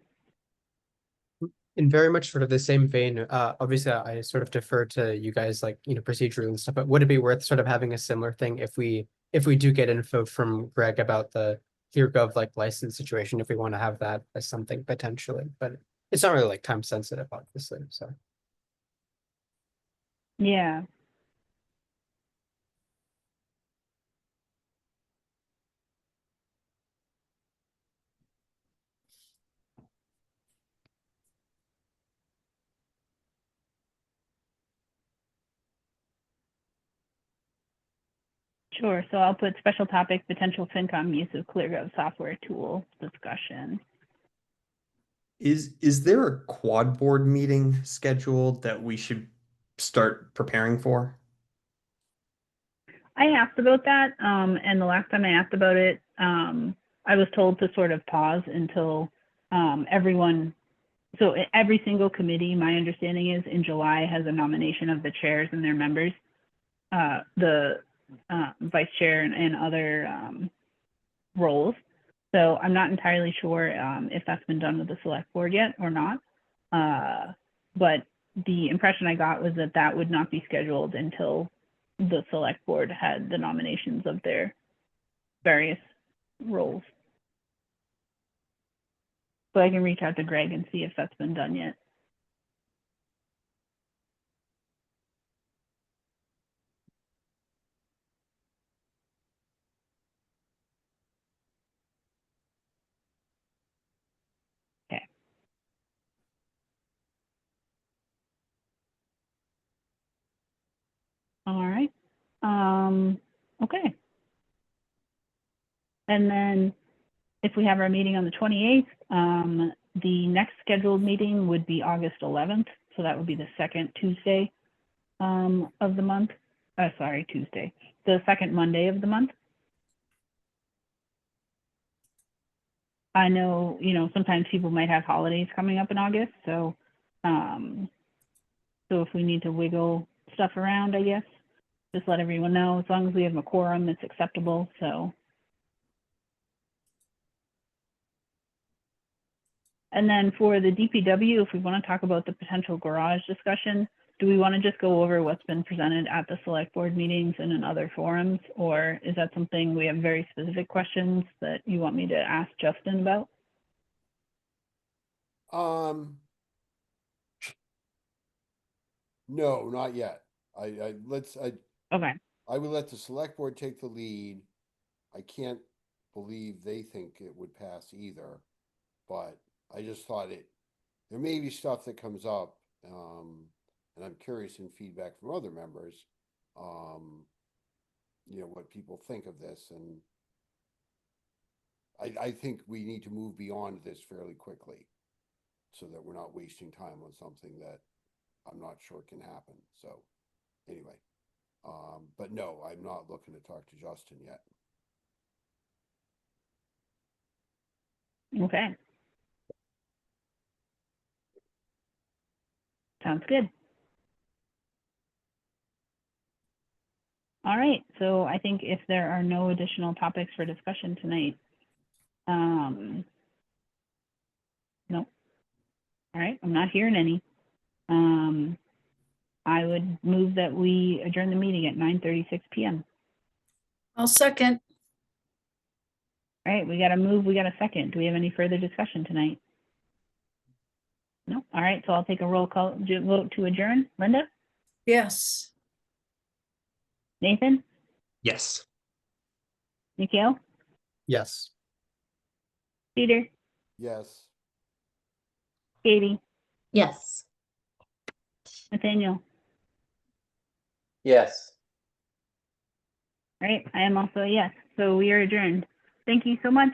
In very much sort of the same vein, obviously I sort of defer to you guys, like, procedurally and stuff, but would it be worth sort of having a similar thing if we do get info from Greg about the ClearGov like license situation, if we want to have that as something potentially, but it's not really like time sensitive, obviously, so. Yeah. Sure. So I'll put special topic potential FinCom use of ClearGov software tool discussion. Is there a quad board meeting scheduled that we should start preparing for? I asked about that, and the last time I asked about it, I was told to sort of pause until everyone. So every single committee, my understanding is in July has a nomination of the chairs and their members, the vice chair and other roles. So I'm not entirely sure if that's been done with the select board yet or not. But the impression I got was that that would not be scheduled until the select board had the nominations of their various roles. So I can reach out to Greg and see if that's been done yet. Okay. All right. Okay. And then if we have our meeting on the 28th, the next scheduled meeting would be August 11th. So that would be the second Tuesday of the month. Sorry, Tuesday. The second Monday of the month. I know, sometimes people might have holidays coming up in August. So, so if we need to wiggle stuff around, I guess, just let everyone know, as long as we have a quorum, it's acceptable. So. And then for the DPW, if we want to talk about the potential garage discussion, do we want to just go over what's been presented at the select board meetings and in other forums? Or is that something we have very specific questions that you want me to ask Justin about? No, not yet. Okay. I would let the select board take the lead. I can't believe they think it would pass either, but I just thought there may be stuff that comes up, and I'm curious in feedback from other members, what people think of this, and I think we need to move beyond this fairly quickly so that we're not wasting time on something that I'm not sure can happen. So anyway, but no, I'm not looking to talk to Justin yet. Okay. Sounds good. All right, so I think if there are no additional topics for discussion tonight, no. All right, I'm not hearing any. I would move that we adjourn the meeting at 9:36 p.m. I'll second. All right, we got a move, we got a second. Do we have any further discussion tonight? No? All right, so I'll take a roll call vote to adjourn. Linda? Yes. Nathan? Yes. Nikhil? Yes. Peter? Yes. Katie? Yes. Nathaniel? Yes. All right, I am also a yes. So we are adjourned. Thank you so much.